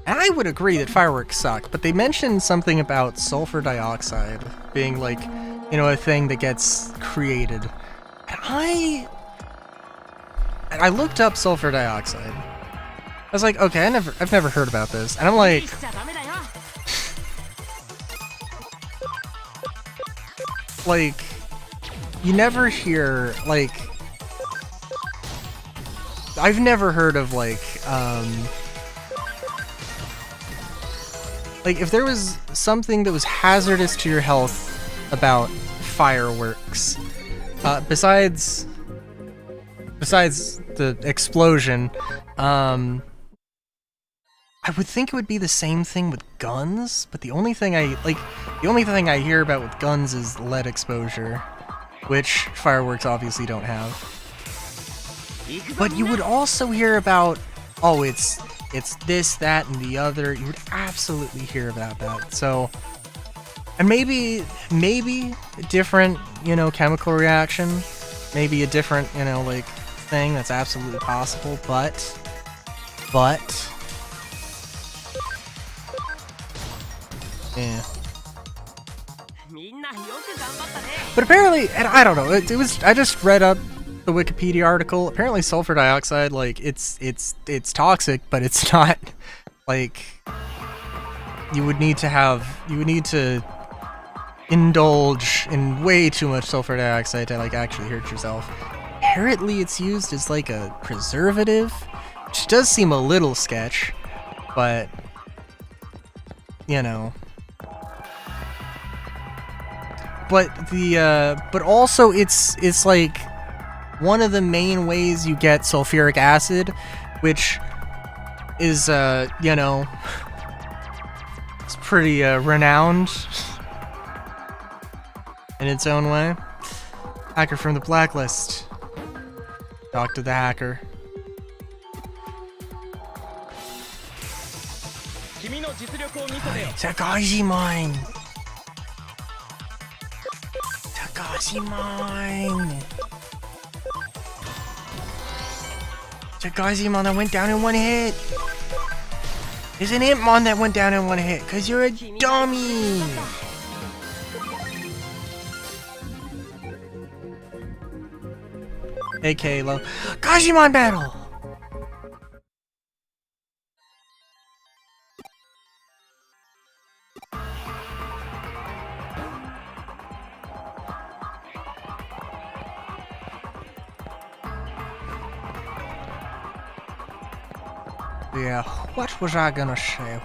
And I would agree that fireworks suck, but they mentioned something about sulfur dioxide being like, you know, a thing that gets created And I looked up sulfur dioxide. I was like, okay, I've never heard about this. And I'm like, しちゃダメだよ。 like, you never hear, like, I've never heard of, like, if there was something that was hazardous to your health about fireworks, besides the explosion, I would think it would be the same thing with guns, but the only thing I hear about with guns is lead exposure, which fireworks obviously don't have. But you would also hear about, oh, it's this, that, and the other. You would absolutely hear about that. So, and maybe a different, chemical reaction, maybe a different, like, thing. That's absolutely possible. But yeah. みんなよく頑張ったね。 But apparently, and I don't know, it was, I just read up the Wikipedia article. Apparently sulfur dioxide, like, it's toxic, but it's not, like, you would need to indulge in way too much sulfur dioxide to, like, actually hurt yourself. Apparently it's used as, like, a preservative, which does seem a little sketch, but, but also it's like one of the main ways you get sulfuric acid, which is it's pretty renowned in its own way. Hacker from the blacklist. Talk to the hacker. 君の実力を見せてよ。 Digimon. Digimon. Digimon that went down in one hit. There's an Impmon that went down in one hit, cause you're a dummy. Hey Kalo. Digimon battle! Yeah, what was I gonna say?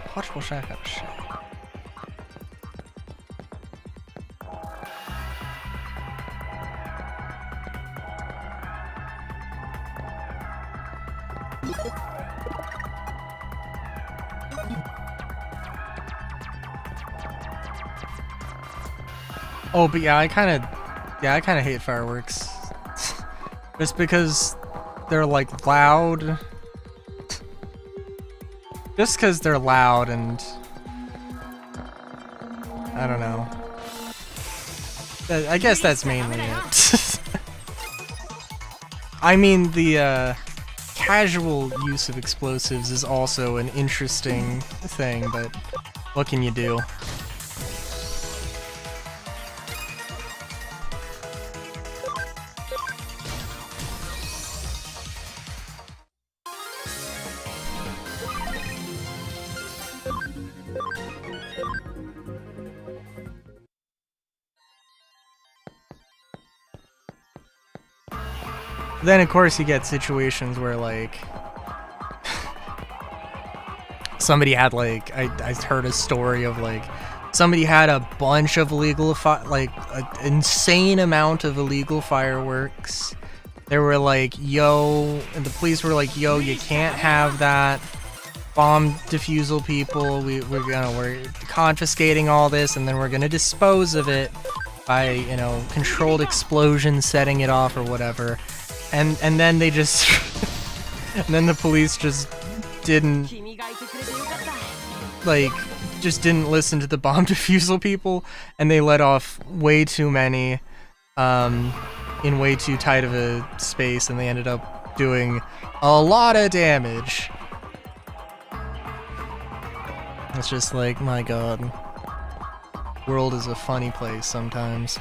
Oh, but yeah, I kind of hate fireworks. Just because they're like loud. Just because they're loud and I don't know. I guess that's mainly it. I mean, the casual use of explosives is also an interesting thing, but what can you do? Then of course you get situations where like somebody had like I heard a story of like somebody had a bunch of illegal like an insane amount of illegal fireworks. They were like, yo, and the police were like, yo, you can't have that. Bomb defusal people, we're confiscating all this and then we're gonna dispose of it by, controlled explosion setting it off or whatever. And then they just and then the police just didn't listen to the bomb defusal people, and they let off way too many in way too tight of a space, and they ended up doing a lot of damage. It's just like, my god. World is a funny place sometimes.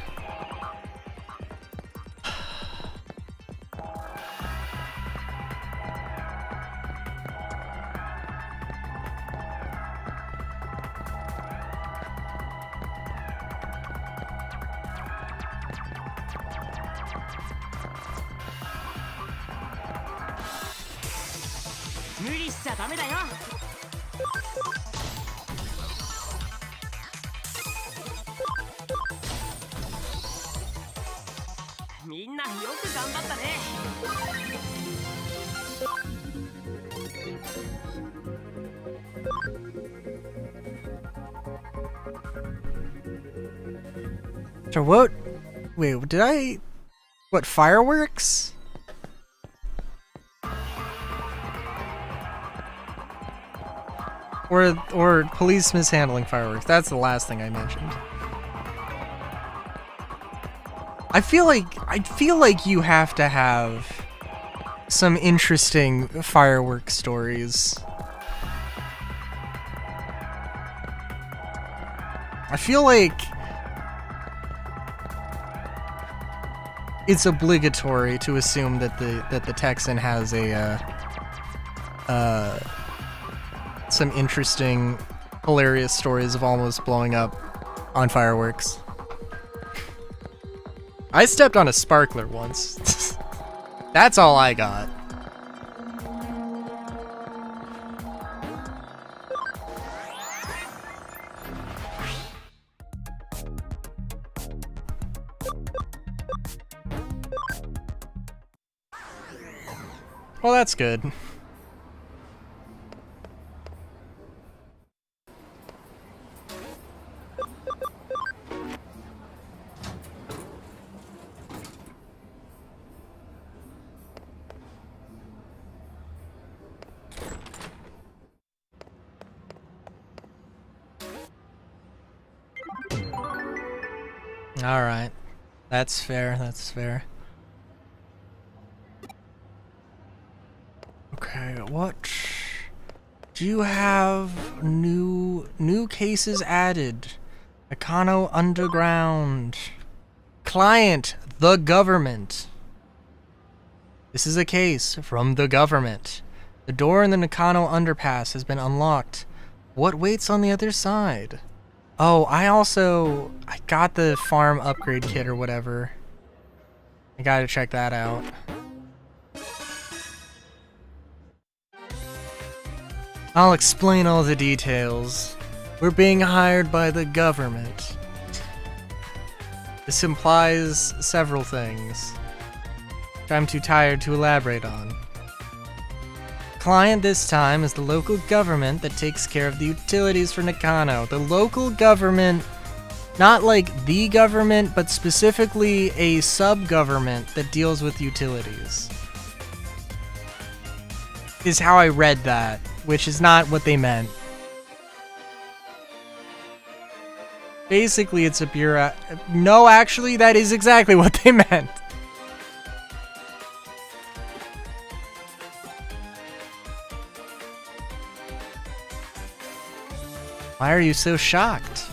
ちゃダメだよ。みんなよく頑張ったね。So what? Wait, did I? What, fireworks? Or police mishandling fireworks. That's the last thing I mentioned. I feel like you have to have some interesting fireworks stories. I feel like it's obligatory to assume that the Texan has a some interesting, hilarious stories of almost blowing up on fireworks. I stepped on a sparkler once. That's all I got. Well, that's good. All right. That's fair. That's fair. Okay, what do you have? New cases added. Nakano Underground. Client, the government. This is a case from the government. The door in the Nakano underpass has been unlocked. What waits on the other side? Oh, I got the farm upgrade kit or whatever. I gotta check that out. I'll explain all the details. We're being hired by the government. This implies several things, which I'm too tired to elaborate on. Client this time is the local government that takes care of the utilities for Nakano. The local government, not like the government, but specifically a sub-government that deals with utilities, is how I read that, which is not what they meant. Basically, it's a bureau. No, actually, that is exactly what they meant. Why are you so shocked?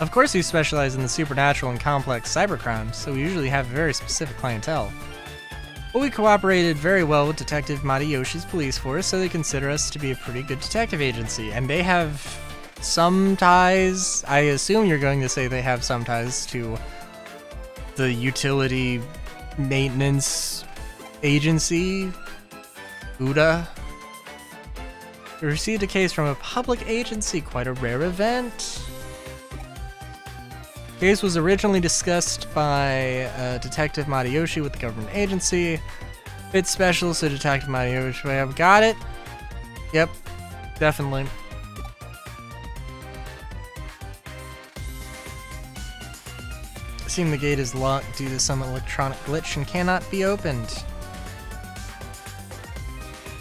Of course you specialize in the supernatural and complex cybercrimes, so we usually have a very specific clientele. But we cooperated very well with Detective Matayoshi's police force, so they consider us to be a pretty good detective agency. And they have some ties. I assume you're going to say they have some ties to the utility maintenance agency, UDA. We received a case from a public agency, quite a rare event. The case was originally discussed by Detective Matayoshi with the government agency. Bit special, so Detective Matayoshi, I've got it. Yep, definitely. It seems the gate is locked due to some electronic glitch and cannot be opened.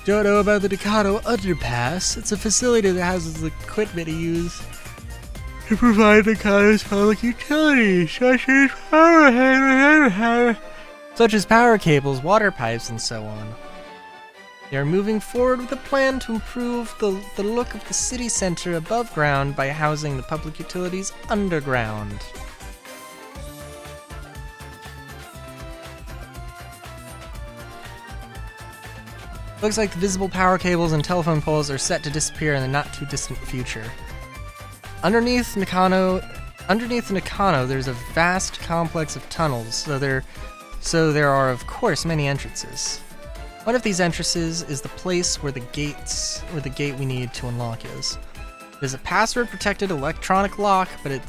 Don't know about the Nakano Underpass. It's a facility that houses the equipment used to provide Nakano's public utilities, such as power cables, water pipes, and so on. They are moving forward with a plan to improve the look of the city center above ground by housing the public utilities underground. Looks like the visible power cables and telephone poles are set to disappear in the not-too-distant future. Underneath Nakano, there's a vast complex of tunnels, so there are, of course, many entrances. One of these entrances is the place where the gate we need to unlock is. It is a password-protected electronic lock, but it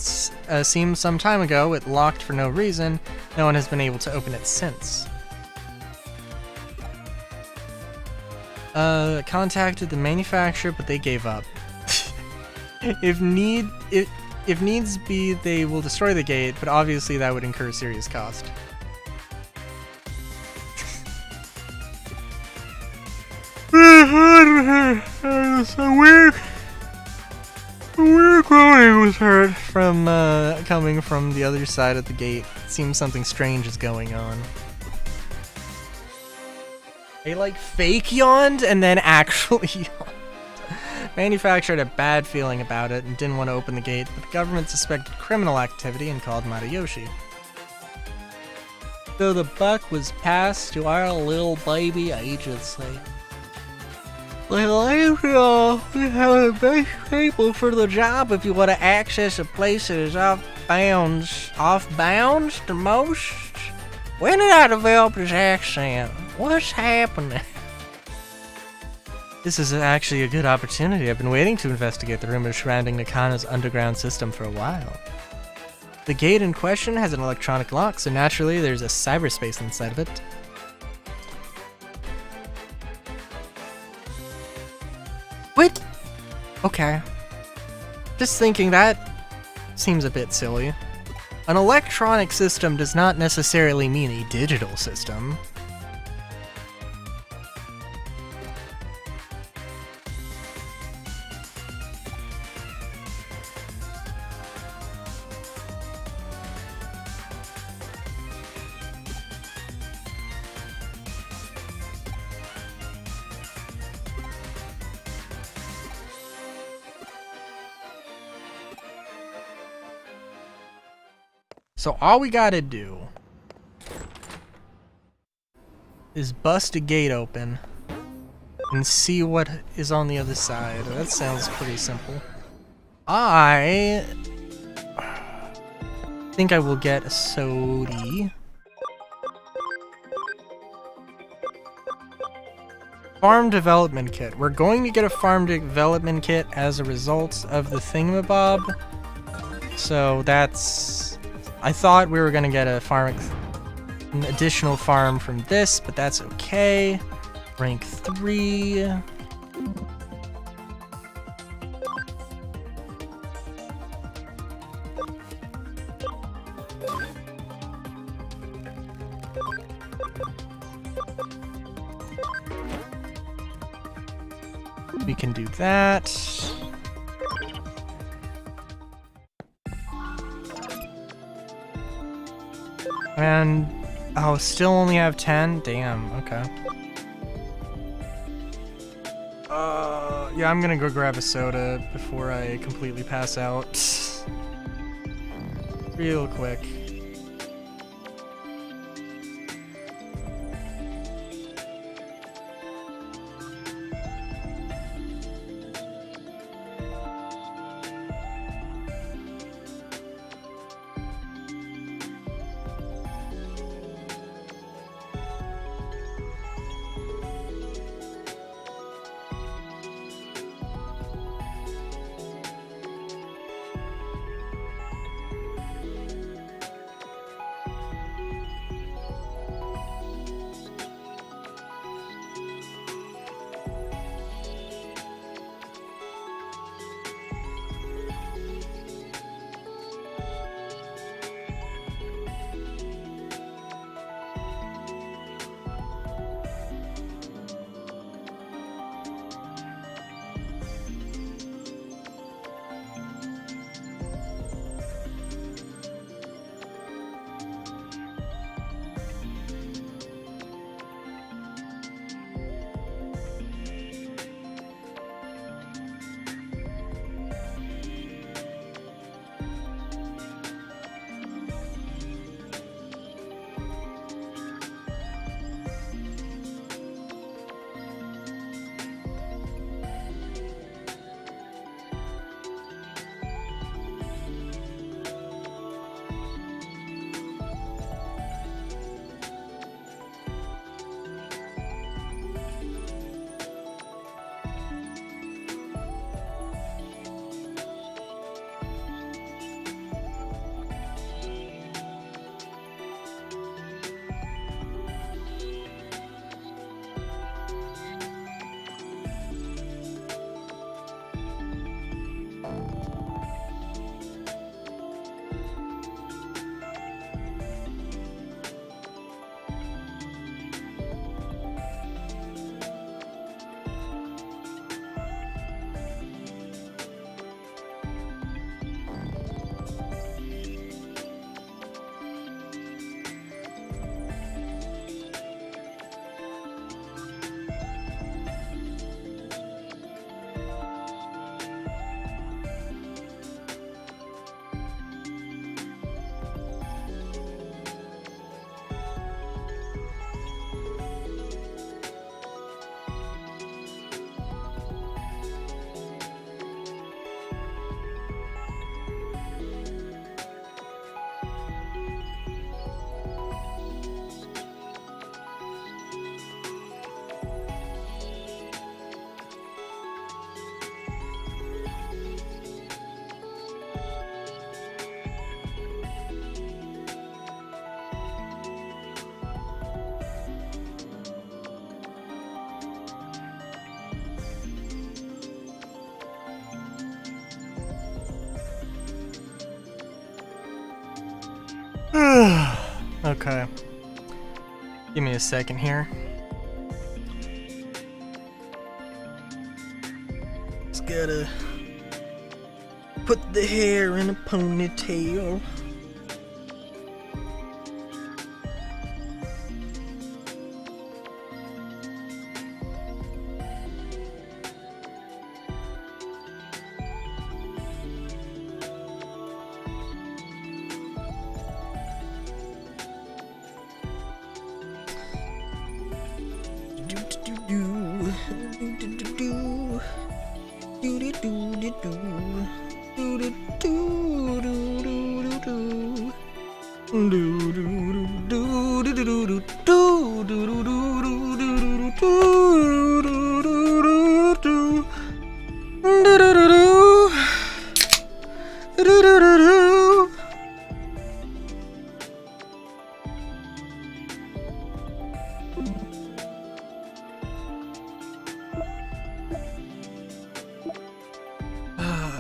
seems some time ago it locked for no reason. No one has been able to open it since. Contacted the manufacturer, but they gave up. If needs be, they will destroy the gate, but obviously that would incur serious cost. A weird groaning was heard from coming from the other side of the gate. It seems something strange is going on. They like fake yawned and then actually yawned. Manufacturer had a bad feeling about it and didn't want to open the gate, but the government suspected criminal activity and called Matayoshi. So the buck was passed to our little baby agency. Well, we have the best people for the job if you want to access a place that is off bounds the most. When did I develop this accent? What's happening? This is actually a good opportunity. I've been waiting to investigate the rumors surrounding Nakano's underground system for a while. The gate in question has an electronic lock, so naturally there's a cyberspace inside of it. What? Okay. Just thinking that seems a bit silly. An electronic system does not necessarily mean a digital system. So all we gotta do is bust a gate open and see what is on the other side. That sounds pretty simple. I think I will get a sodi. Farm development kit. We're going to get a farm development kit as a result of the thingamabob. So that's... I thought we were gonna get an additional farm from this, but that's okay. Rank 3. We can do that. And oh, still only have 10? Damn, okay. Yeah, I'm gonna go grab a soda before I completely pass out. Real quick. Okay. Give me a second here. Just gotta put the hair in a ponytail.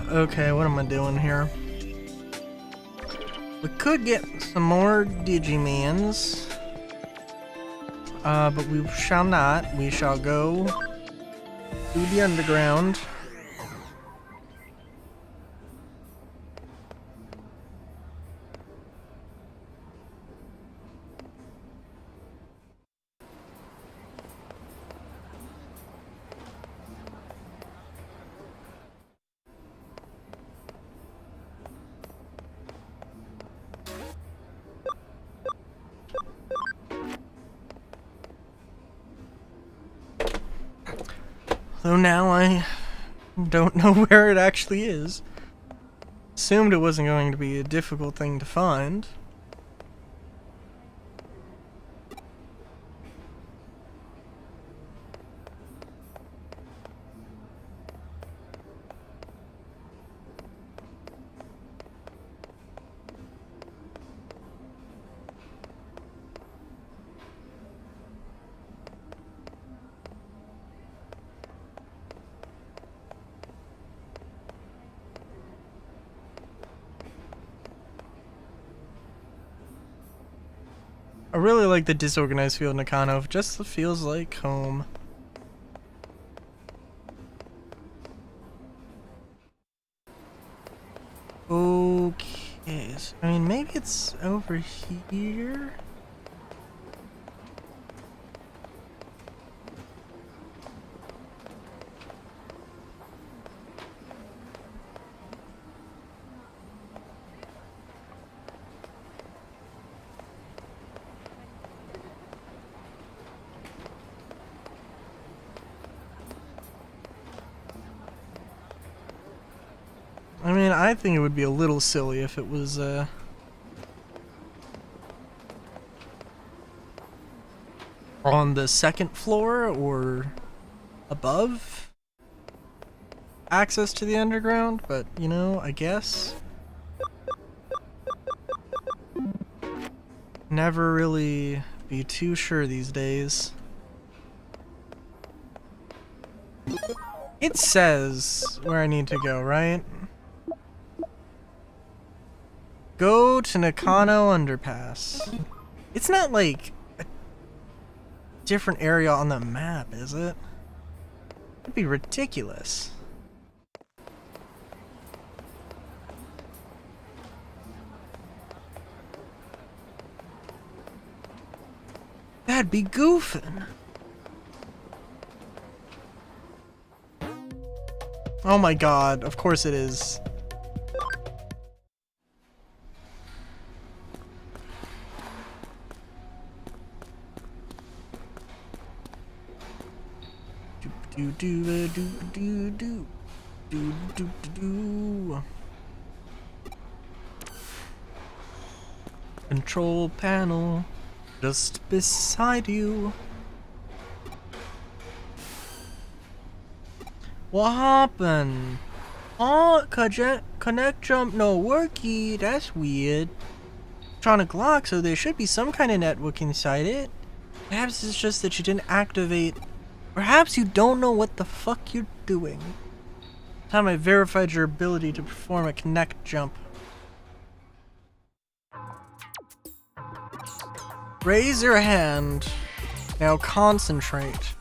Okay, what am I doing here? We could get some more Digimons, but we shall not. We shall go to the underground. Though now I don't know where it actually is. Assumed it wasn't going to be a difficult thing to find. I really like the disorganized field Nakano. It just feels like home. Okay, so, I mean, maybe it's over here? I mean, I think it would be a little silly if it was, on the second floor or above access to the underground, but, you know, I guess. Never really be too sure these days. It says where I need to go, right? Go to Nakano Underpass. It's not like a different area on the map, is it? It'd be ridiculous. That'd be goofing. Oh my god, of course it is. Do do do do do do do do. Control panel just beside you. What happened? Oh, connect jump no worky. That's weird. Electronic lock, so there should be some kind of network inside it. Perhaps it's just that you didn't activate. Perhaps you don't know what the fuck you're doing. Time I verified your ability to perform a connect jump. Raise your hand. Now concentrate.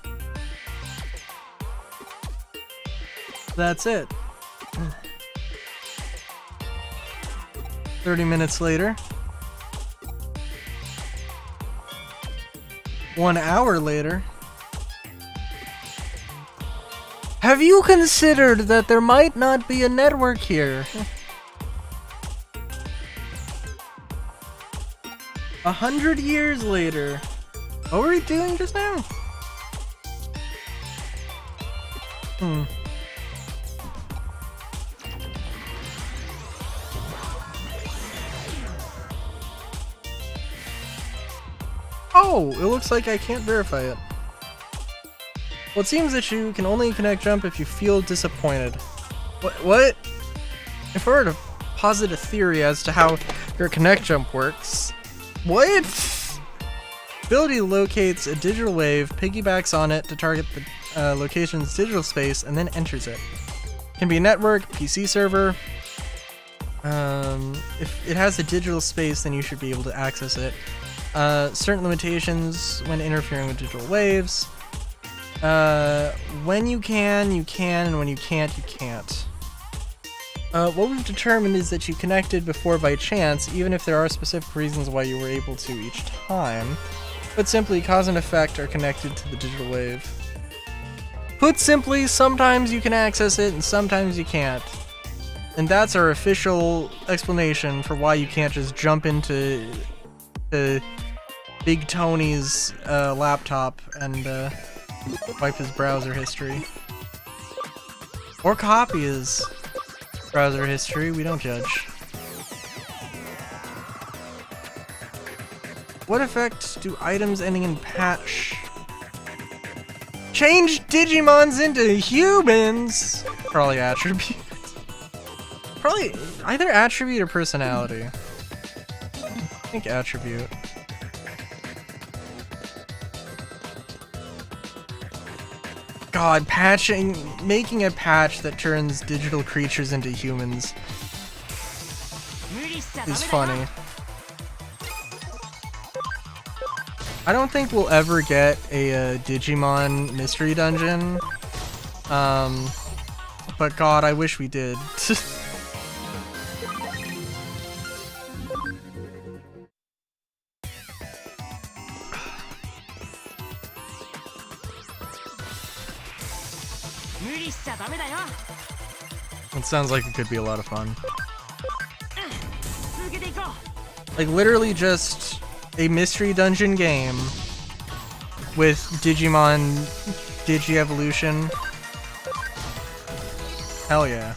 That's it. 30 minutes later. 1 hour later. Have you considered that there might not be a network here? 100 years later. What were we doing just now? Oh, it looks like I can't verify it. Well, it seems that you can only connect jump if you feel disappointed. What? If I were to posit a theory as to how your connect jump works... What? Ability locates a digital wave, piggybacks on it to target the location's digital space, and then enters it. Can be a network, PC server. If it has a digital space, then you should be able to access it. Certain limitations when interfering with digital waves. When you can, and when you can't, you can't. What we've determined is that you connected before by chance, even if there are specific reasons why you were able to each time. But simply, cause and effect are connected to the digital wave. Put simply, sometimes you can access it and sometimes you can't. And that's our official explanation for why you can't just jump into Big Tony's laptop and wipe his browser history. Or copy his browser history, we don't judge. What effect do items ending in patch change Digimons into humans? Probably attribute. Probably either attribute or personality. I think attribute. God, making a patch that turns digital creatures into humans is funny. I don't think we'll ever get a Digimon mystery dungeon. But God, I wish we did. It sounds like it could be a lot of fun. Like literally just a mystery dungeon game with Digimon Digi-Evolution. Hell yeah.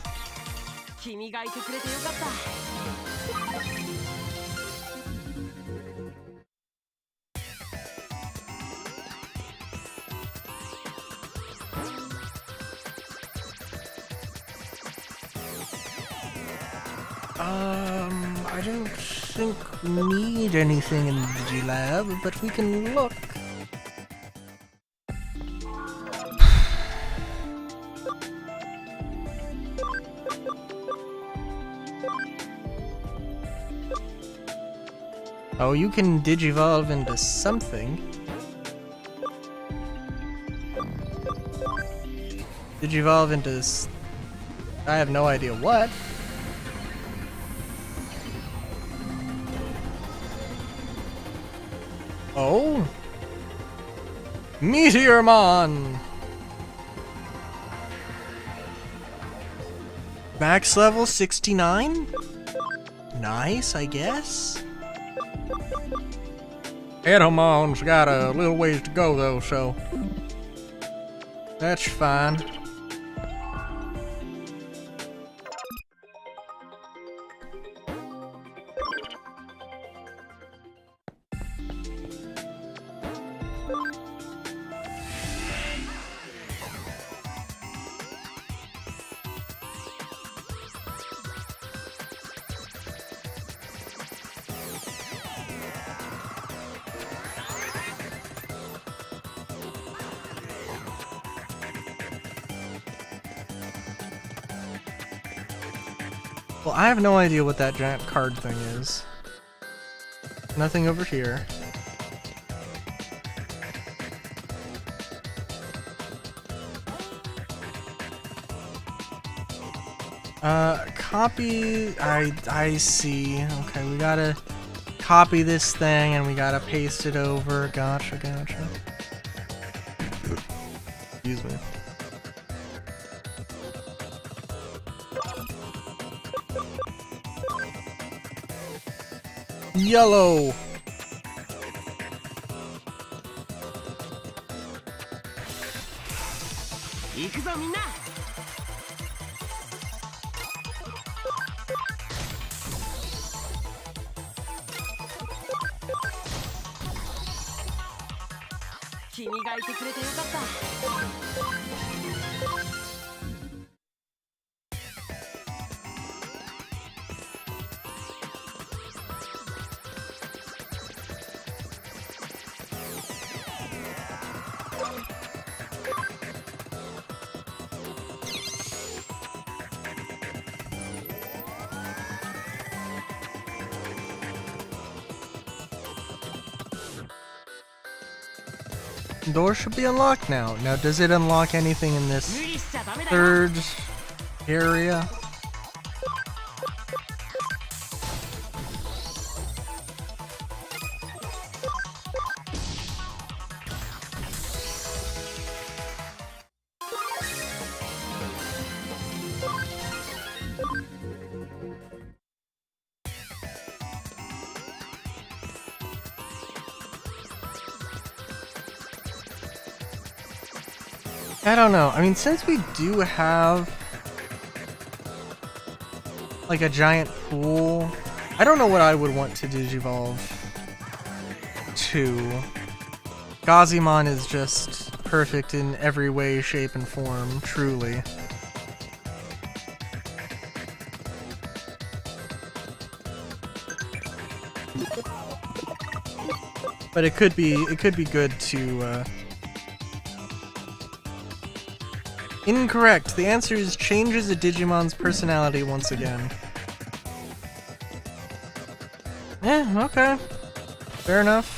I don't think we need anything in the Digilab, but we can look. Oh, you can digivolve into something. Digivolve into I have no idea what. Oh? Meteormon! Max level 69? Nice, I guess. Edomon's got a little ways to go though, so that's fine. Well, I have no idea what that giant card thing is. Nothing over here. Copy. I see. Okay, we gotta copy this thing and we gotta paste it over. Gotcha. Excuse me. Yellow. Door should be unlocked now. Now, does it unlock anything in this third area? I don't know. I mean, since we do have like a giant pool, I don't know what I would want to digivolve to. Gazimon is just perfect in every way, shape, and form, truly. But it could be good to Incorrect. The answer is changes a Digimon's personality once again. Yeah, okay. Fair enough.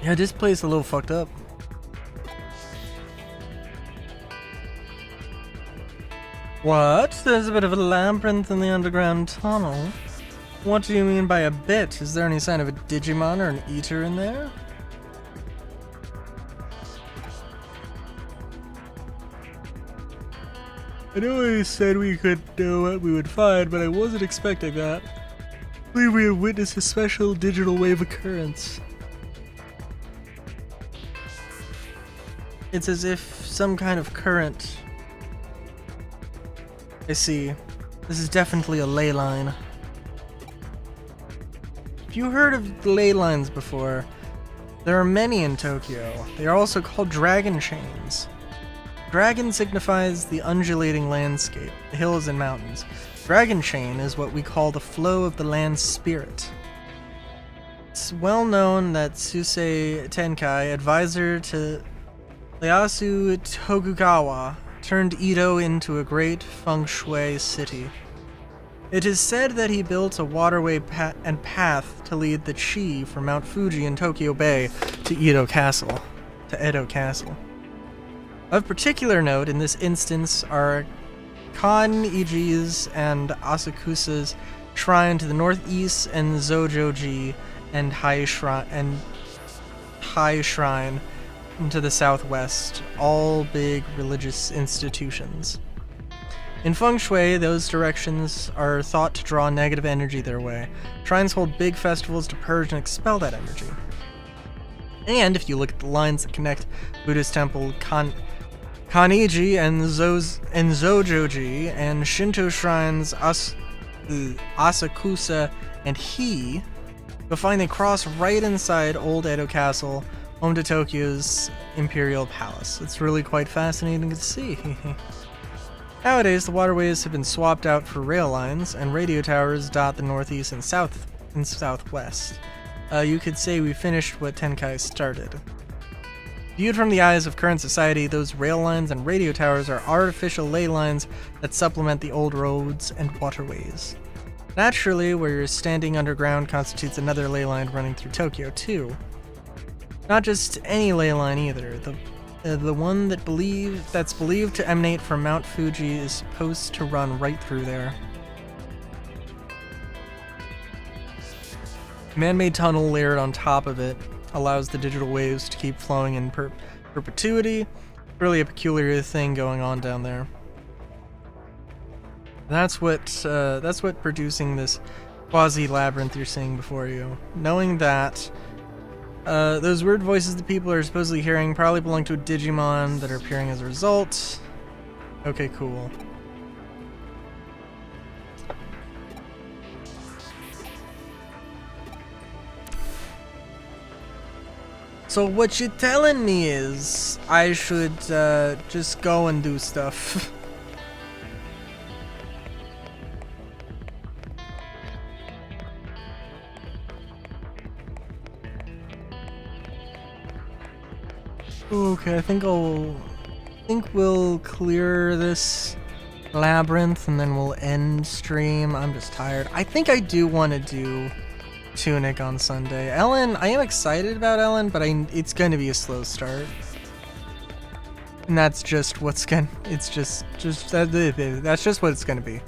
Yeah, this place is a little fucked up. What? There's a bit of a labyrinth in the underground tunnel. What do you mean by a bit? Is there any sign of a Digimon or an Eater in there? I know I said we could know what we would find, but I wasn't expecting that. I believe we have witnessed a special digital wave occurrence. It's as if some kind of current. I see. This is definitely a ley line. If you heard of ley lines before, there are many in Tokyo. They are also called dragon chains. Dragon signifies the undulating landscape, the hills and mountains. Dragon chain is what we call the flow of the land's spirit. It's well known that Susei Tenkai, advisor to Ieyasu Tokugawa, turned Edo into a great feng shui city. It is said that he built a waterway and path to lead the chi from Mount Fuji in Tokyo Bay to Edo Castle. Of particular note in this instance are Kan-Iji's and Asakusa's shrine to the northeast and Zojoji and Hai Shrine to the southwest, all big religious institutions. In feng shui, those directions are thought to draw negative energy their way. Shrines hold big festivals to purge and expel that energy. And if you look at the lines that connect Buddhist temple Kaniji and Zojoji and Shinto shrines Asakusa and Hi, you'll find they cross right inside Old Edo Castle, home to Tokyo's Imperial Palace. It's really quite fascinating to see. Nowadays, the waterways have been swapped out for rail lines, and radio towers dot the northeast and southwest. You could say we finished what Tenkai started. Viewed from the eyes of current society, those rail lines and radio towers are artificial ley lines that supplement the old roads and waterways. Naturally, where you're standing underground constitutes another ley line running through Tokyo, too. Not just any ley line either. The one that's believed to emanate from Mount Fuji is supposed to run right through there. Man-made tunnel layered on top of it allows the digital waves to keep flowing in perpetuity. Really a peculiar thing going on down there. That's what producing this quasi-labyrinth you're seeing before you. Knowing that those weird voices the people are supposedly hearing probably belong to a Digimon that are appearing as a result. Okay, cool. So what you're telling me is I should just go and do stuff. Okay, I think we'll clear this labyrinth and then we'll end stream. I'm just tired. I think I do want to do Tunic on Sunday. Ellen, I am excited about Ellen, but it's going to be a slow start. And that's just what's going to... That's just what it's going to be.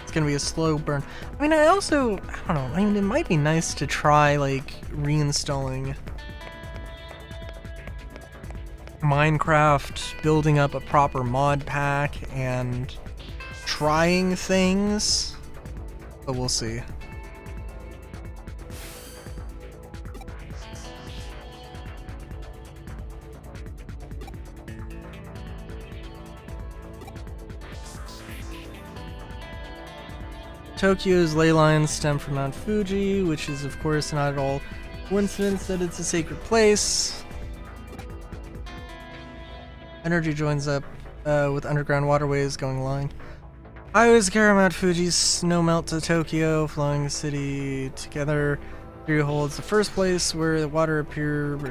It's going to be a slow burn. I mean, I don't know. I mean, it might be nice to try, like, reinstalling Minecraft, building up a proper mod pack, and trying things. But we'll see. Tokyo's ley lines stem from Mount Fuji, which is of course not at all coincidence that it's a sacred place. Energy joins up with underground waterways going along. Highways carry Mount Fuji's snow melt to Tokyo, flowing the city together. Here holds the first place where the water appears.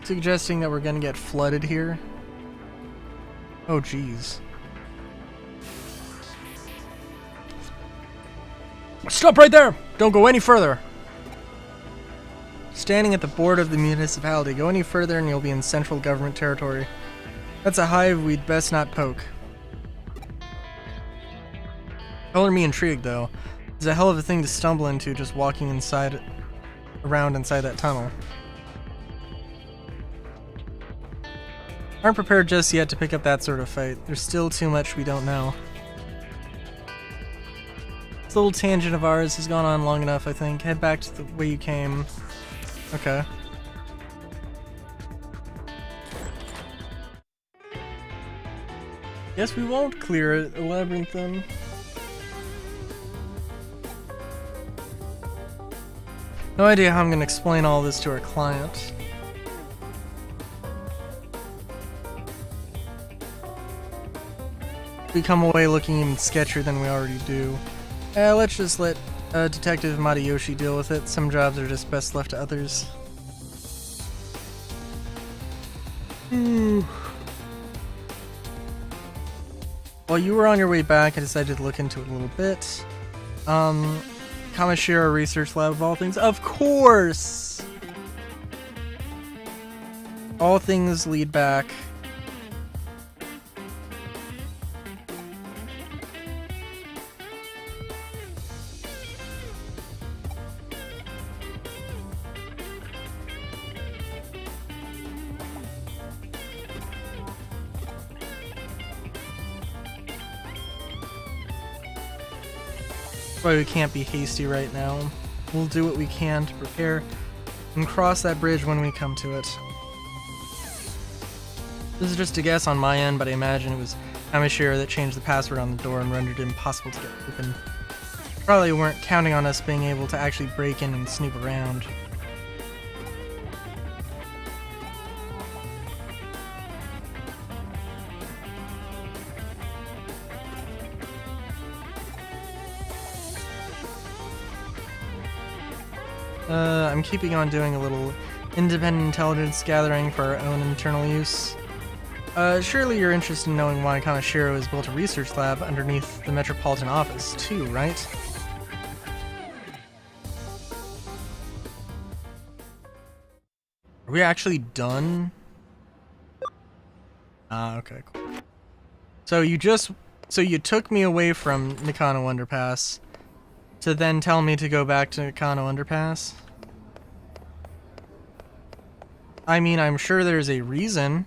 Suggesting that we're gonna get flooded here. Oh, jeez. Stop right there! Don't go any further! Standing at the border of the municipality. Go any further and you'll be in central government territory. That's a hive we'd best not poke. Color me intrigued, though. It's a hell of a thing to stumble into just walking around inside that tunnel. Aren't prepared just yet to pick up that sort of fight. There's still too much we don't know. This little tangent of ours has gone on long enough, I think. Head back to the way you came. Okay. Guess we won't clear it, a labyrinth then. No idea how I'm gonna explain all this to our client. We come away looking even sketchier than we already do. Let's just let Detective Matayoshi deal with it. Some jobs are just best left to others. While you were on your way back, I decided to look into it a little bit. Kamishiro Research Lab of all things. Of course! All things lead back. Why we can't be hasty right now. we'll do what we can to prepare and cross that bridge when we come to it. This is just a guess on my end, but I imagine it was Amashira that changed the password on the door and rendered it impossible to get open. Probably weren't counting on us being able to actually break in and snoop around. I'm keeping on doing a little independent intelligence gathering for our own internal use. Surely you're interested in knowing why Kanashiro has built a research lab underneath the Metropolitan Office, too, right? Are we actually done? Ah, okay, cool. So you took me away from Nakano Underpass to then tell me to go back to Nakano Underpass? I mean, I'm sure there's a reason.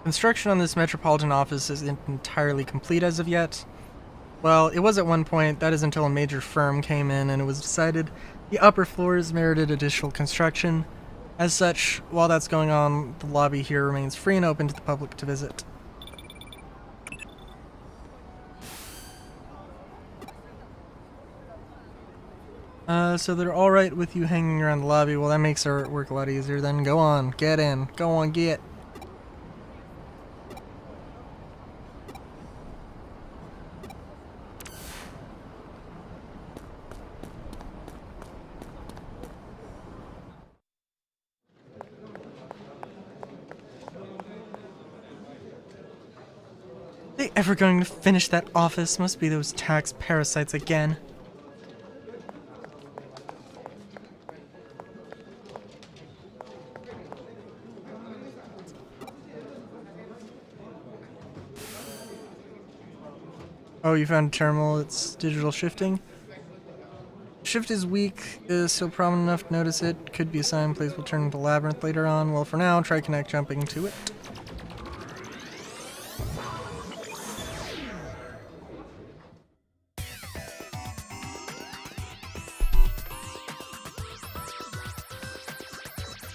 Construction on this Metropolitan Office isn't entirely complete as of yet. Well, it was at one point, that is until a major firm came in and it was decided the upper floors merited additional construction. As such, while that's going on, the lobby here remains free and open to the public to visit. So they're alright with you hanging around the lobby. Well, that makes our work a lot easier then. Go on, get in. Go on, get. Are they ever going to finish that office? Must be those tax parasites again. Oh, you found a terminal. It's digital shifting. Shift is weak, is still prominent enough to notice it. Could be a sign place will turn into labyrinth later on. Well, for now, try connect jumping to it.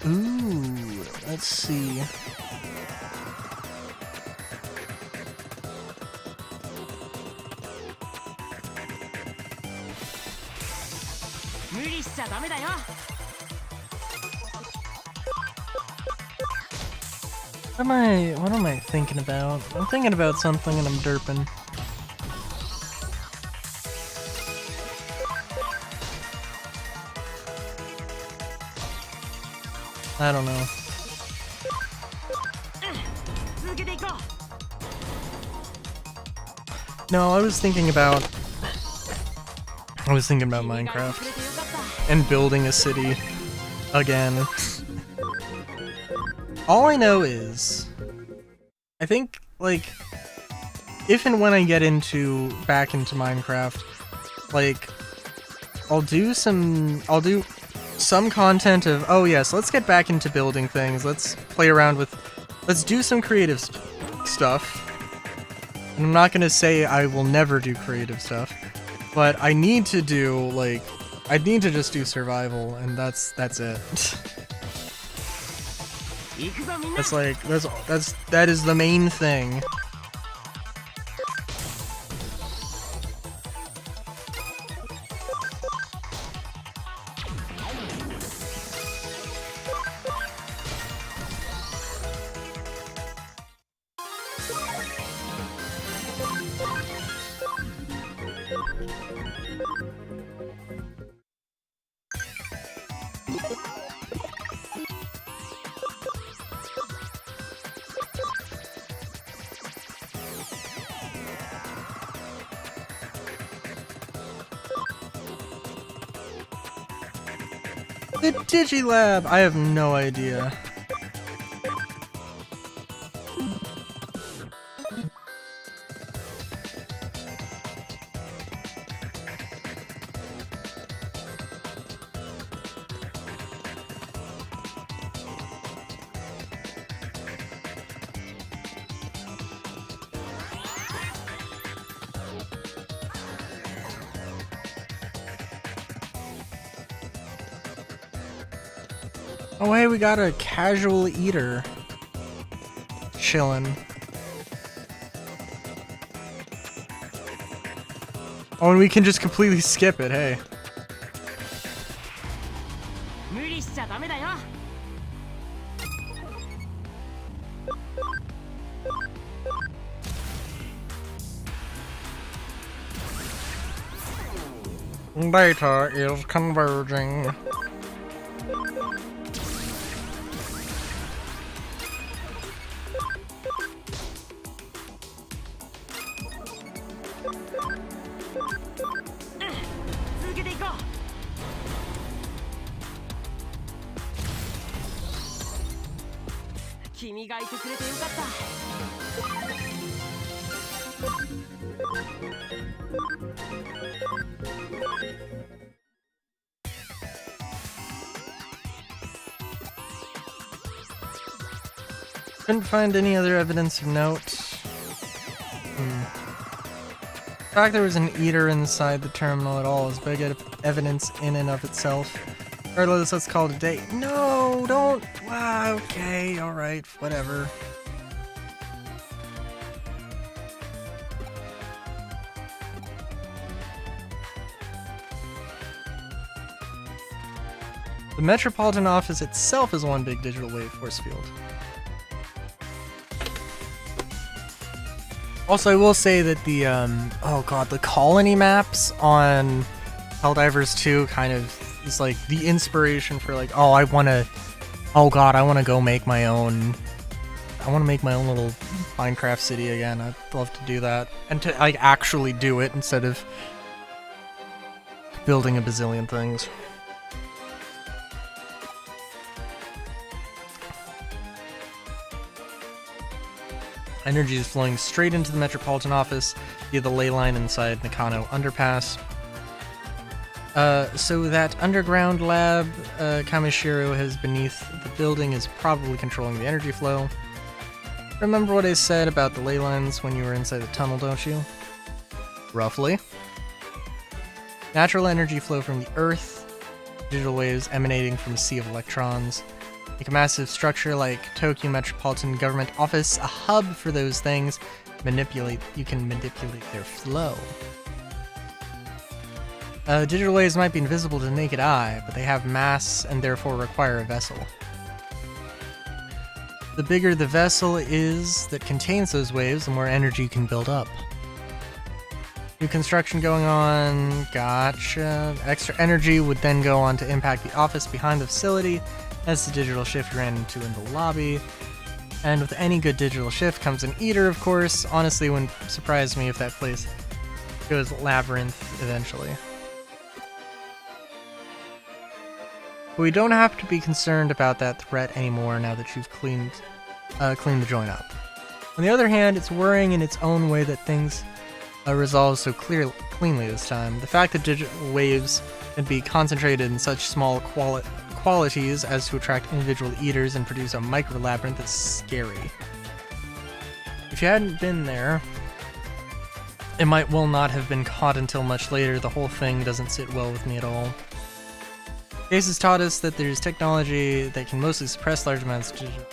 Ooh, let's see. What am I thinking about? I'm thinking about something and I'm derping. I don't know. No, I was thinking about Minecraft and building a city again. All I know is, I think, like, if and when I get back into Minecraft, like, I'll do some content of, oh yes, let's get back into building things, let's play around with, let's do some creative stuff. And I'm not gonna say I will never do creative stuff, but I need to do, like, I need to just do survival, and that's it. That's like, that is the main thing. The Digilab! I have no idea. Oh hey, we got a casual eater chillin'. Oh, and we can just completely skip it, hey. 無理しちゃダメだよ。 Data is converging. Couldn't find any other evidence of note. The fact there was an eater inside the terminal at all is big evidence in and of itself. Regardless, let's call it a day. No, don't. Wow, okay, alright, whatever. The Metropolitan Office itself is one big digital wave force field. Also, I will say that the, the colony maps on Helldivers 2 kind of is like the inspiration for like, I want to go make my own, little Minecraft city again. I'd love to do that. And to like actually do it instead of building a bazillion things. Energy is flowing straight into the Metropolitan Office via the ley line inside Nakano Underpass. So that underground lab Kamishiro has beneath the building is probably controlling the energy flow. Remember what I said about the ley lines when you were inside the tunnel, don't you? Roughly. Natural energy flow from the Earth, digital waves emanating from a sea of electrons. Make a massive structure like Tokyo Metropolitan Government Office a hub for those things. You can manipulate their flow. Digital waves might be invisible to the naked eye, but they have mass and therefore require a vessel. The bigger the vessel is that contains those waves, the more energy you can build up. New construction going on, gotcha. Extra energy would then go on to impact the office behind the facility, as the digital shift ran into in the lobby. And with any good digital shift comes an eater, of course. Honestly, wouldn't surprise me if that place goes labyrinth eventually. But we don't have to be concerned about that threat anymore now that you've cleaned the joint up. On the other hand, it's worrying in its own way that things resolve so cleanly this time. The fact that digital waves can be concentrated in such small qualities as to attract individual eaters and produce a micro-labyrinth is scary. If you hadn't been there, it might well not have been caught until much later. The whole thing doesn't sit well with me at all. Case has taught us that there's technology that can mostly suppress large amounts of digital.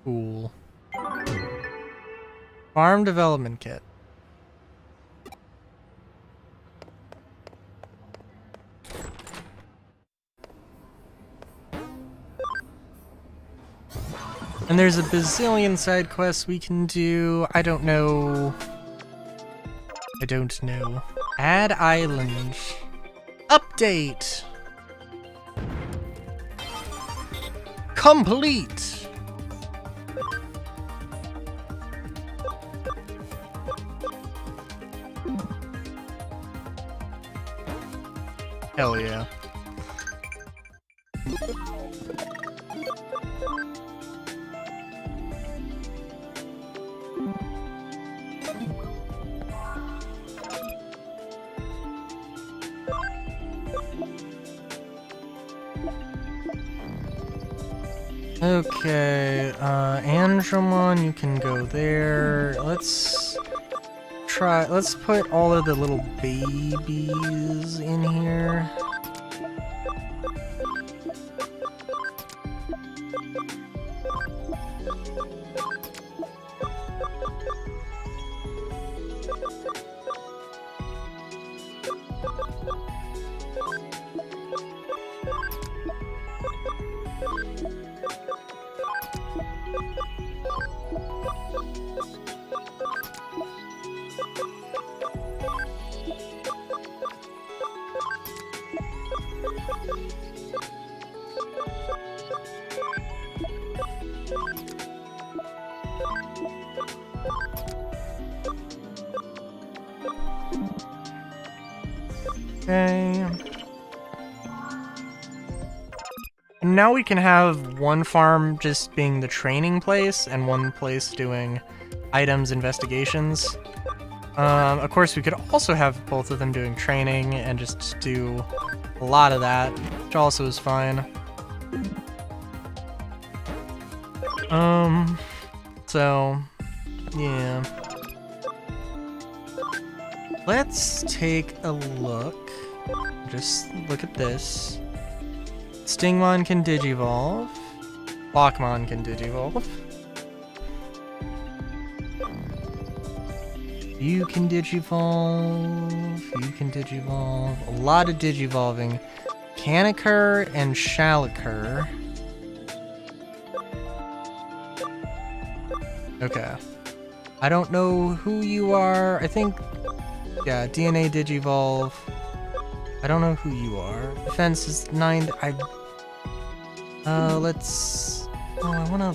Cool. Farm development kit. And there's a bazillion side quests we can do. I don't know. Add island. Update. Complete. Hell yeah. Okay, Andromon, you can go there. Let's put all of the little babies in here. Okay. And now we can have one farm just being the training place and one place doing items investigations. Of course, we could also have both of them doing training and just do a lot of that, which also is fine. So, yeah. Let's take a look. Just look at this. Stingmon can Digivolve. Lockmon can Digivolve. You can Digivolve. You can Digivolve. A lot of Digivolving can occur and shall occur. Okay. I don't know who you are. I think, yeah, DNA Digivolve. I don't know who you are. Defense is 9. Let's. Oh, I wanna.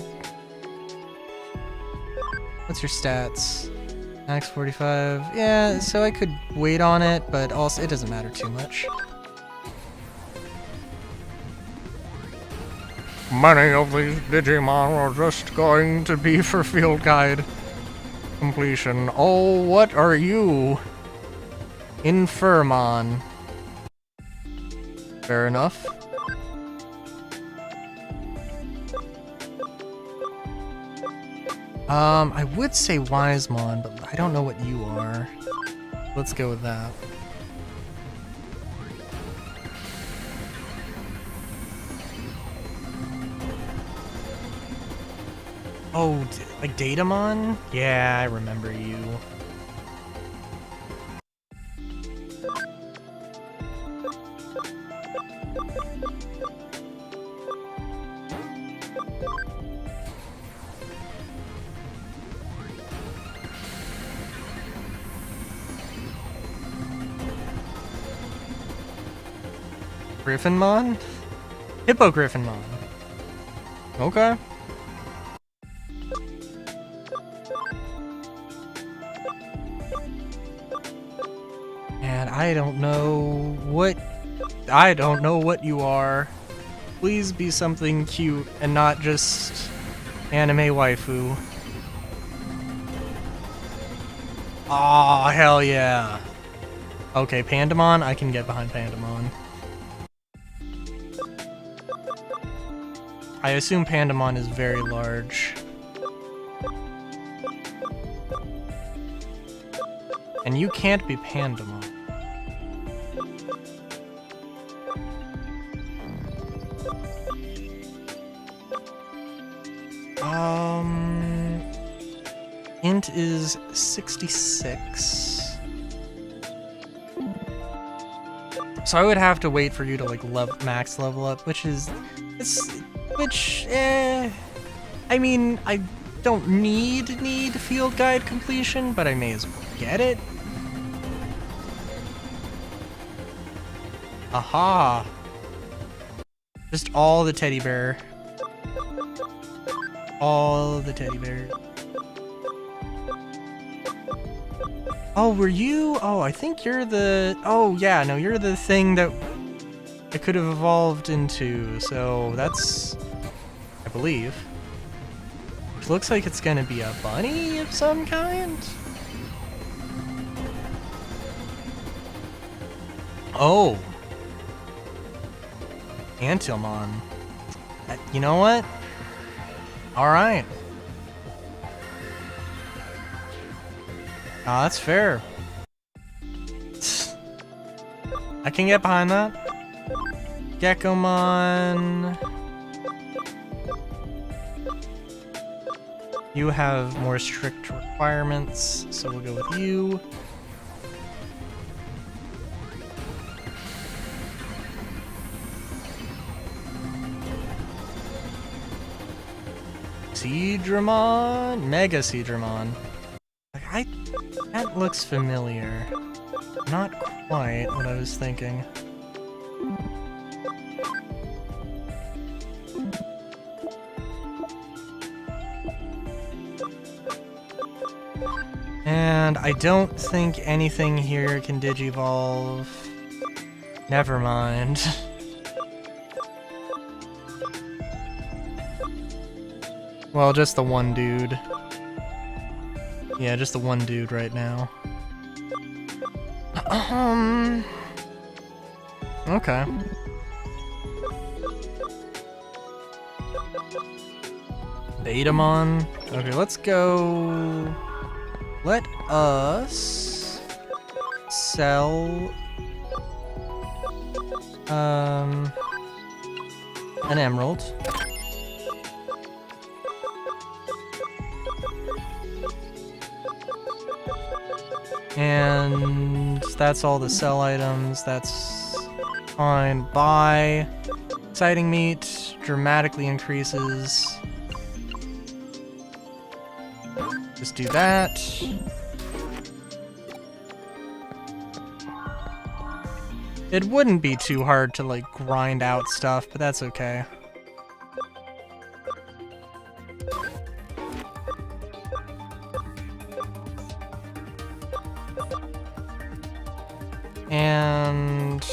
What's your stats? Max 45. Yeah, so I could wait on it, but also it doesn't matter too much. Many of these Digimon are just going to be for field guide completion. Oh, what are you? Infirmon. Fair enough. I would say Wisemon, but I don't know what you are. Let's go with that. Oh, like Datamon? Yeah, I remember you. Griffinmon? Hippogryphinmon. Okay. And I don't know what you are. Please be something cute and not just anime waifu. Aw, hell yeah. Okay, Pandamon, I can get behind Pandamon. I assume Pandamon is very large. And you can't be Pandamon. Int is 66. So I would have to wait for you to like max level up, I mean, I don't need field guide completion, but I may as well get it. Aha! Just all the teddy bear. All the teddy bear. Oh, were you? Oh, I think you're the... Oh, yeah, no, you're the thing that it could have evolved into, so that's... I believe. It looks like it's gonna be a bunny of some kind? Oh. Antilmon. You know what? Alright. Ah, that's fair. I can get behind that. Gekomon. You have more strict requirements, so we'll go with you. Seadramon? Mega Seadramon. That looks familiar. Not quite what I was thinking. And I don't think anything here can digivolve. Never mind. Well, just the one dude. Yeah, just the one dude right now. Okay. Betamon. Okay, let's go. Let us sell an emerald. And that's all the sell items. That's fine. Buy. Exciting meat dramatically increases. Just do that. It wouldn't be too hard to like grind out stuff, but that's okay. And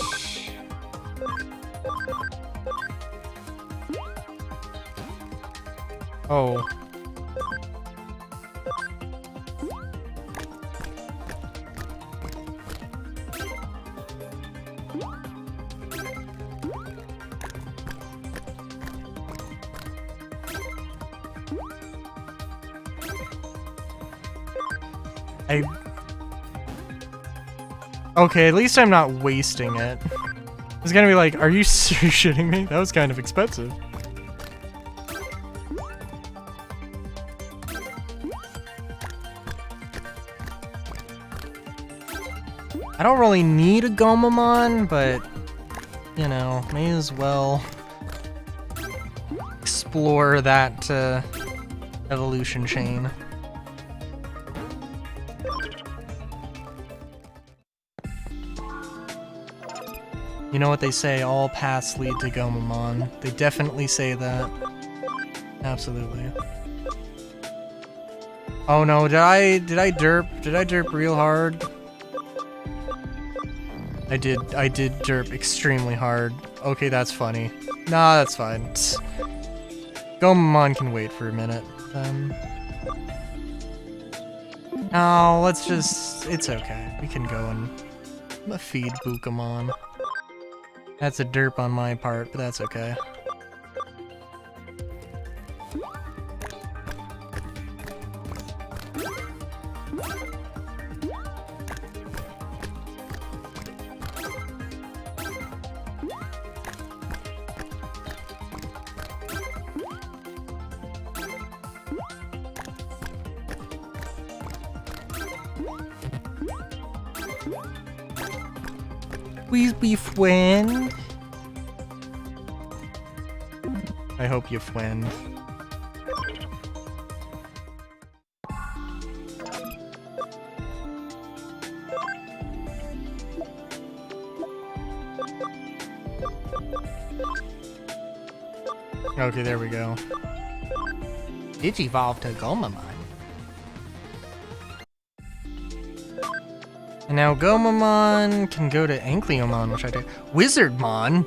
oh. Okay, at least I'm not wasting it. It's gonna be like, are you shitting me? That was kind of expensive. I don't really need a Gomamon, but, you know, may as well explore that evolution chain. You know what they say, all paths lead to Gomamon. They definitely say that. Absolutely. Oh no, did I derp real hard? I did derp extremely hard. Okay, that's funny. Nah, that's fine. Gomamon can wait for a minute. No, let's just, it's okay. We can go and feed Bukamon. That's a derp on my part, but that's okay. Please be friend. I hope you friend. Okay, there we go. Digivolve to Gomamon. And now Gomamon can go to Ankyomon, which I did. Wizardmon?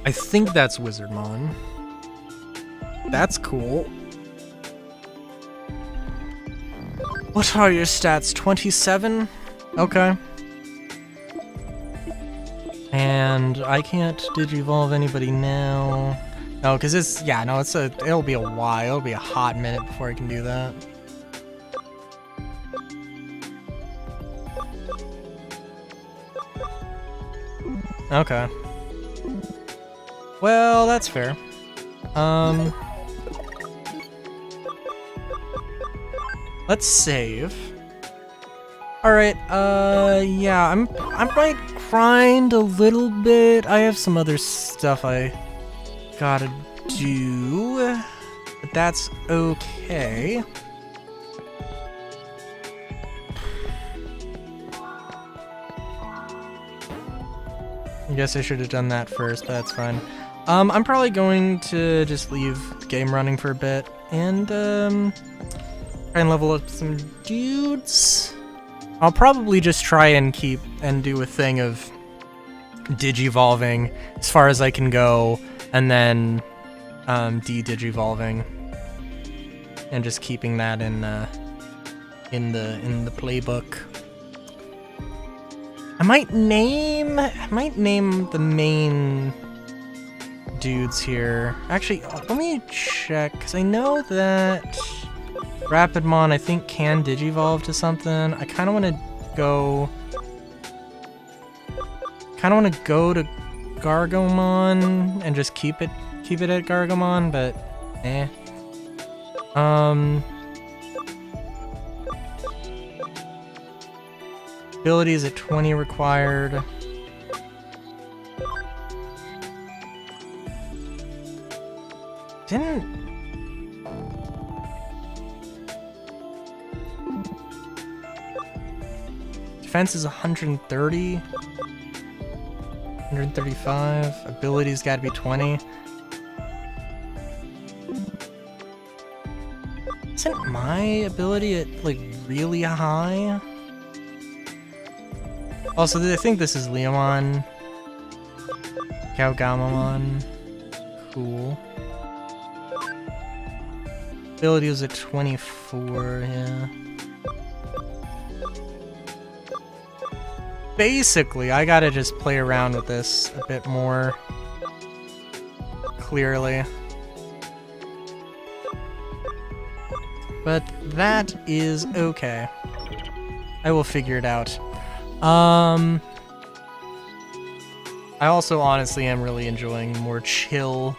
I think that's Wizardmon. That's cool. What are your stats? 27? Okay. And I can't digivolve anybody now. No, because it'll be a while. It'll be a hot minute before I can do that. Okay. Well, that's fair. Let's save. Alright, yeah, I might grind a little bit. I have some other stuff I gotta do, but that's okay. I guess I should have done that first, but that's fine. I'm probably going to just leave the game running for a bit and try and level up some dudes. I'll probably just try and do a thing of digivolving as far as I can go, and then de-digivolving, and just keeping that in the playbook. I might name the main dudes here. Actually, let me check, because I know that Rapidmon, I think, can digivolve to something. I kind of want to go to Gargomon and just keep it at Gargomon, but eh. Abilities at 20 required. Defense is 130. 135. Abilities gotta be 20. Isn't my ability at, like, really high? Also, I think this is Leomon. Gaogamamon. Cool. Ability was at 24, yeah. Basically, I gotta just play around with this a bit more clearly. But that is okay. I will figure it out. I also honestly am really enjoying the more chill,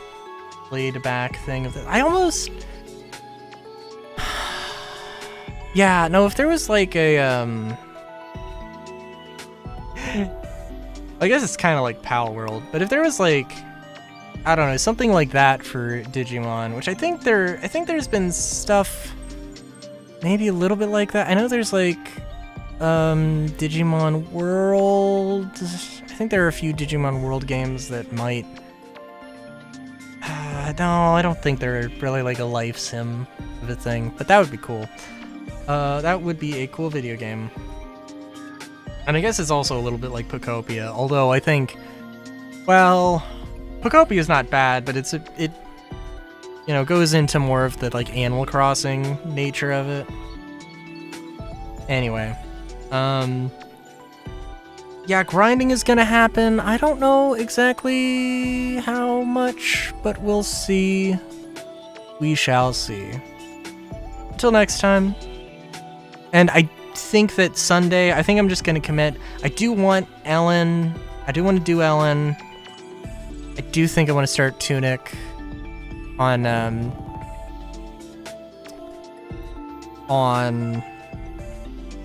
laid back thing of this. I almost... Yeah, no, if there was like a, I guess it's kind of like Pal World, but if there was like, I don't know, something like that for Digimon, which I think there's been stuff maybe a little bit like that. I know there's like Digimon World. I think there are a few Digimon World games that might no, I don't think they're really like a life sim of a thing, but that would be cool. That would be a cool video game. And I guess it's also a little bit like Pocopia, although I think, well, Pocopia is not bad, but it you know, goes into more of the like Animal Crossing nature of it. Anyway, yeah, grinding is gonna happen. I don't know exactly how much, but we'll see. We shall see. Until next time. And I think that Sunday, I think I'm just gonna commit. I do want Ellen. I do want to do Ellen. I do think I want to start Tunic on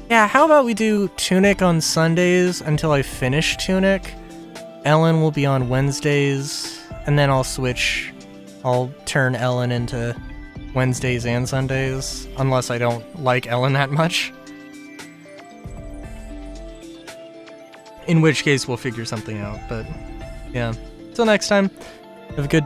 yeah, how about we do Tunic on Sundays until I finish Tunic? Ellen will be on Wednesdays, and then I'll turn Ellen into Wednesdays and Sundays, unless I don't like Ellen that much. In which case we'll figure something out, but yeah. Till next time, have a good